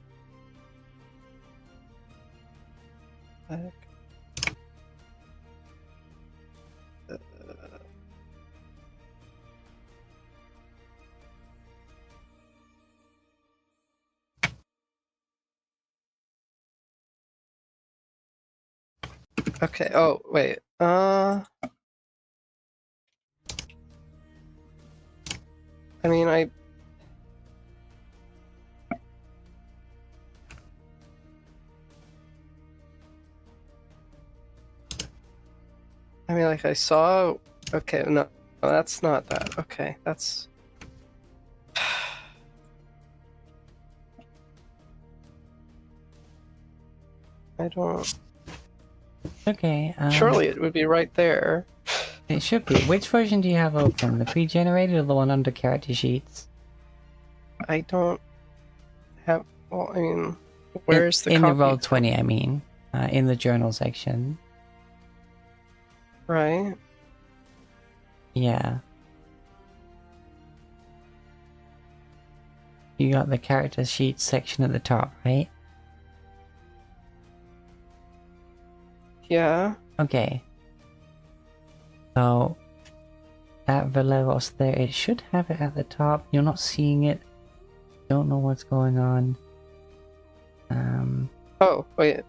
Okay. Oh wait. I mean, like I saw. Okay, no, that's not that. Okay, that's. I don't. Okay. Surely it would be right there. It should be. Which version do you have open? The pre-generated or the one under character sheets? I don't have. Well, I mean, where's the in copy? the Roll20? I mean, in the journal section. Right. Yeah. You got the character sheet section at the top, right? Yeah. Okay. So that Valeros there, it should have it at the top. You're not seeing it. Don't know what's going on. Oh wait.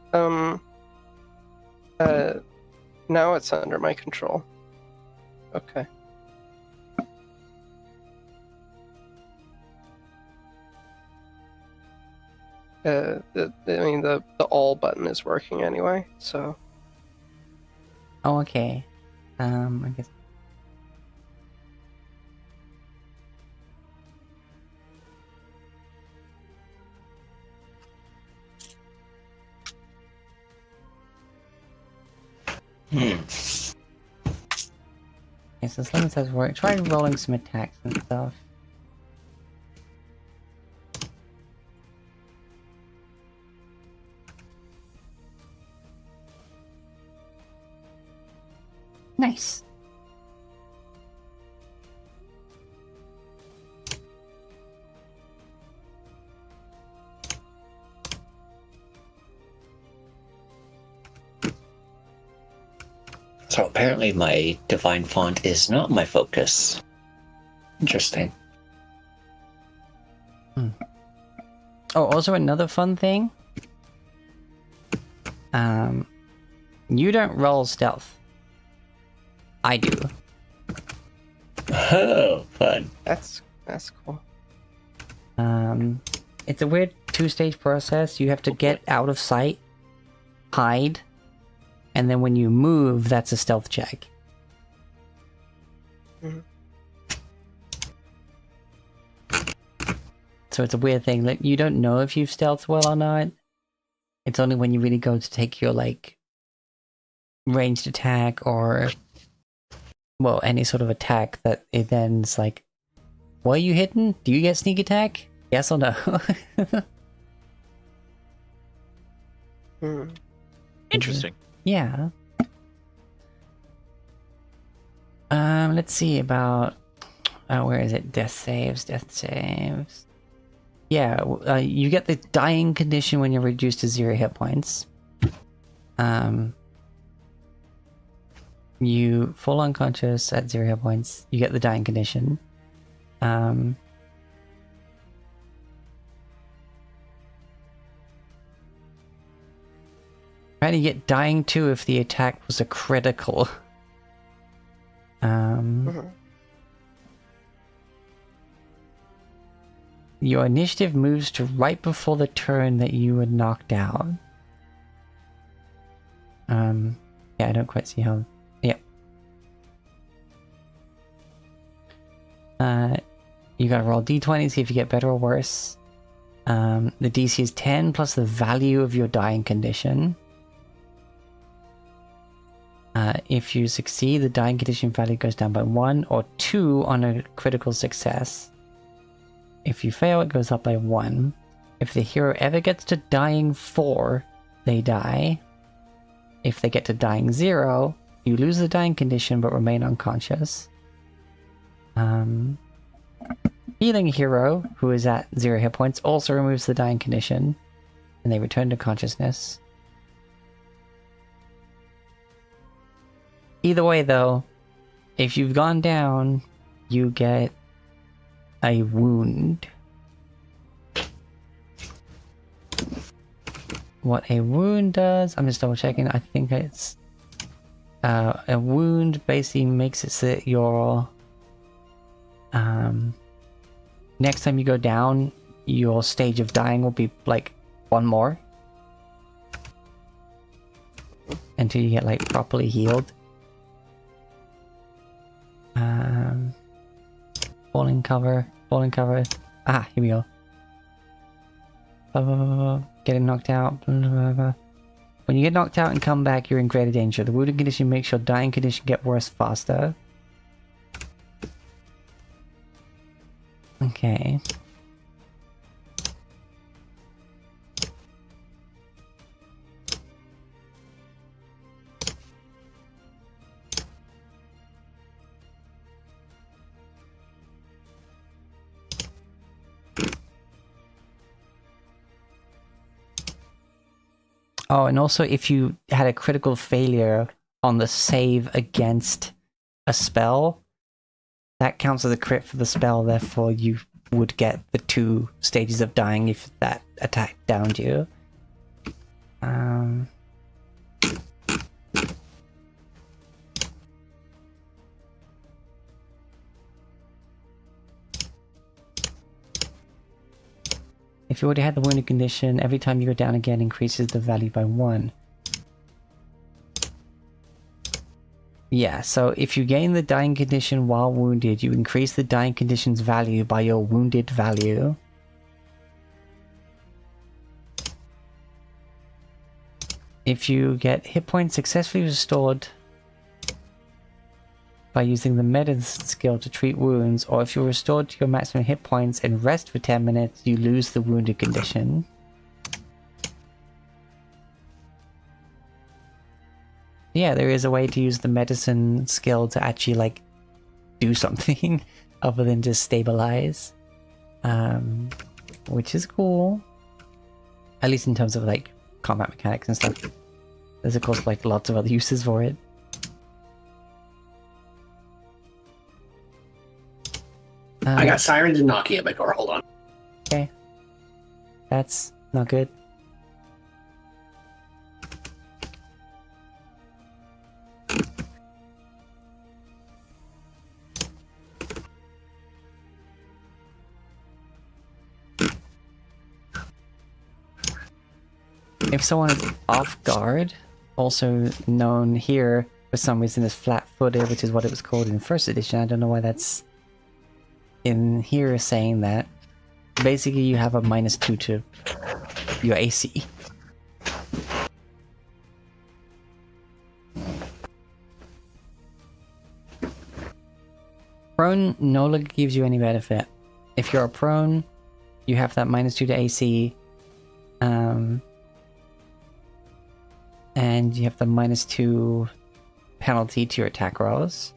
Now it's under my control. Okay. the all button is working anyway. So. Oh, okay. I guess. Okay, so as long as that's work, try rolling some attacks and stuff. Nice. So apparently my divine font is not my focus. Interesting. Oh, also another fun thing. You don't roll stealth. I do. Oh, fun. That's cool. It's a weird two-stage process. You have to get out of sight, hide, and then when you move, that's a stealth check. Mm-hmm. So it's a weird thing that you don't know if you've stealthed well or not. It's only when you really go to take your, like, ranged attack or, well, any sort of attack that it then's like, what are you hitting? Do you get sneak attack? Yes or no? Interesting. Yeah. Let's see about... where is it? Death saves. Yeah, you get the dying condition when you're reduced to 0 hit points. You fall unconscious at 0 hit points. You get the dying condition. And you get dying too if the attack was a critical. Your initiative moves to right before the turn that you were knocked out. Yeah, I don't quite see how... Yep. You gotta roll d20, see if you get better or worse. The DC is 10 plus the value of your dying condition. If you succeed, the dying condition value goes down by 1 or 2 on a critical success. If you fail, it goes up by 1. If the hero ever gets to dying 4, they die. If they get to dying 0, you lose the dying condition but remain unconscious. Healing hero, who is at 0 hit points, also removes the dying condition, and they return to consciousness. Either way, though, if you've gone down, you get a wound. What a wound does, I'm just double checking, I think it's... a wound basically makes it so that your... next time you go down, your stage of dying will be, like, 1 more. Until you get, like, properly healed. Falling cover. Ah, here we go. Getting knocked out. When you get knocked out and come back, you're in greater danger. The wounding condition makes your dying condition get worse faster. Okay. Oh, and also if you had a critical failure on the save against a spell, that counts as a crit for the spell, therefore you would get the 2 stages of dying if that attack downed you. If you already had the wounded condition, every time you go down again increases the value by 1. Yeah, so if you gain the dying condition while wounded, you increase the dying condition's value by your wounded value. If you get hit points successfully restored by using the medicine skill to treat wounds, or if you're restored to your maximum hit points and rest for 10 minutes, you lose the wounded condition. Yeah, there is a way to use the medicine skill to actually, like, do something other than just stabilize. Which is cool. At least in terms of, like, combat mechanics and stuff. There's, of course, like, lots of other uses for it. I got sirens knocking at my door. Hold on. Okay. That's not good. If someone is off guard, also known here for some reason as flat-footed, which is what it was called in first edition. I don't know why that's in here saying that. Basically, you have a -2 to your AC. Prone no longer gives you any benefit. If you're a prone, you have that -2 to AC. And you have the -2 penalty to your attack rolls.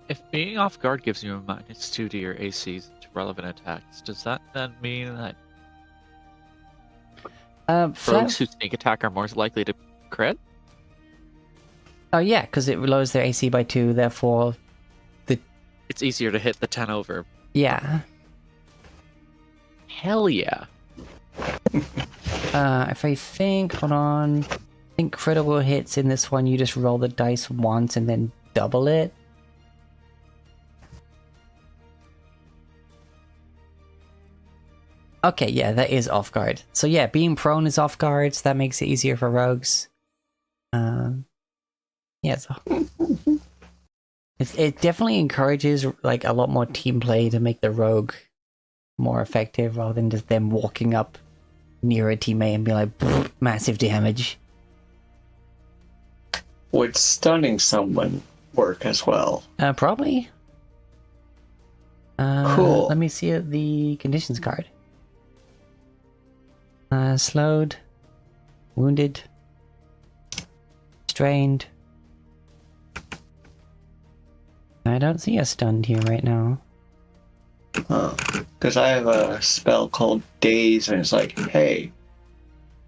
If being off guard gives you a -2 to your ACs to relevant attacks, does that then mean that rogues who sneak attack are more likely to crit? Oh yeah, because it lowers their AC by 2, therefore it's easier to hit the 10 over. Yeah. Hell yeah. If I think, hold on, I think critical hits in this one, you just roll the dice once and then double it. Okay, yeah, that is off guard. So yeah, being prone is off guard, so that makes it easier for rogues. Yeah, so it definitely encourages like a lot more team play to make the rogue more effective rather than just them walking up near a teammate and be like, massive damage. Would stunning someone work as well? Probably. Cool. Let me see the conditions card. Slowed, wounded, strained. I don't see a stunned here right now. Because I have a spell called Daze, and it's like, hey,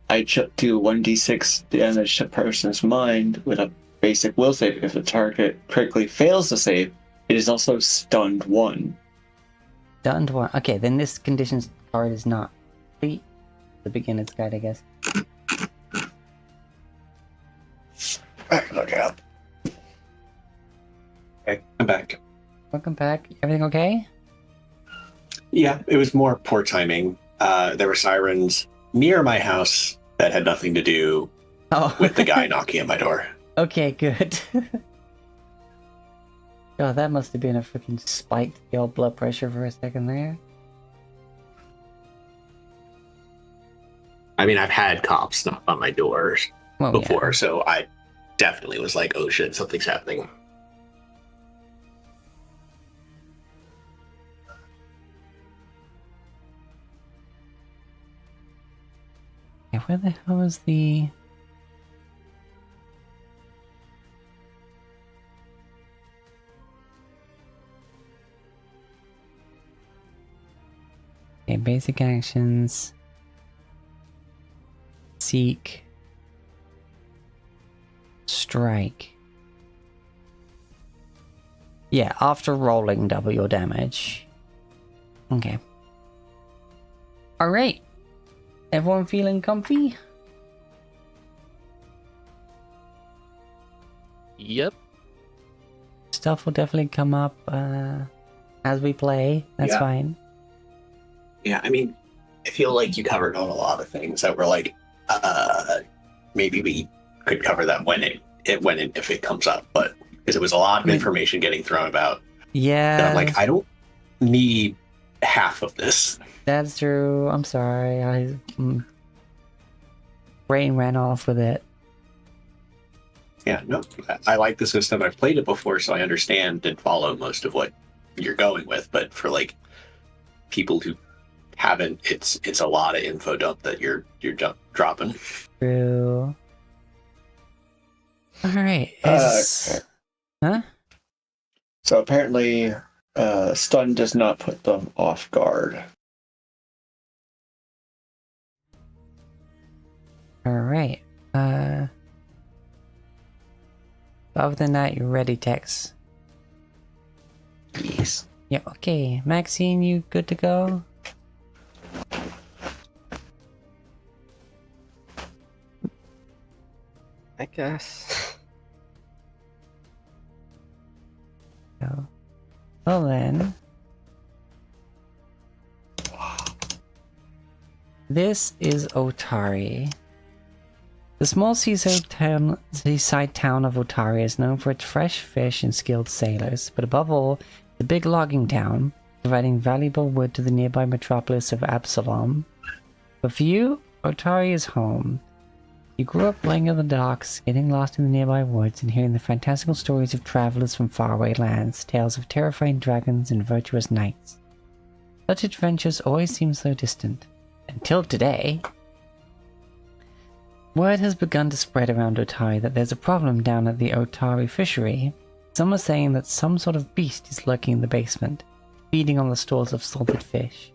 I do 1d6 damage to a person's mind with a basic will save. If the target critically fails to save, it is also stunned 1. Stunned 1. Okay, then this conditions card is not complete. The beginner's guide, I guess. Back, look out. Okay, I'm back. Welcome back. Everything okay? Yeah, it was more poor timing. There were sirens near my house that had nothing to do with the guy knocking at my door. Okay, good. God, that must have been a freaking spike to the old blood pressure for a second there. I mean, I've had cops knock on my doors before, so I definitely was like, oh shit, something's happening. Yeah, where the hell is the... Okay, basic actions. Seek. Strike. Yeah, after rolling, double your damage. Okay. Alright. Everyone feeling comfy? Yep. Stuff will definitely come up as we play. That's fine. Yeah, I mean, I feel like you covered on a lot of things that were like, maybe we could cover that when it when and if it comes up, but because it was a lot of information getting thrown about. Yeah. And I'm like, I don't need half of this. That's true. I'm sorry. Brain ran off with it. Yeah, no, I like the system. I've played it before, so I understand and follow most of what you're going with. But for like people who haven't, it's a lot of info dump that you're dropping. True. All right. Huh? So apparently, stun does not put them off guard. All right. Other than that, you're ready, Tex. Yes. Yeah. Okay, Maxine, you good to go? I guess. So, well then. This is Otari. The small seaside town of Otari is known for its fresh fish and skilled sailors, but above all, the big logging town, providing valuable wood to the nearby metropolis of Absalom. But for you, Otari is home. You grew up playing on the docks, getting lost in the nearby woods, and hearing the fantastical stories of travelers from faraway lands, tales of terrifying dragons and virtuous knights. Such adventures always seem so distant. Until today. Word has begun to spread around Otari that there's a problem down at the Otari fishery. Some are saying that some sort of beast is lurking in the basement, feeding on the stores of salted fish.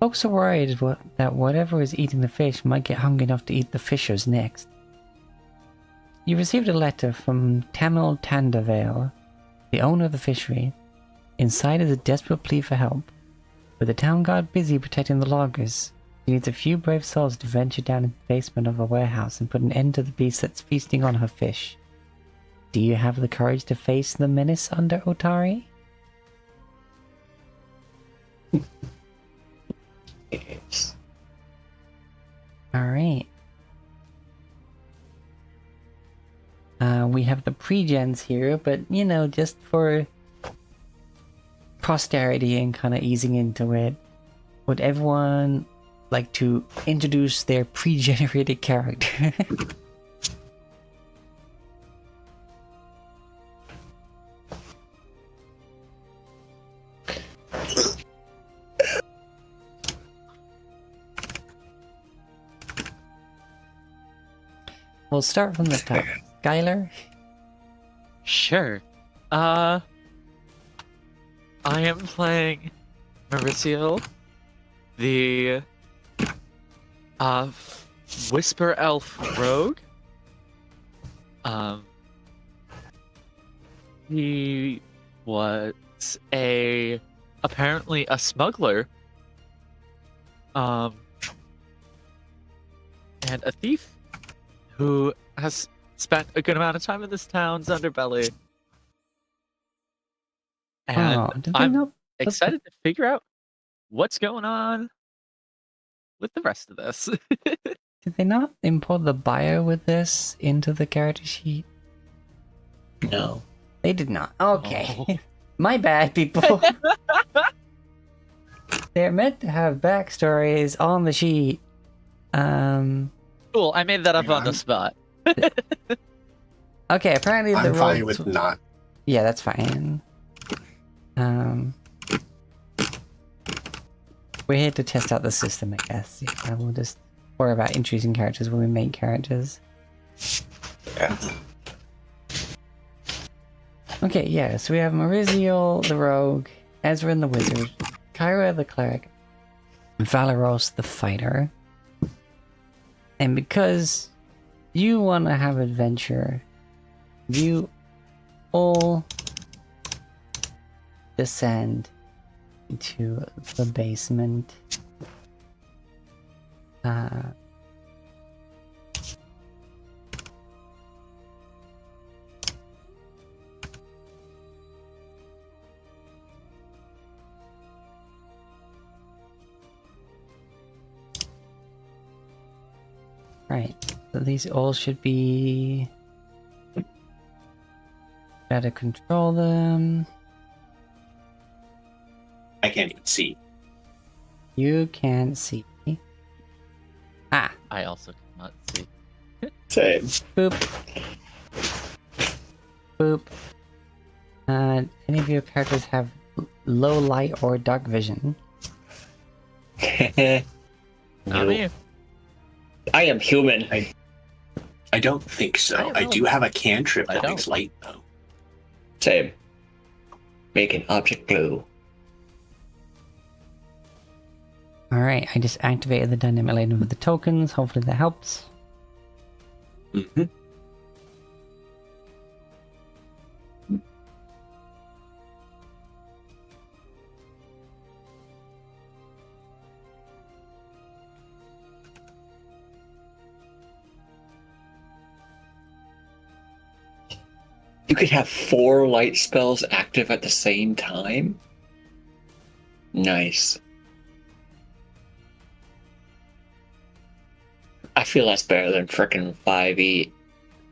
Folks are worried that whatever is eating the fish might get hungry enough to eat the fishers next. You received a letter from Tamil Tandavale, the owner of the fishery. Inside is a desperate plea for help. With the town guard busy protecting the loggers, she needs a few brave souls to venture down into the basement of a warehouse and put an end to the beast that's feasting on her fish. Do you have the courage to face the menace under Otari? Yes. Alright. We have the pre-gens here, but you know, just for posterity and kind of easing into it, would everyone like to introduce their pre-generated character? We'll start from the top. Skylar? Sure. I am playing Mauricio, the Whisper Elf Rogue. He was apparently a smuggler. And a thief who has spent a good amount of time in this town's underbelly. And I'm excited to figure out what's going on with the rest of this. Did they not import the bio with this into the character sheet? No. They did not. Okay. Oh. My bad, people. They're meant to have backstories on the sheet. Cool, I made that up on the spot. Okay, apparently I'm fine with not. Yeah, that's fine. We're here to test out the system, I guess. Yeah, we'll just worry about introducing characters when we make characters. Yeah. Okay, yeah, so we have Mauricio the Rogue, Ezra the Wizard, Kyra the Cleric, Valeros the Fighter. And because you want to have adventure, you all descend into the basement. Alright, so these all should be... Better control them. I can't even see. You can see. Ah! I also cannot see. Same. Boop. Boop. Any of your characters have low light or dark vision? Not No. me. I am human. I don't think so. I do have a cantrip that makes light though. Same. Make an object glue. Alright, I just activated the dynamic lighting with the tokens. Hopefully that helps. Mm-hmm. You could have 4 light spells active at the same time? Nice. I feel that's better than frickin' 5e.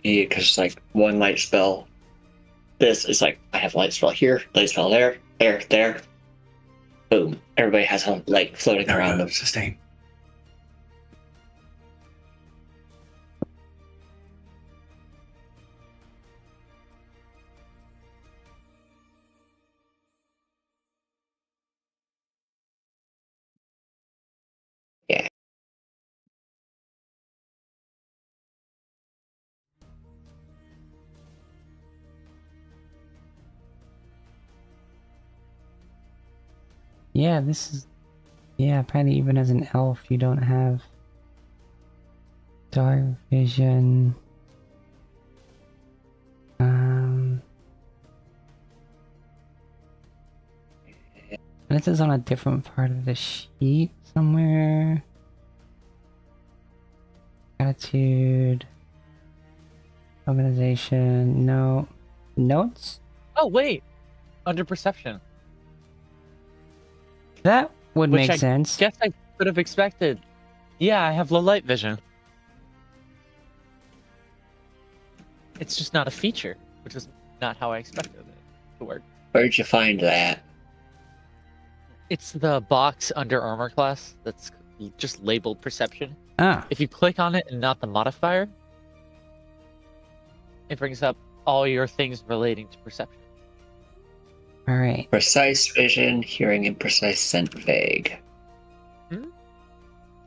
Because like one light spell. This is like, I have light spell here, light spell there, there. Boom. Everybody has a light floating around them. Sustain. Yeah. Yeah, this is... Yeah, apparently even as an elf you don't have... dark vision... This is on a different part of the sheet somewhere. Attitude. Organization. No. Notes? Oh, wait. Under perception. That would Which make sense. Guess I could have expected. Yeah, I have low light vision. It's just not a feature, which is not how I expected it to work. Where'd you find that? It's the box under armor class that's just labeled perception. Ah. If you click on it and not the modifier, it brings up all your things relating to perception. Alright. Precise vision, hearing, and precise scent vague.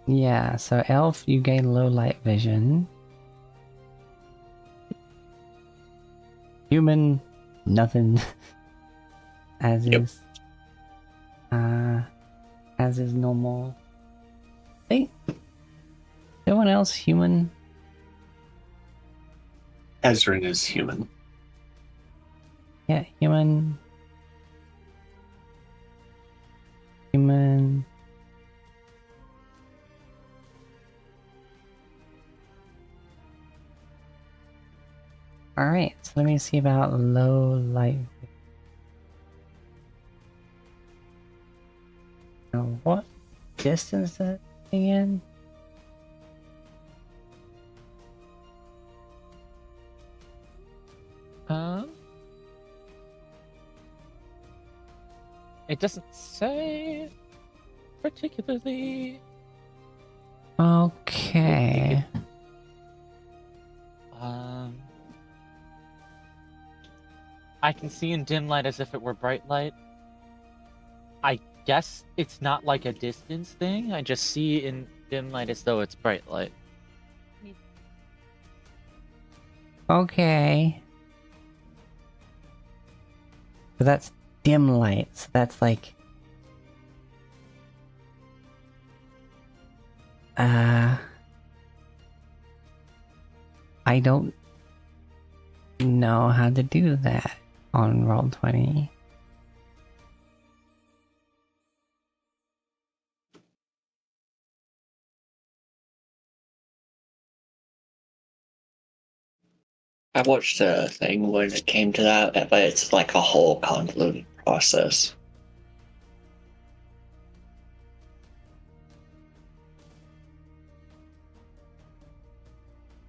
Yeah, so elf, you gain low light vision. Human, nothing. As is. As is normal. Hey, anyone else human? Ezrin is human. Yeah, human. Human. Alright, so let me see about low light. Now, what distance is that again? It doesn't say particularly. Okay. I can see in dim light as if it were bright light. I guess it's not like a distance thing. I just see in dim light as though it's bright light. Okay. So that's dim light. So that's like... I don't know how to do that on Roll20. I watched a thing when it came to that, but it's like a whole convoluted process.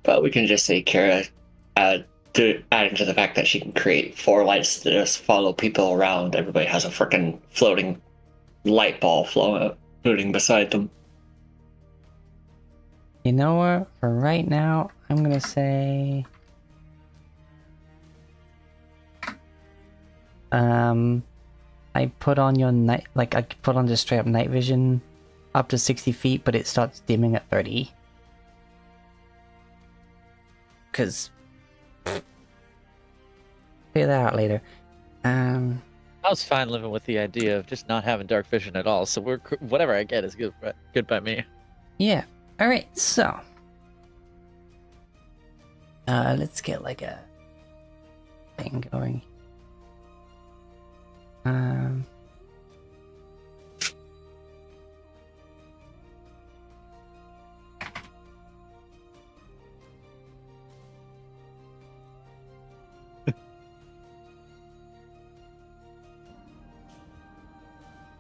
But we can just say Kira, adding to the fact that she can create 4 lights to just follow people around. Everybody has a freaking floating light ball floating beside them. You know what? For right now, I'm gonna say... I put on your night... Like, I put on just straight up night vision up to 60 feet, but it starts dimming at 30. Because... Figure that out later. I was fine living with the idea of just not having dark vision at all, so whatever I get is good by me. Yeah. Alright, so... let's get like a... thing going.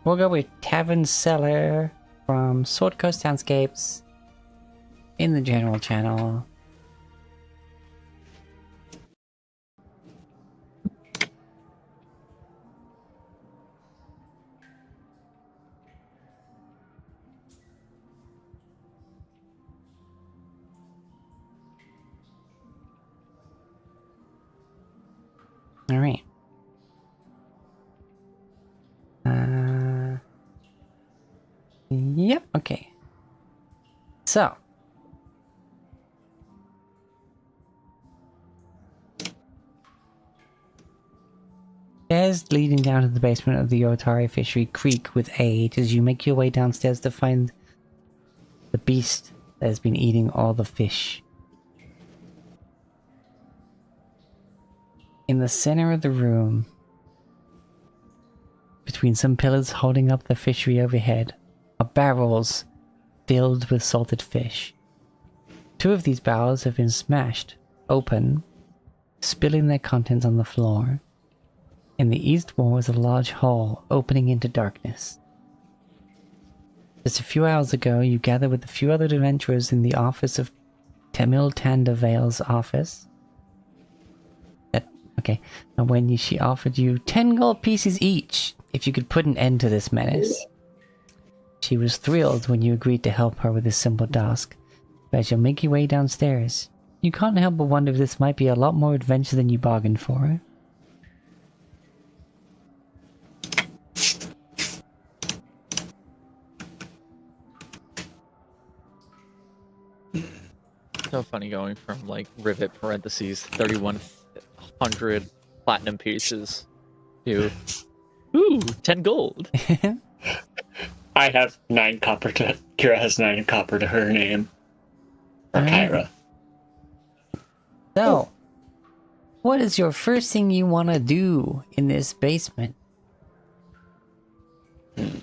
We'll go with Tavern Cellar from Sword Coast Townscapes in the general channel. All right. Yep, okay. So. Stairs leading down to the basement of the Otari Fishery creak with age as you make your way downstairs to find the beast that has been eating all the fish. In the center of the room, between some pillars holding up the fishery overhead, are barrels filled with salted fish. 2 of these barrels have been smashed open, spilling their contents on the floor. In the east wall is a large hole opening into darkness. Just a few hours ago, you gathered with a few other adventurers in the office of Tamil Tandavale's office. Okay, and when she offered you 10 gold pieces each if you could put an end to this menace. She was thrilled when you agreed to help her with this simple task. But as you make your way downstairs, you can't help but wonder if this might be a lot more adventure than you bargained for. So funny going from like Rivet parentheses 3,100 platinum pieces to 10 gold. I have 9 copper to... Kira has 9 copper to her name. Or Kyra. So, what is your first thing you want to do in this basement? The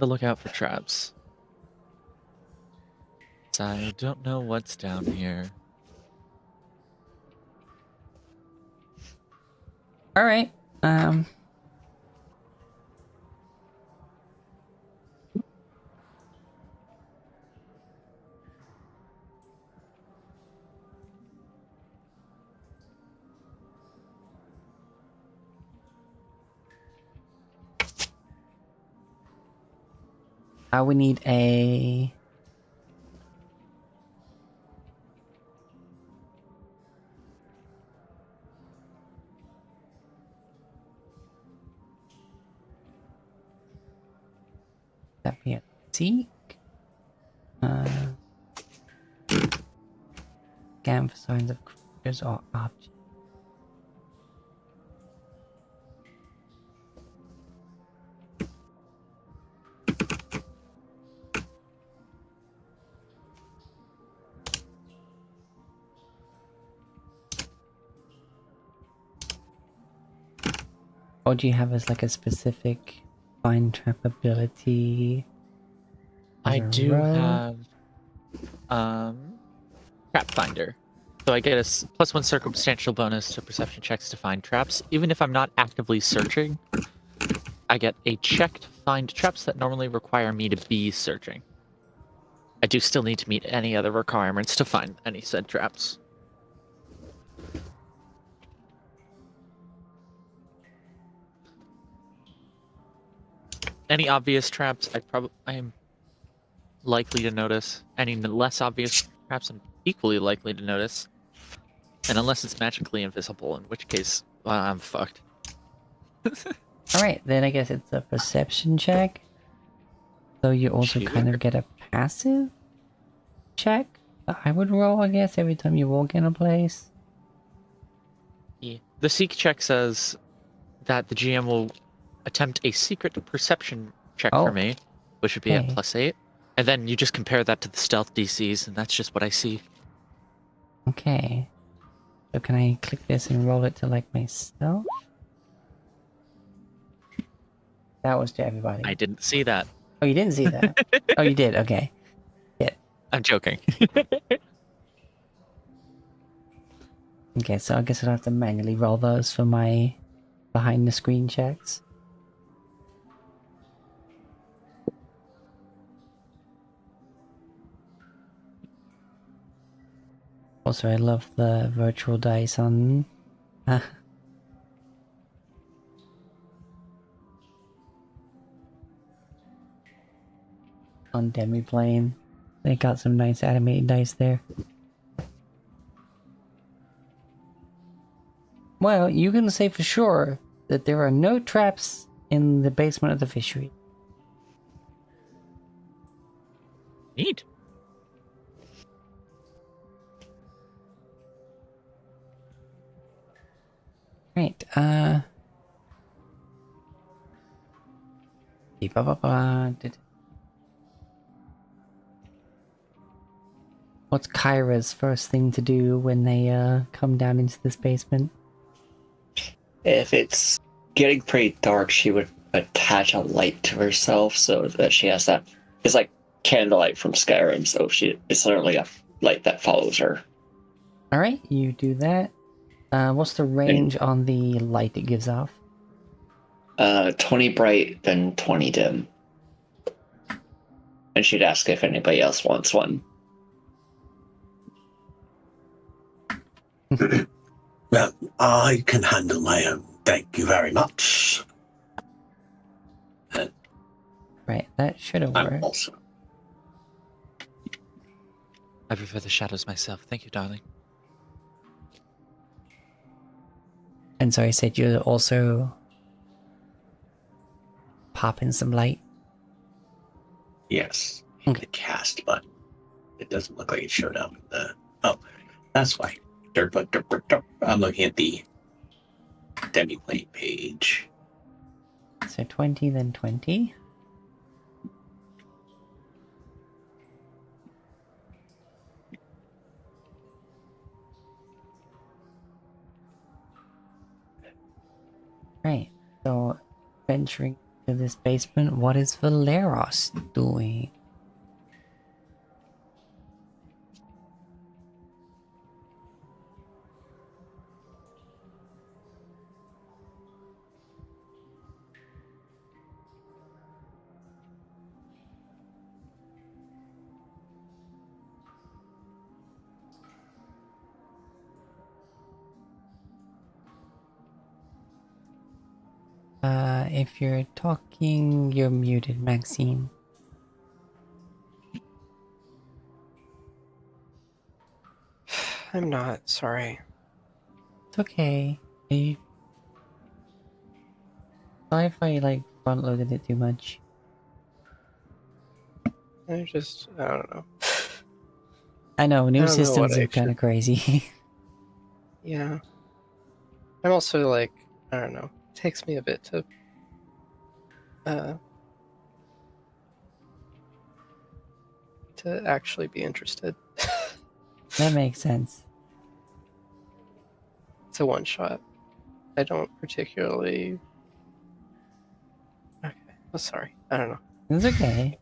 lookout for traps. I don't know what's down here. All right. We need a... That be a seek. Scan for signs of creatures or objects. Or do you have as like a specific find trap ability? I do have Trap Finder. So I get a +1 circumstantial bonus to perception checks to find traps. Even if I'm not actively searching, I get a check to find traps that normally require me to be searching. I do still need to meet any other requirements to find any said traps. Any obvious traps, I am likely to notice. Any less obvious traps, I'm equally likely to notice. And unless it's magically invisible, in which case, well, I'm fucked. Alright, then I guess it's a perception check. So you also Sure. kind of get a passive check that I would roll, I guess, every time you walk in a place. Yeah. The seek check says that the GM will attempt a secret perception check for me, which would be at +8. And then you just compare that to the stealth DCs, and that's just what I see. Okay. So can I click this and roll it to like myself? That was to everybody. I didn't see that. Oh, you didn't see that? Oh, you did? Okay. Yeah. I'm joking. Okay, so I guess I'll have to manually roll those for my behind the screen checks. Also, I love the virtual dice on... on Demiplane. They got some nice animated dice there. Well, you can say for sure that there are no traps in the basement of the fishery. Neat. Right, what's Kyra's first thing to do when they come down into this basement? If it's getting pretty dark, she would attach a light to herself so that she has that. It's like candlelight from Skyrim, so it's literally a light that follows her. Alright, you do that. What's the range on the light it gives off? 20 bright, then 20 dim. And she'd ask if anybody else wants one. Well, I can handle my own. Thank you very much. Right, that should have worked. Also. I prefer the shadows myself. Thank you, darling. And so I said you're also popping some light. Yes. Okay. The cast button. It doesn't look like it showed up in the... Oh, that's why. I'm looking at the Demiplane page. So 20, then 20. Right, so venturing to this basement, what is Valeros doing? If you're talking, you're muted, Maxine. I'm not, sorry. It's okay. Sorry if I like front loaded it too much. I don't know. I know, new I don't know systems what I are kind of crazy. Yeah. I'm also like, I don't know. It takes me a bit to actually be interested. That makes sense. It's a one shot. I don't particularly. Okay, I'm sorry. I don't know. It's okay.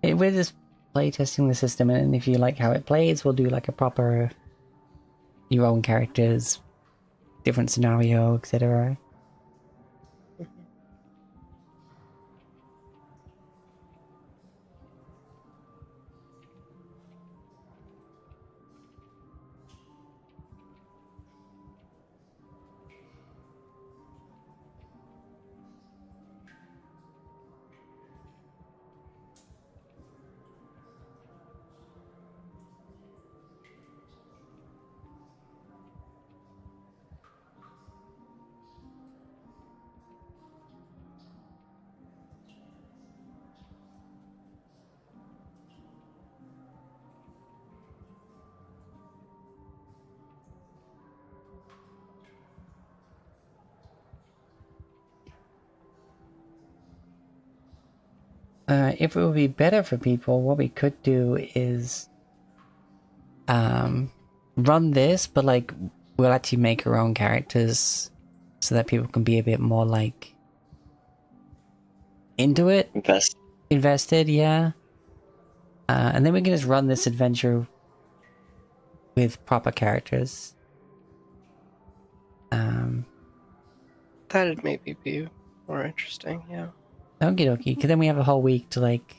We're just playtesting the system, and if you like how it plays, we'll do like a proper your own characters, different scenario, etc. if it would be better for people, what we could do is run this, but like we'll actually make our own characters so that people can be a bit more like into it. Invested, yeah. And then we can just run this adventure with proper characters. That'd maybe be more interesting, yeah. Okie dokie, because then we have a whole week to like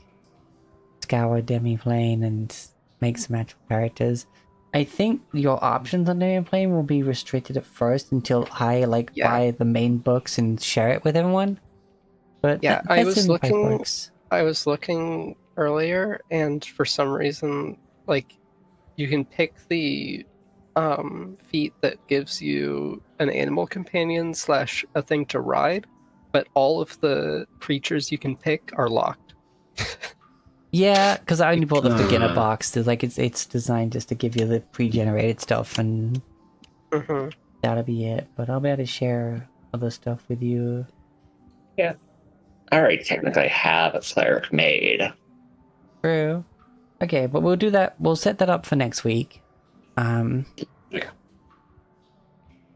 scour Demiplane and make some actual characters. I think your options on Demiplane will be restricted at first until I buy the main books and share it with everyone. But yeah, I was looking earlier, and for some reason, like, you can pick the feat that gives you an animal companion / a thing to ride, but all of the creatures you can pick are locked. Yeah, because I only bought the beginner box. It's designed just to give you the pre-generated stuff, and that'll be it. But I'll be able to share other stuff with you. Yeah. I already technically have a cleric made. True. Okay, but we'll do that. We'll set that up for next week. Yeah.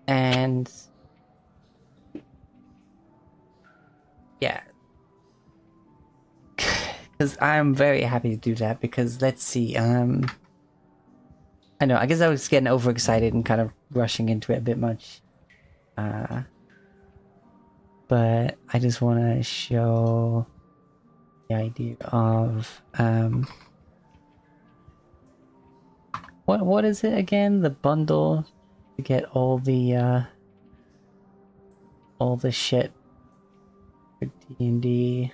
And yeah, because I'm very happy to do that. Because let's see, I know. I guess I was getting overexcited and kind of rushing into it a bit much. But I just want to show the idea of what is it again? The bundle to get all the shit for D&D,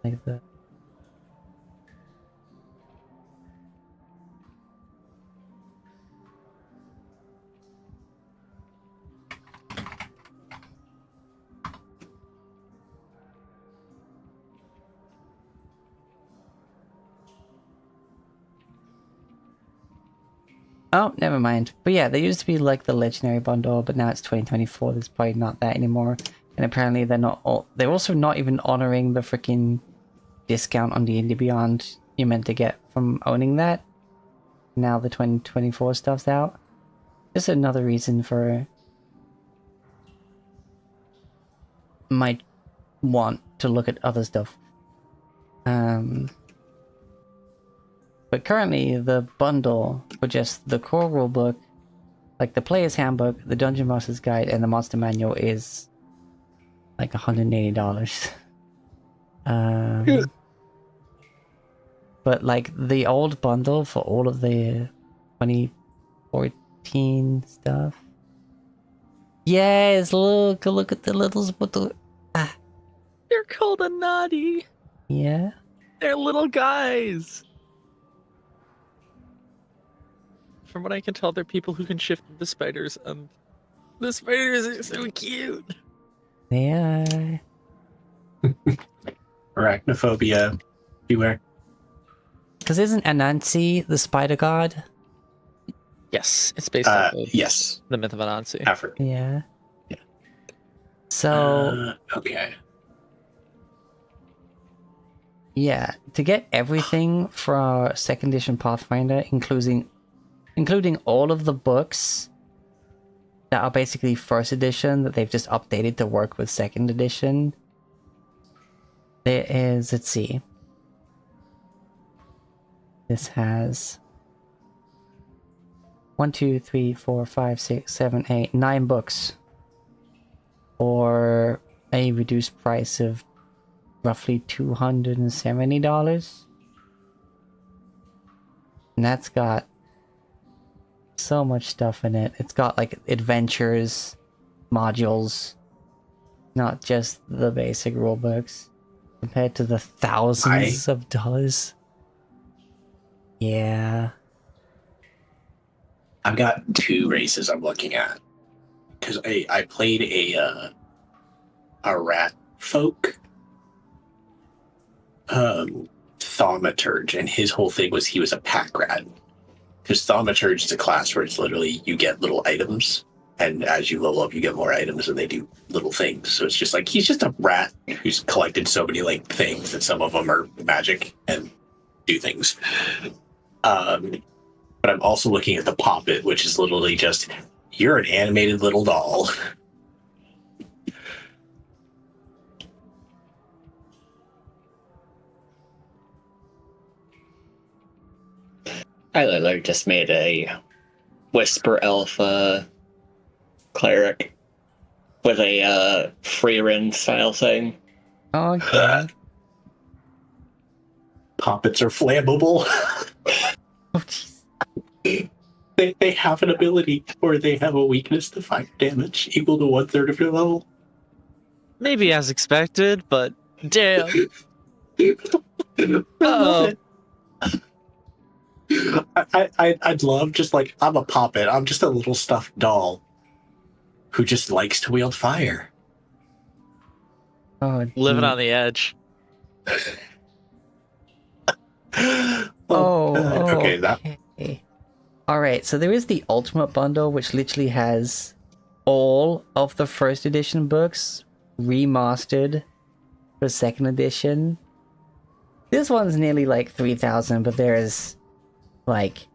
like the. Oh, never mind. But yeah, there used to be like the legendary bundle, but now it's 2024. There's probably not that anymore. And apparently they're not all. They're also not even honoring the freaking discount on D&D Beyond you're meant to get from owning that. Now the 2024 stuff's out. Just another reason for might want to look at other stuff. But currently, the bundle for just the core rulebook, like the player's handbook, the Dungeon Master's Guide, and the Monster Manual is like $180. But like the old bundle for all of the 2014 stuff. Yes, look at the little They're called a naughty. Yeah. They're little guys. From what I can tell, they're people who can shift the spiders, and the spiders are so cute. They are. Arachnophobia, beware. Because isn't Anansi the spider god? Yes, it's based on yes, the myth of Anansi. Africa. Yeah. So okay. Yeah, to get everything for 2nd edition Pathfinder, including all of the books that are basically 1st edition that they've just updated to work with 2nd edition. There is, let's see. This has 1, 2, 3, 4, 5, 6, 7, 8, 9 books for a reduced price of roughly $270. And that's got so much stuff in it. It's got like adventures, modules, not just the basic rulebooks, compared to the thousands of dollars. Yeah. I've got 2 races I'm looking at. Because I played a rat folk thaumaturge, and his whole thing was he was a pack rat. Because thaumaturge is a class where it's literally you get little items, and And as you level up, you get more items, and they do little things. So it's just like he's just a rat who's collected so many like things that some of them are magic and do things. But I'm also looking at the Poppet, which is literally just you're an animated little doll. I literally just made a Whisper Elf cleric with a Freerin style thing. Okay. Poppets are flammable. Oh, jeez. They have an ability, or they have a weakness to fire damage equal to 1/3 of your level. Maybe as expected, but damn. Oh. I'd love just like I'm a Poppet. I'm just a little stuffed doll who just likes to wield fire. Oh, Living on the edge. Okay, that. Okay. All right, so there is the Ultimate Bundle, which literally has all of the first edition books remastered for second edition. This one's nearly like 3,000, but there's like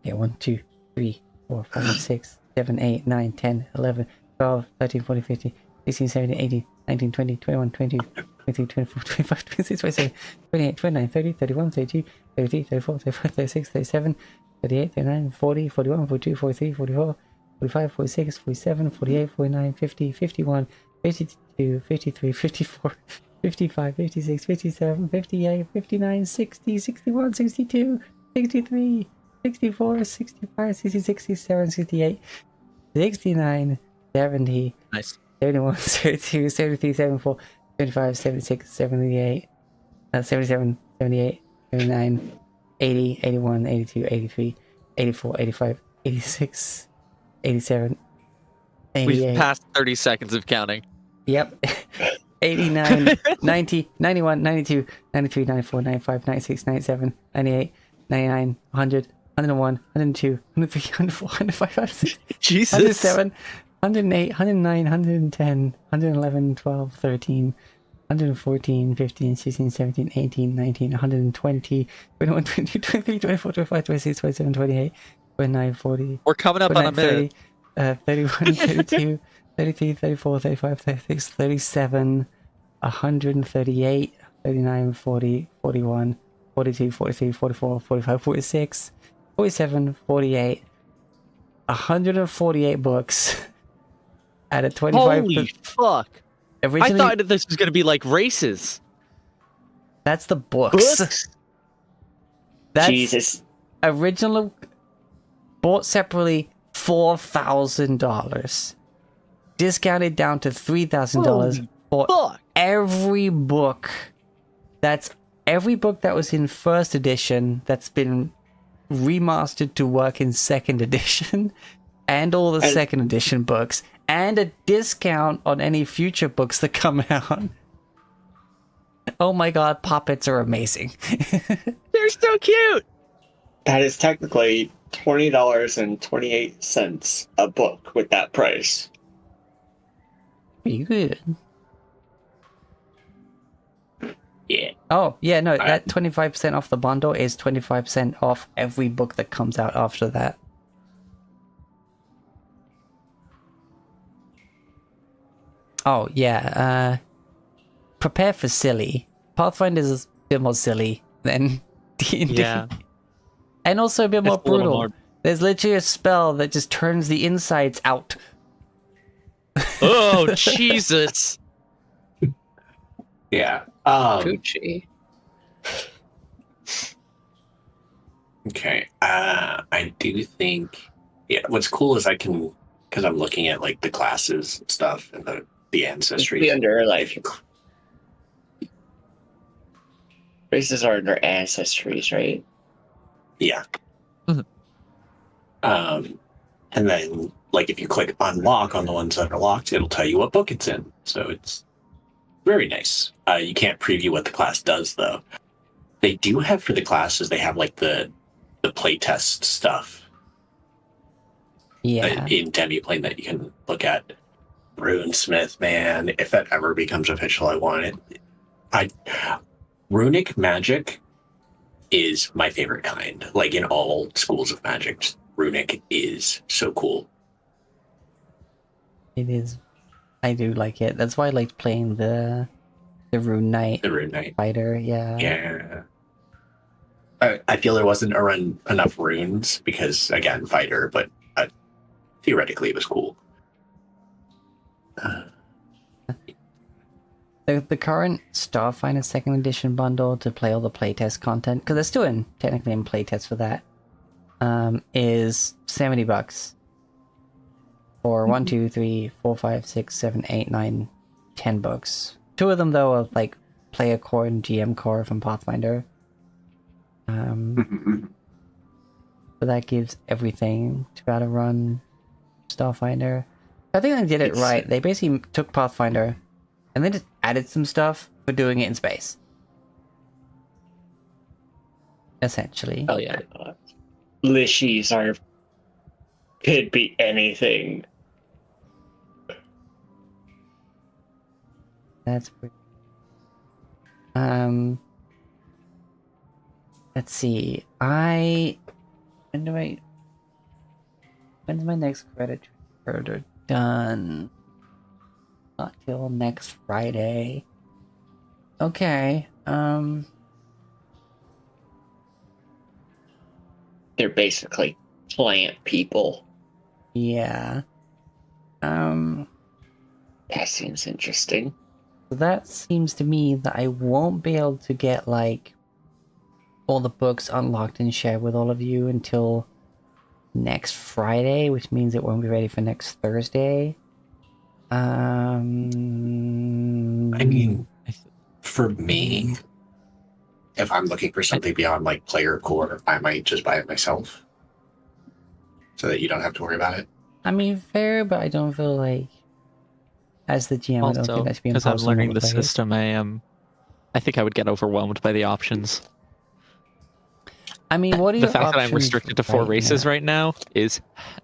1, 2, 3, 4, 5, 6, 7, 8, 9, 10, 11, 12, 13, 14, 15, 16, 17, 18, 19, 20, 21, 22, 23, 24, 25, 26, 27, 28, 29, 30, 31, 32, 33, 34, 35, 36, 37, 38, 39, 40, 41, 42, 43, 44, 45, 46, 47, 48, 49, 50, 51, 52, 53, 54, 55, 56, 57, 58, 59, 60, 61, 62, 63, 64, 65, 66, 67, 68, 69, 70, Nice. 71, 72, 73, 74, 75, 76, 78, 77, 78, 79, 80, 81, 82, 83, 84, 85, 86, 87, 88. We've passed 30 seconds of counting. Yep. 89, 90, 91, 92, 93, 94, 95, 96, 97, 98, 99, 100, 101, 102, 103, 104, 105, 106, Jesus. 107, 108, 109, 110, 111, 12, 13, 114, 15, 16, 17, 18, 19, 120, 21, 22, 23, 24, 25, 26, 27, 28, 29, 40. We're coming up on a minute. 30, 31, 32, 33, 34, 35, 36, 37, 138, 39, 40, 41, 42, 43, 44, 45, 46, 47, 48, 148 books at a 25. Holy fuck. Originally, I thought this was going to be like races. that's the books. That's Jesus. original bought separately $4,000. Discounted down to $3,000 for Fuck. every book. That's every book that was in first edition that's been remastered to work in second edition, and all the second edition books, and a discount on any future books that come out. Oh my god, Poppets are amazing. They're so cute. That is technically $20.28 a book with that price. Pretty good. Yeah. Oh, yeah, no, that 25% off the bundle is 25% off every book that comes out after that. Oh, yeah, prepare for silly. Pathfinder is a bit more silly than D&D. Yeah. And also a bit more It's a little brutal. more- There's literally a spell that just turns the insides out. Oh, Jesus. Yeah. Poochie. Okay. I do think. Yeah. What's cool is I can, because I'm looking at like the classes and stuff and the ancestry. The under life. Races are under ancestries, right? Yeah. Mhm. And then like if you click unlock on the ones that are locked, it'll tell you what book it's in. So it's very nice. You can't preview what the class does though. They do have for the classes, they have like the playtest stuff. Yeah. in Demiplane that you can look at. Runesmith, man, if that ever becomes official, I want it. Runic magic is my favorite kind. Like in all schools of magic, runic is so cool. It is. I do like it. That's why I like playing the Rune Knight. The Rune Knight fighter. Yeah. Yeah. I feel there wasn't enough runes because, again, fighter, but theoretically it was cool. The current Starfinder second edition bundle to play all the playtest content, because they're still technically in playtest for that, is $70 for 1, 2, 3, 4, 5, 6, 7, 8, 9, 10 books. 2 of them though are like player core and GM core from Pathfinder. So that gives everything to how to run Starfinder. I think they did it right. They basically took Pathfinder and then just added some stuff for doing it in space. Essentially. Oh yeah. Lishies could be anything. That's pretty. Let's see. When's my next credit transfer done? Not till next Friday. Okay. They're basically plant people. Yeah. That seems interesting. So that seems to me that I won't be able to get like all the books unlocked and shared with all of you until next Friday, which means it won't be ready for next Thursday. I mean, for me, if I'm looking for something beyond like player core, I might just buy it myself so that you don't have to worry about it. I mean, fair, but I don't feel like, as the GM, I don't think that should be because I'm impossible learning to the play. system, I think I would get overwhelmed by the options. I mean, what are the your fact that I'm options restricted to 4 right races now? right now is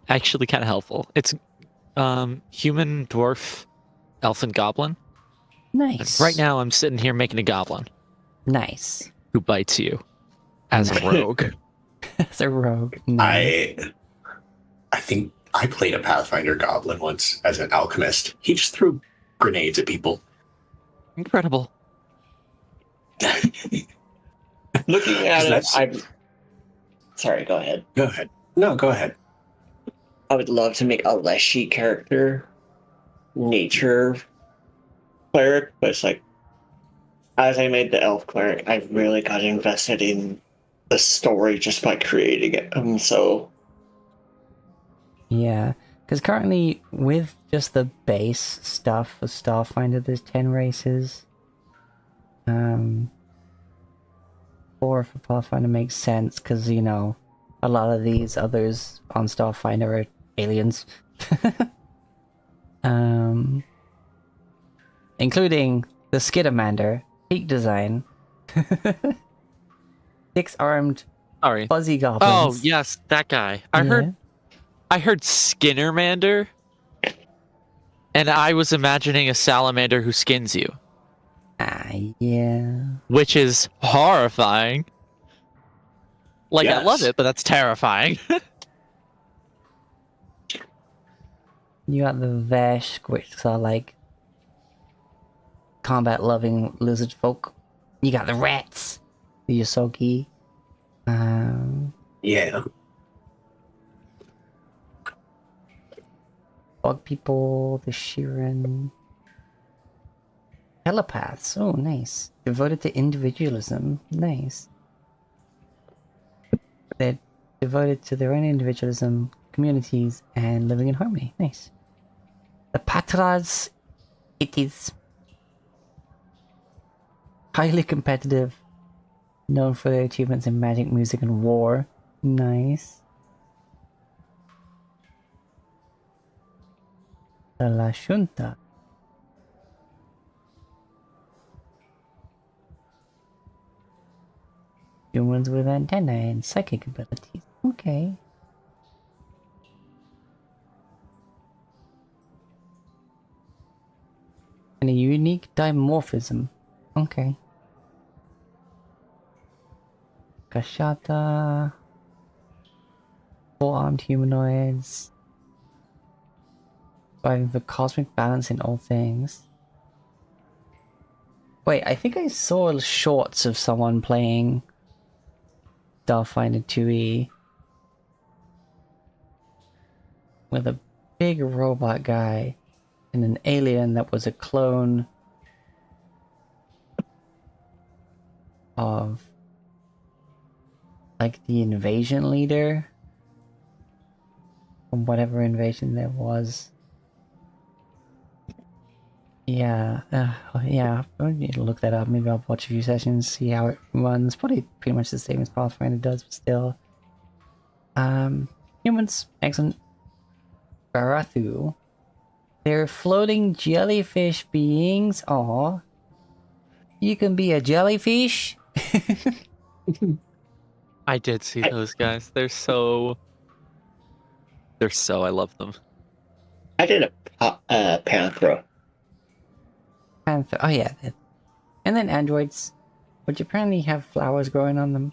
actually kind of helpful. It's human, dwarf, elf, and goblin. Nice. And right now, I'm sitting here making a goblin Nice. who bites you as a rogue. As a rogue. Nice. I think I played a Pathfinder goblin once as an alchemist. He just threw grenades at people. Incredible. Looking at it, I'm sorry, go ahead. Go ahead. No, go ahead. I would love to make a Leshy character, nature cleric, but it's like, as I made the elf cleric, I really got invested in the story just by creating it. So Yeah, because currently with just the base stuff for Starfinder, there's 10 races. 4 for Pathfinder makes sense because, you know, a lot of these others on Starfinder are aliens. Including the Skidamander, peak design. 6-armed Sorry. fuzzy goblins. Oh yes, that guy. I heard Skinnermander, and I was imagining a salamander who skins you. Yeah. Which is horrifying. Like, Yes. I love it, but that's terrifying. You got the Vesh, which are like combat-loving lizard folk. You got the rats, the Yosoki. Yeah. Bug people, the Shirin. Telepaths, oh nice. Devoted to individualism, nice. They're devoted to their own individualism, communities, and living in harmony, nice. The Patras, it is highly competitive, known for their achievements in magic, music, and war, nice. The La Junta. Humans with antennae and psychic abilities. Okay. Dimorphism. Okay. Kashata. Four-armed humanoids. Striving for cosmic balance in all things. Wait, I think I saw shorts of someone playing Starfinder 2E with a big robot guy and an alien that was a clone of like the invasion leader from whatever invasion there was. Yeah, yeah, I need to look that up. Maybe I'll watch a few sessions, see how it runs. Probably pretty much the same as Pathfinder does, but still. Humans, excellent. Barathu. They're floating jellyfish beings. Aw. You can be a jellyfish? I did see those guys. They're so, I love them. I did a Panthro. Panther. Oh yeah. And then androids, which apparently have flowers growing on them.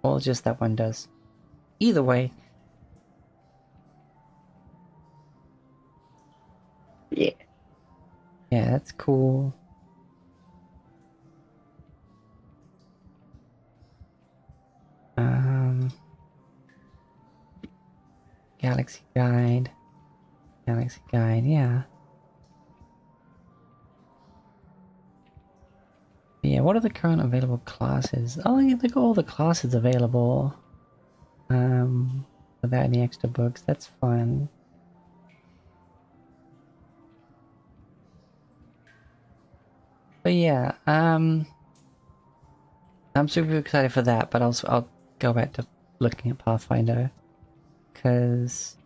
Well, just that one does. Either way. Yeah. Yeah, that's cool. Galaxy Guide. Galaxy Guide, yeah. Yeah, what are the current available classes? Oh, yeah, look at all the classes available. Without any extra books, that's fun. But yeah, I'm super excited for that, but I'll go back to looking at Pathfinder. Because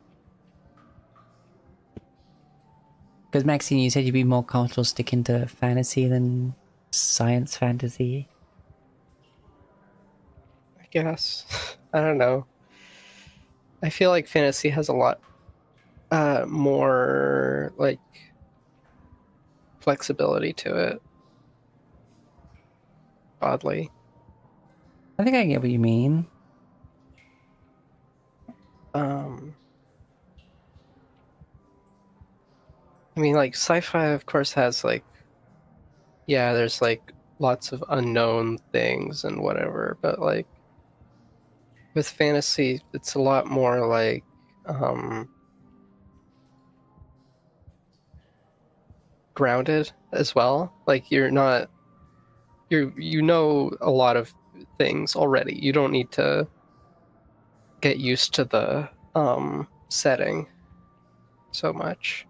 Maxine, you said you'd be more comfortable sticking to fantasy than science fantasy. I guess. I don't know. I feel like fantasy has a lot more like flexibility to it. Oddly. I think I get what you mean. I mean, like, sci-fi, of course, has, like, yeah, there's, like, lots of unknown things and whatever, but, like, with fantasy, it's a lot more, like, grounded as well. Like, you know a lot of things already. You don't need to get used to the, setting so much.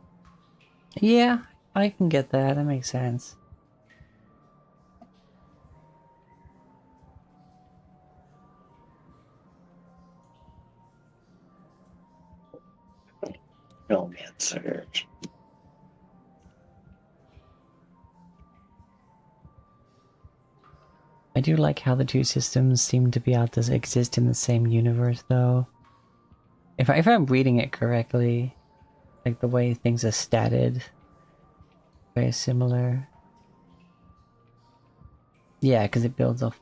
Yeah, I can get that. That makes sense. Romancer. I do like how the two systems seem to be able to exist in the same universe, though. If I'm reading it correctly, like the way things are statted, very similar. Yeah, because it builds off.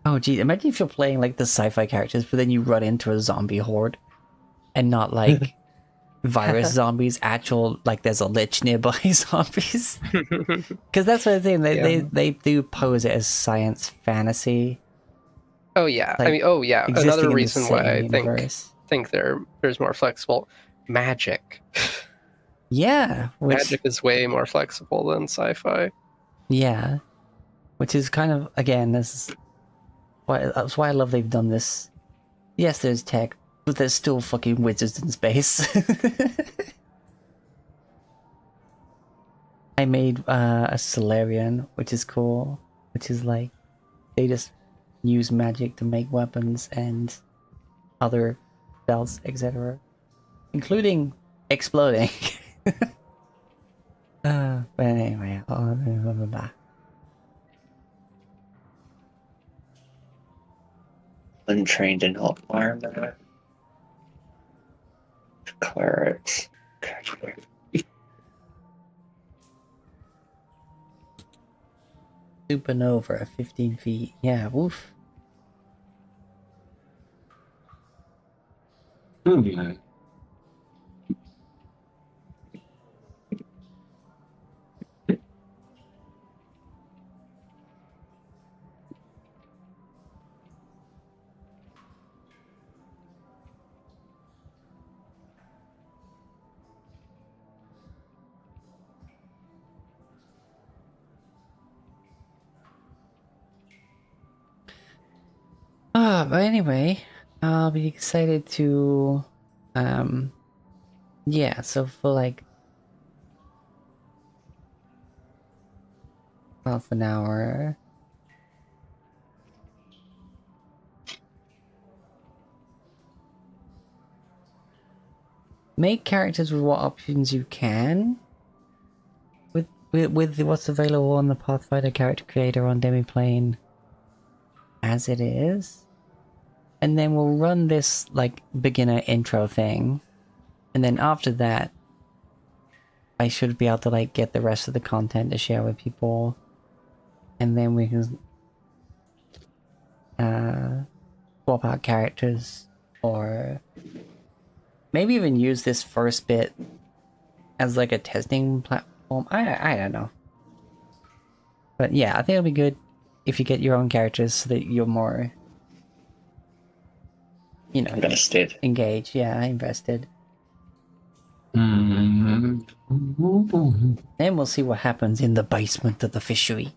Oh, geez, imagine if you're playing like the sci-fi characters, but then you run into a zombie horde, and not like virus zombies, actual like there's a lich nearby zombies. Because that's what I'm saying. They do pose it as science fantasy. Oh yeah, Like, I mean, oh yeah. existing Another in the reason why I same universe. think there's more flexible magic. Yeah, Magic is way more flexible than sci-fi. Yeah, which is kind of again that's why I love they've done this. Yes, there's tech, but there's still fucking wizards in space. I made a Solarian, which is cool, which is like they just use magic to make weapons and other spells, etc., including exploding. But anyway, blah, blah, blah. untrained in hot environment. Clerics. Supernova, 15 feet. Yeah, woof. But anyway, I'll be excited to, yeah, so for like half an hour. Make characters with what options you can. With what's available on the Pathfinder character creator on Demiplane as it is. And then we'll run this like beginner intro thing. And then after that, I should be able to like get the rest of the content to share with people. And then we can swap out characters, or maybe even use this first bit as like a testing platform. I don't know. But yeah, I think it'll be good if you get your own characters so that you're more, you know, Invested. Engaged, yeah, invested. Mm-hmm. Then we'll see what happens in the basement of the fishery.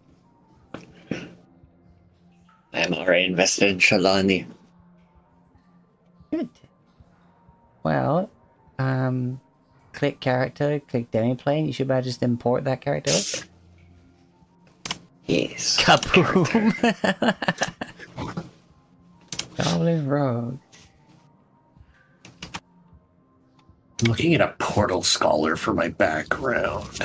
I'm already invested in Shalani. Good. Well, click character, click Demiplane. You should be able to just import that character. Yes. Kaboom! Goblin Rogue. I'm looking at a Portal Scholar for my background.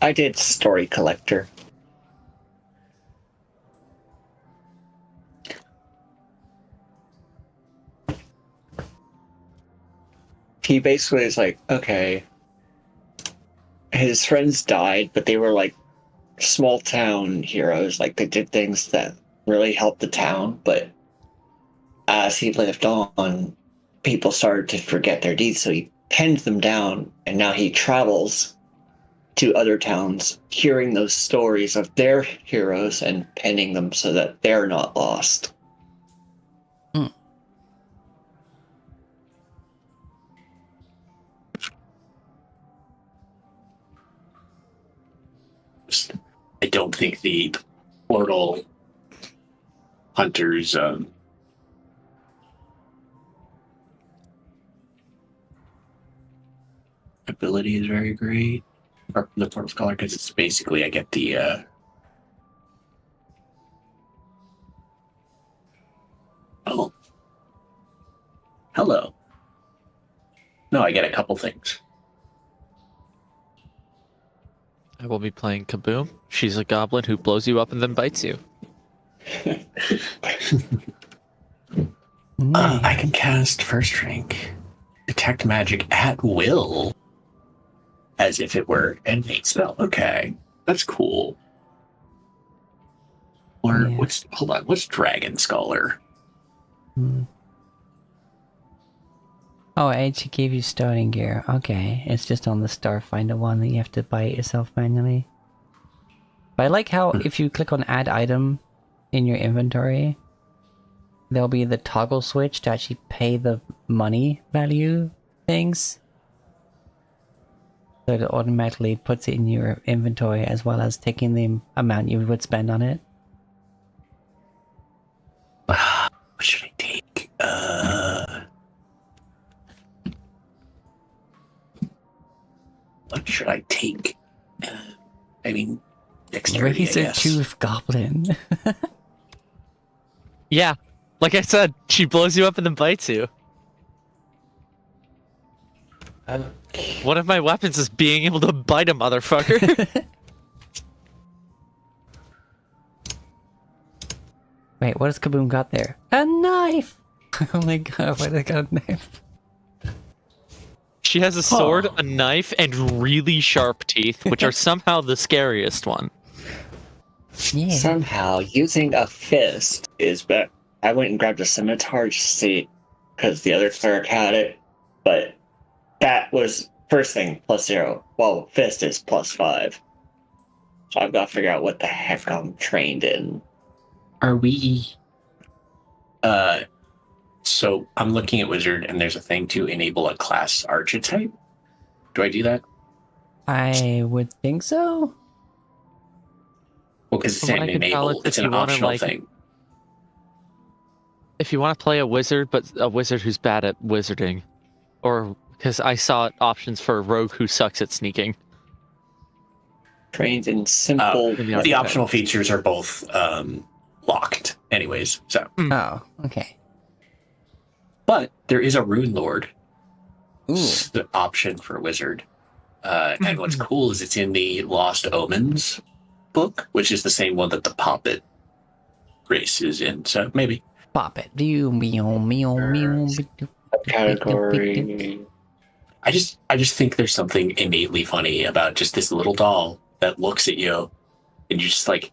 I did Story Collector. He basically is like, okay, his friends died, but they were like small town heroes. Like they did things that really helped the town, but as he lived on, people started to forget their deeds, so he penned them down, and now he travels to other towns, hearing those stories of their heroes and penning them so that they're not lost. I don't think the Portal Hunters ability is very great. Or the Portal Scholar, because it's basically I get the oh. Hello. No, I get a couple things. I will be playing Kaboom. She's a goblin who blows you up and then bites you. I can cast First Rank Detect Magic at will, as if it were an innate spell. Okay, that's cool. Or Yeah. what's Dragon Scholar? Oh, I actually gave you starting gear. Okay, it's just on the Starfinder one that you have to buy it yourself manually. But I like how if you click on add item in your inventory, there'll be the toggle switch to actually pay the money value things. So it automatically puts it in your inventory as well as taking the amount you would spend on it. What should I take? What should I take? I mean, dexterity, I Razor guess. Tooth Goblin. Yeah, like I said, she blows you up and then bites you. One of my weapons is being able to bite a motherfucker. Wait, what has Kaboom got there? A knife! Oh my god, why did I got a knife? She has a sword, a knife, and really sharp teeth, which are somehow the scariest one. Yeah. Somehow, using a fist is better. I went and grabbed a scimitar just to see, because the other cleric had it, but that was first thing +0. Well, fist is +5. So I've got to figure out what the heck I'm trained in. Are we? So I'm looking at wizard, and there's a thing to enable a class archetype. Do I do that? I would think so. Well, because it's From what an I can tell, enable. It's if an you wanna, optional like, thing. If you want to play a wizard, but a wizard who's bad at wizarding, or because I saw options for a rogue who sucks at sneaking. Trained in simple. The optional features are both locked, anyways. So, Oh, okay. but there is a rune lord Ooh. the option for a wizard, and what's cool is it's in the Lost Omens book, which is the same one that the Poppet race is in. So maybe. Pop it. Category. I just think there's something innately funny about just this little doll that looks at you, and you just like,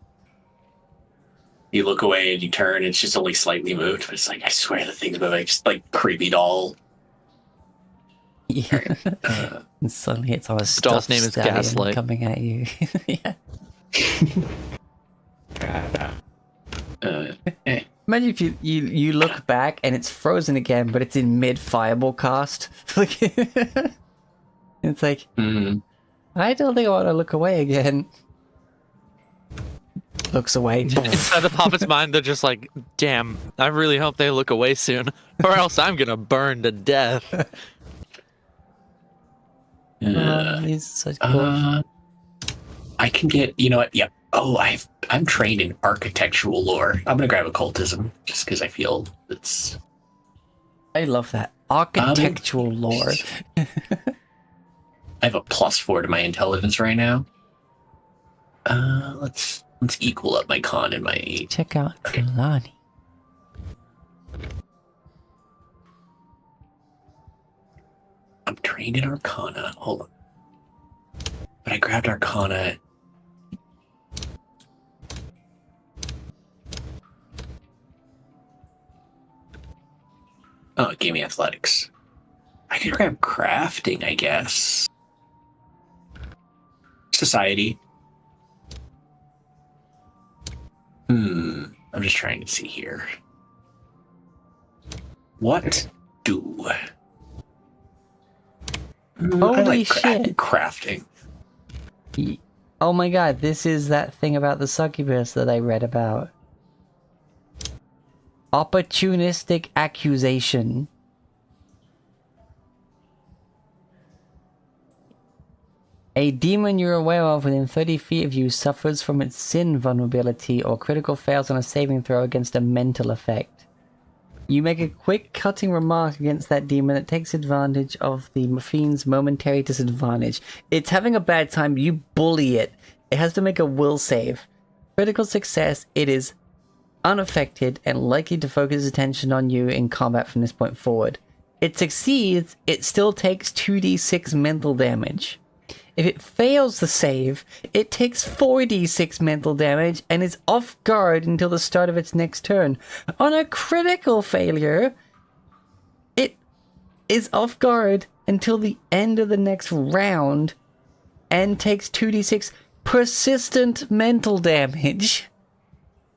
you look away and you turn, and it's just only slightly moved, but it's like, I swear the thing's moving, just like creepy doll. Yeah. And suddenly it's all a doll's stuffed name is stallion Gaslight. coming at you. Yeah. Imagine if you look back and it's frozen again, but it's in mid fireball cast. It's like, I don't think I want to look away again. Looks away. Inside the puppet's mind, they're just like, damn, I really hope they look away soon, or else I'm gonna burn to death. He's such cool. I can get, you know what? Yep. Oh, I'm trained in architectural lore. I'm gonna grab occultism just because I feel it's. I love that architectural lore. I have a +4 to my intelligence right now. Let's equal up my con and my. Check out Kalani. I'm trained in Arcana. Hold on. But I grabbed Arcana. Oh, it gave me athletics. I could grab crafting, I guess. Society. I'm just trying to see here. What do? Holy shit. Crafting. Oh my god, this is that thing about the succubus that I read about. Opportunistic accusation. A demon you're aware of within 30 feet of you suffers from its sin vulnerability or critical fails on a saving throw against a mental effect. You make a quick cutting remark against that demon that takes advantage of the fiend's momentary disadvantage. It's having a bad time, you bully it. It has to make a will save. Critical success, it is unaffected and likely to focus attention on you in combat from this point forward. It succeeds, it still takes 2d6 mental damage. If it fails the save, it takes 4d6 mental damage and is off guard until the start of its next turn. On a critical failure, it is off guard until the end of the next round and takes 2d6 persistent mental damage,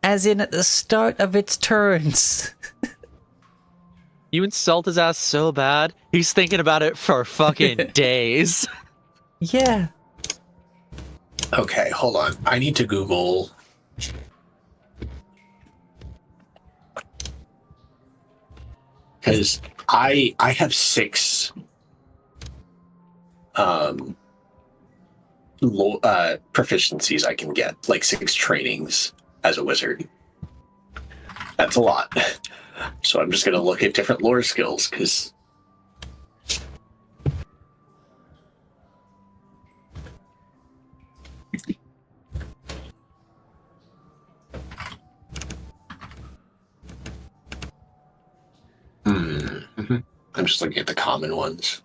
as in at the start of its turns. You insult his ass so bad, he's thinking about it for fucking days. Yeah. Okay, hold on. I need to Google. Because I have 6 proficiencies I can get, like 6 trainings as a wizard. That's a lot. So I'm just going to look at different lore skills, because I'm just looking at the common ones.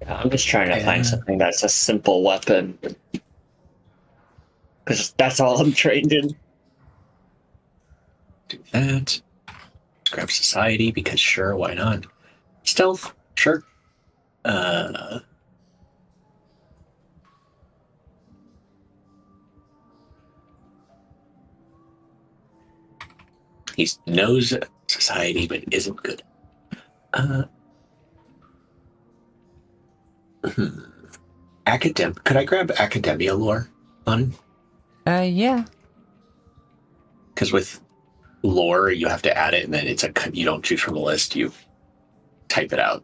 I'm just trying to find something that's a simple weapon. Because that's all I'm trained in. Do that. Grab society, because sure, why not? Stealth, sure. He knows society, but isn't good. Could I grab academia lore on? Yeah. Because with lore, you have to add it, and then you don't choose from the list. You type it out.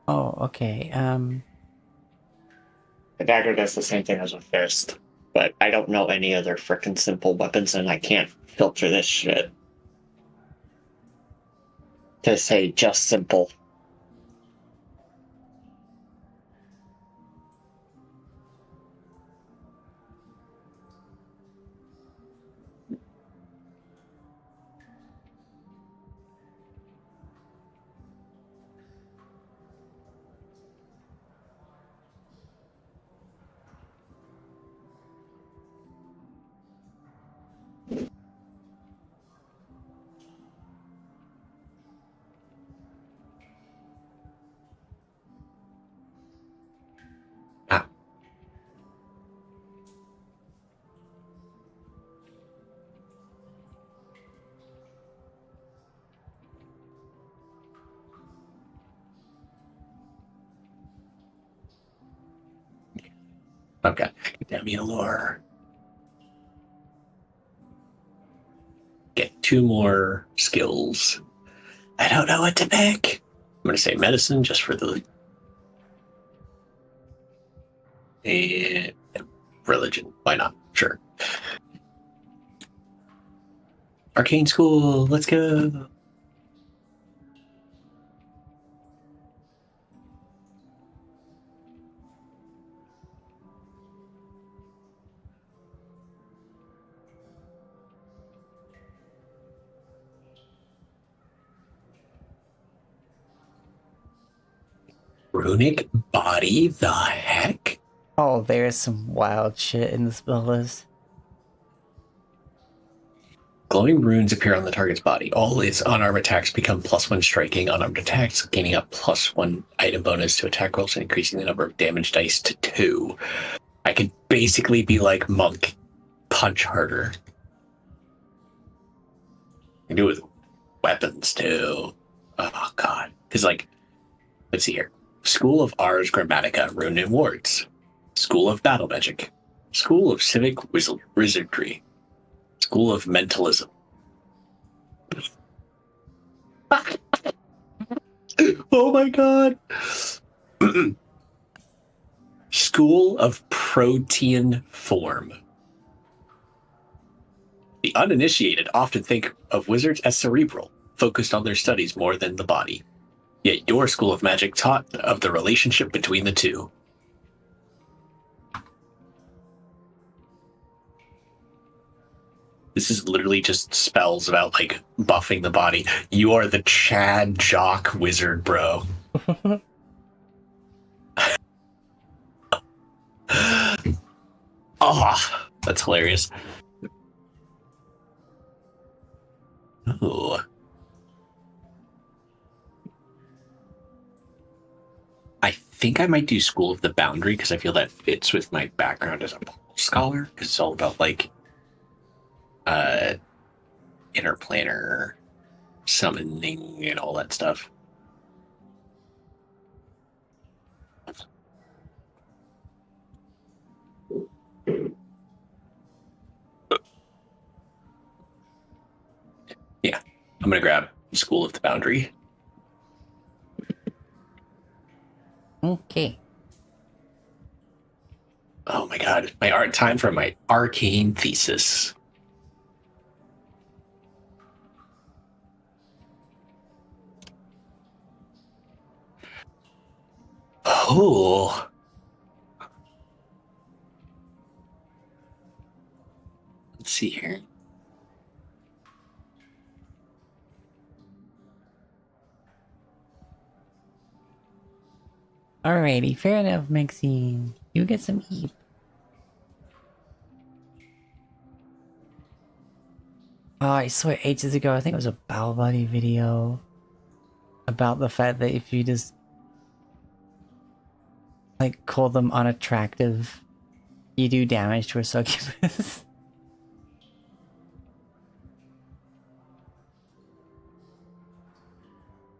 Oh, okay. The dagger does the same thing as a fist, but I don't know any other frickin' simple weapons, and I can't filter this shit to say just simple. Okay, academia lore. Get 2 more skills. I don't know what to pick. I'm going to say medicine just for the... And religion. Why not? Sure. Arcane school. Let's go. Runic body? The heck? Oh, there's some wild shit in the spell list. Glowing runes appear on the target's body. All its unarmed attacks become +1 striking unarmed attacks, gaining a +1 item bonus to attack rolls and increasing the number of damage dice to 2. I could basically be like Monk, punch harder. I can do it with weapons too. Oh god. Because let's see here. School of Ars Grammatica, Rune and Wards. School of Battle Magic. School of Civic Wizardry. School of Mentalism. Oh my god. School of Protean Form. The uninitiated often think of wizards as cerebral, focused on their studies more than the body. Yet your school of magic taught of the relationship between the two. This is literally just spells about buffing the body. You are the Chad Jock wizard, bro. Oh, that's hilarious. Ooh. I think I might do School of the Boundary because I feel that fits with my background as a scholar, because it's all about interplanar summoning and all that stuff. Yeah, I'm gonna grab School of the Boundary. Okay. Oh my god, time for my arcane thesis. Oh. see here. Alrighty, fair enough, Maxine. You get some heat. Oh, I saw it ages ago. I think it was a Battle Buddy video about the fact that if you just like call them unattractive, you do damage to a succubus.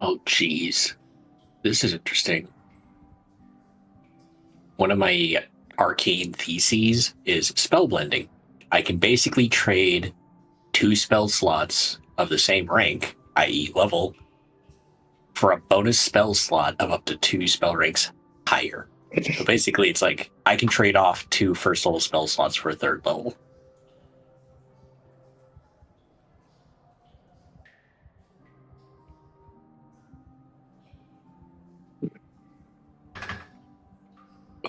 Oh, jeez. This is interesting. One of my arcane theses is spell blending. I can basically trade 2 spell slots of the same rank, i.e. level, for a bonus spell slot of up to 2 spell ranks higher. So basically, it's like I can trade off 2 first level spell slots for a 3rd level.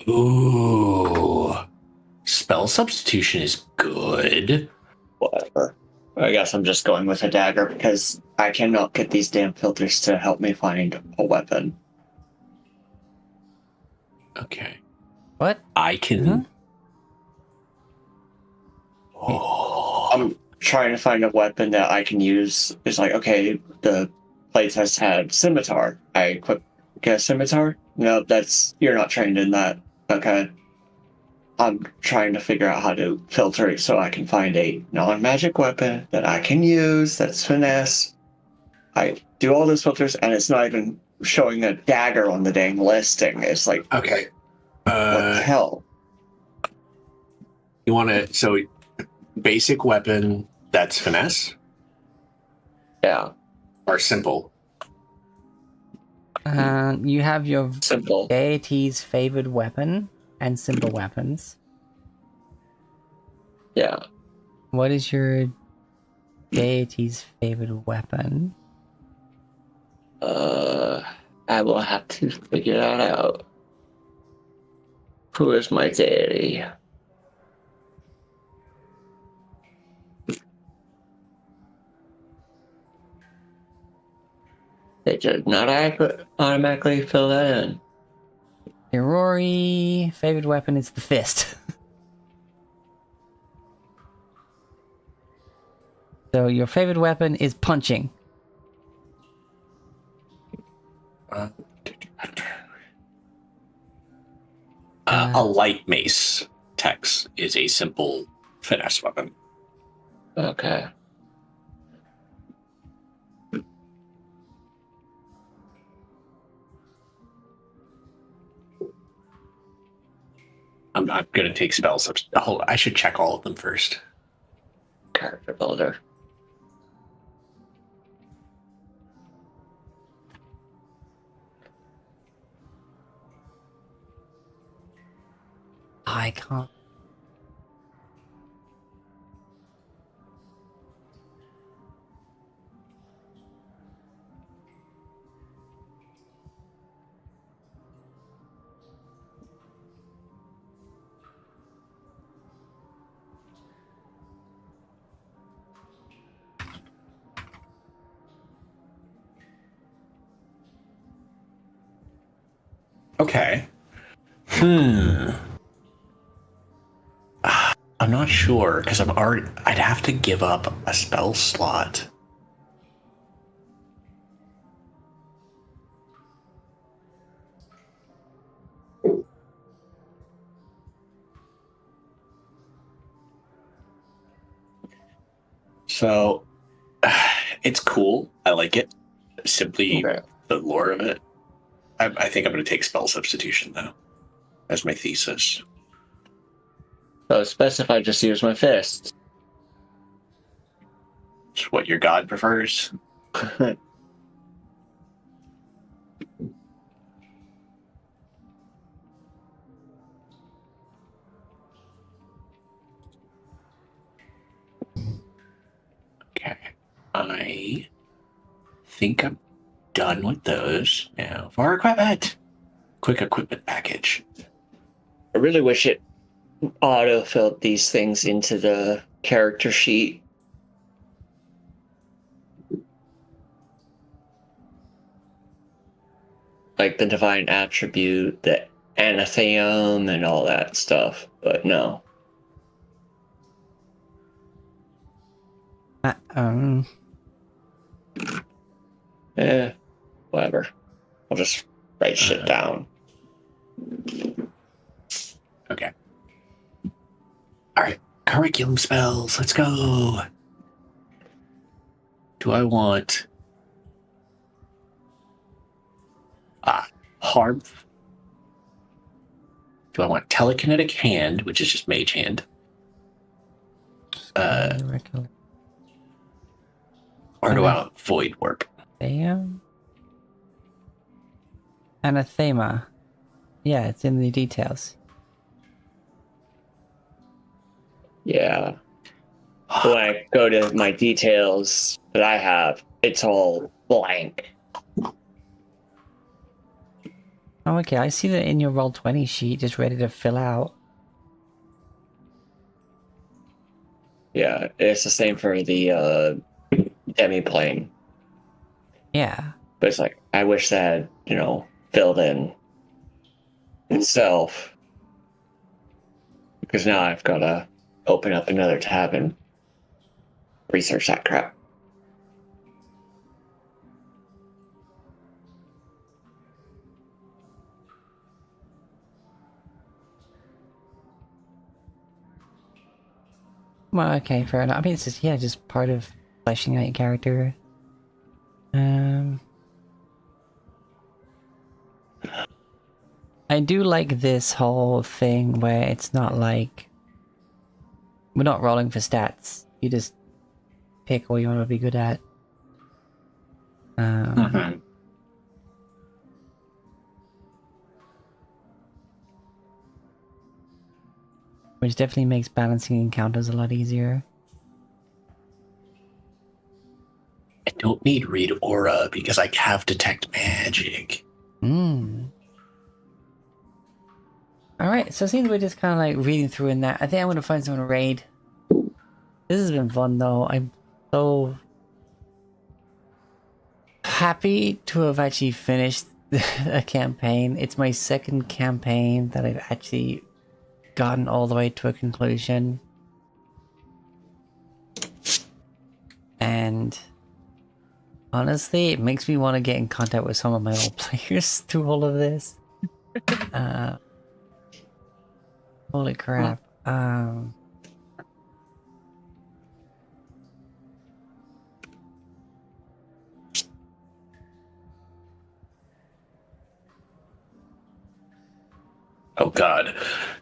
Ooh. Spell substitution is good. Whatever. I guess I'm just going with a dagger because I cannot get these damn filters to help me find a weapon. Okay. What? I can... Huh? Oh. I'm trying to find a weapon that I can use. It's like, okay, the playtest had scimitar. I get a scimitar? No, you're not trained in that. Okay. I'm trying to figure out how to filter it so I can find a non-magic weapon that I can use that's finesse. I do all those filters and it's not even showing a dagger on the dang listing. It's like, Okay. what the hell? You want to... So, basic weapon that's finesse? Yeah. Or simple? You have your Simple. deity's favored weapon and simple weapons. Yeah. What is your deity's favorite weapon? I will have to figure that out. Who is my deity? They did not automatically fill that in. Rory, favorite weapon is the fist. So your favorite weapon is punching. A light mace Tex is a simple finesse weapon. Okay. I'm not going to take spells. I should check all of them first. Character builder. I can't. Okay. I'm not sure because I'd have to give up a spell slot. So it's cool. I like it. Simply the lore of it. I think I'm going to take spell substitution though as my thesis. So it's best if I just use my fists. It's what your god prefers. Okay. I think I'm done with those. Now for equipment. Quick equipment package. I really wish it auto-filled these things into the character sheet. Like the divine attribute, the anathema, and all that stuff. But no. Whatever. I'll just write shit down. Okay. All right. Curriculum spells. Let's go. Do I want harm? Do I want telekinetic hand, which is just mage hand? Or do I want void warp? Anathema. Yeah, it's in the details. Yeah. When I go to my details that I have, it's all blank. Oh, okay. I see that in your Roll20 sheet, just ready to fill out. Yeah, it's the same for the demi-plane. Yeah. But it's like, I wish that had, filled in itself. Because now I've got to open up another tab and research that crap. Well, okay, fair enough. I mean, it's just part of fleshing out your character. I do like this whole thing where it's not like we're not rolling for stats. You just pick what you want to be good at. Which definitely makes balancing encounters a lot easier. I don't need read aura because I have detect magic. Alright, so it seems we're just kind of like reading through in that. I think I'm going to find someone to raid. This has been fun though. I'm so happy to have actually finished a campaign. It's my second campaign that I've actually gotten all the way to a conclusion. And honestly, it makes me want to get in contact with some of my old players through all of this. Holy crap. Oh god.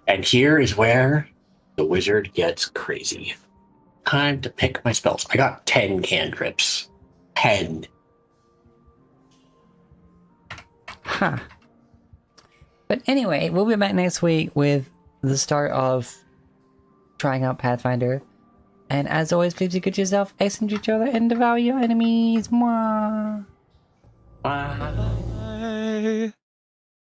And here is where the wizard gets crazy. Time to pick my spells. I got 10 cantrips. 10. Huh. But anyway, we'll be back next week with the start of trying out Pathfinder. And as always, please do good to yourself, excellent to each other, and devour your enemies. Mwah. Bye. Bye.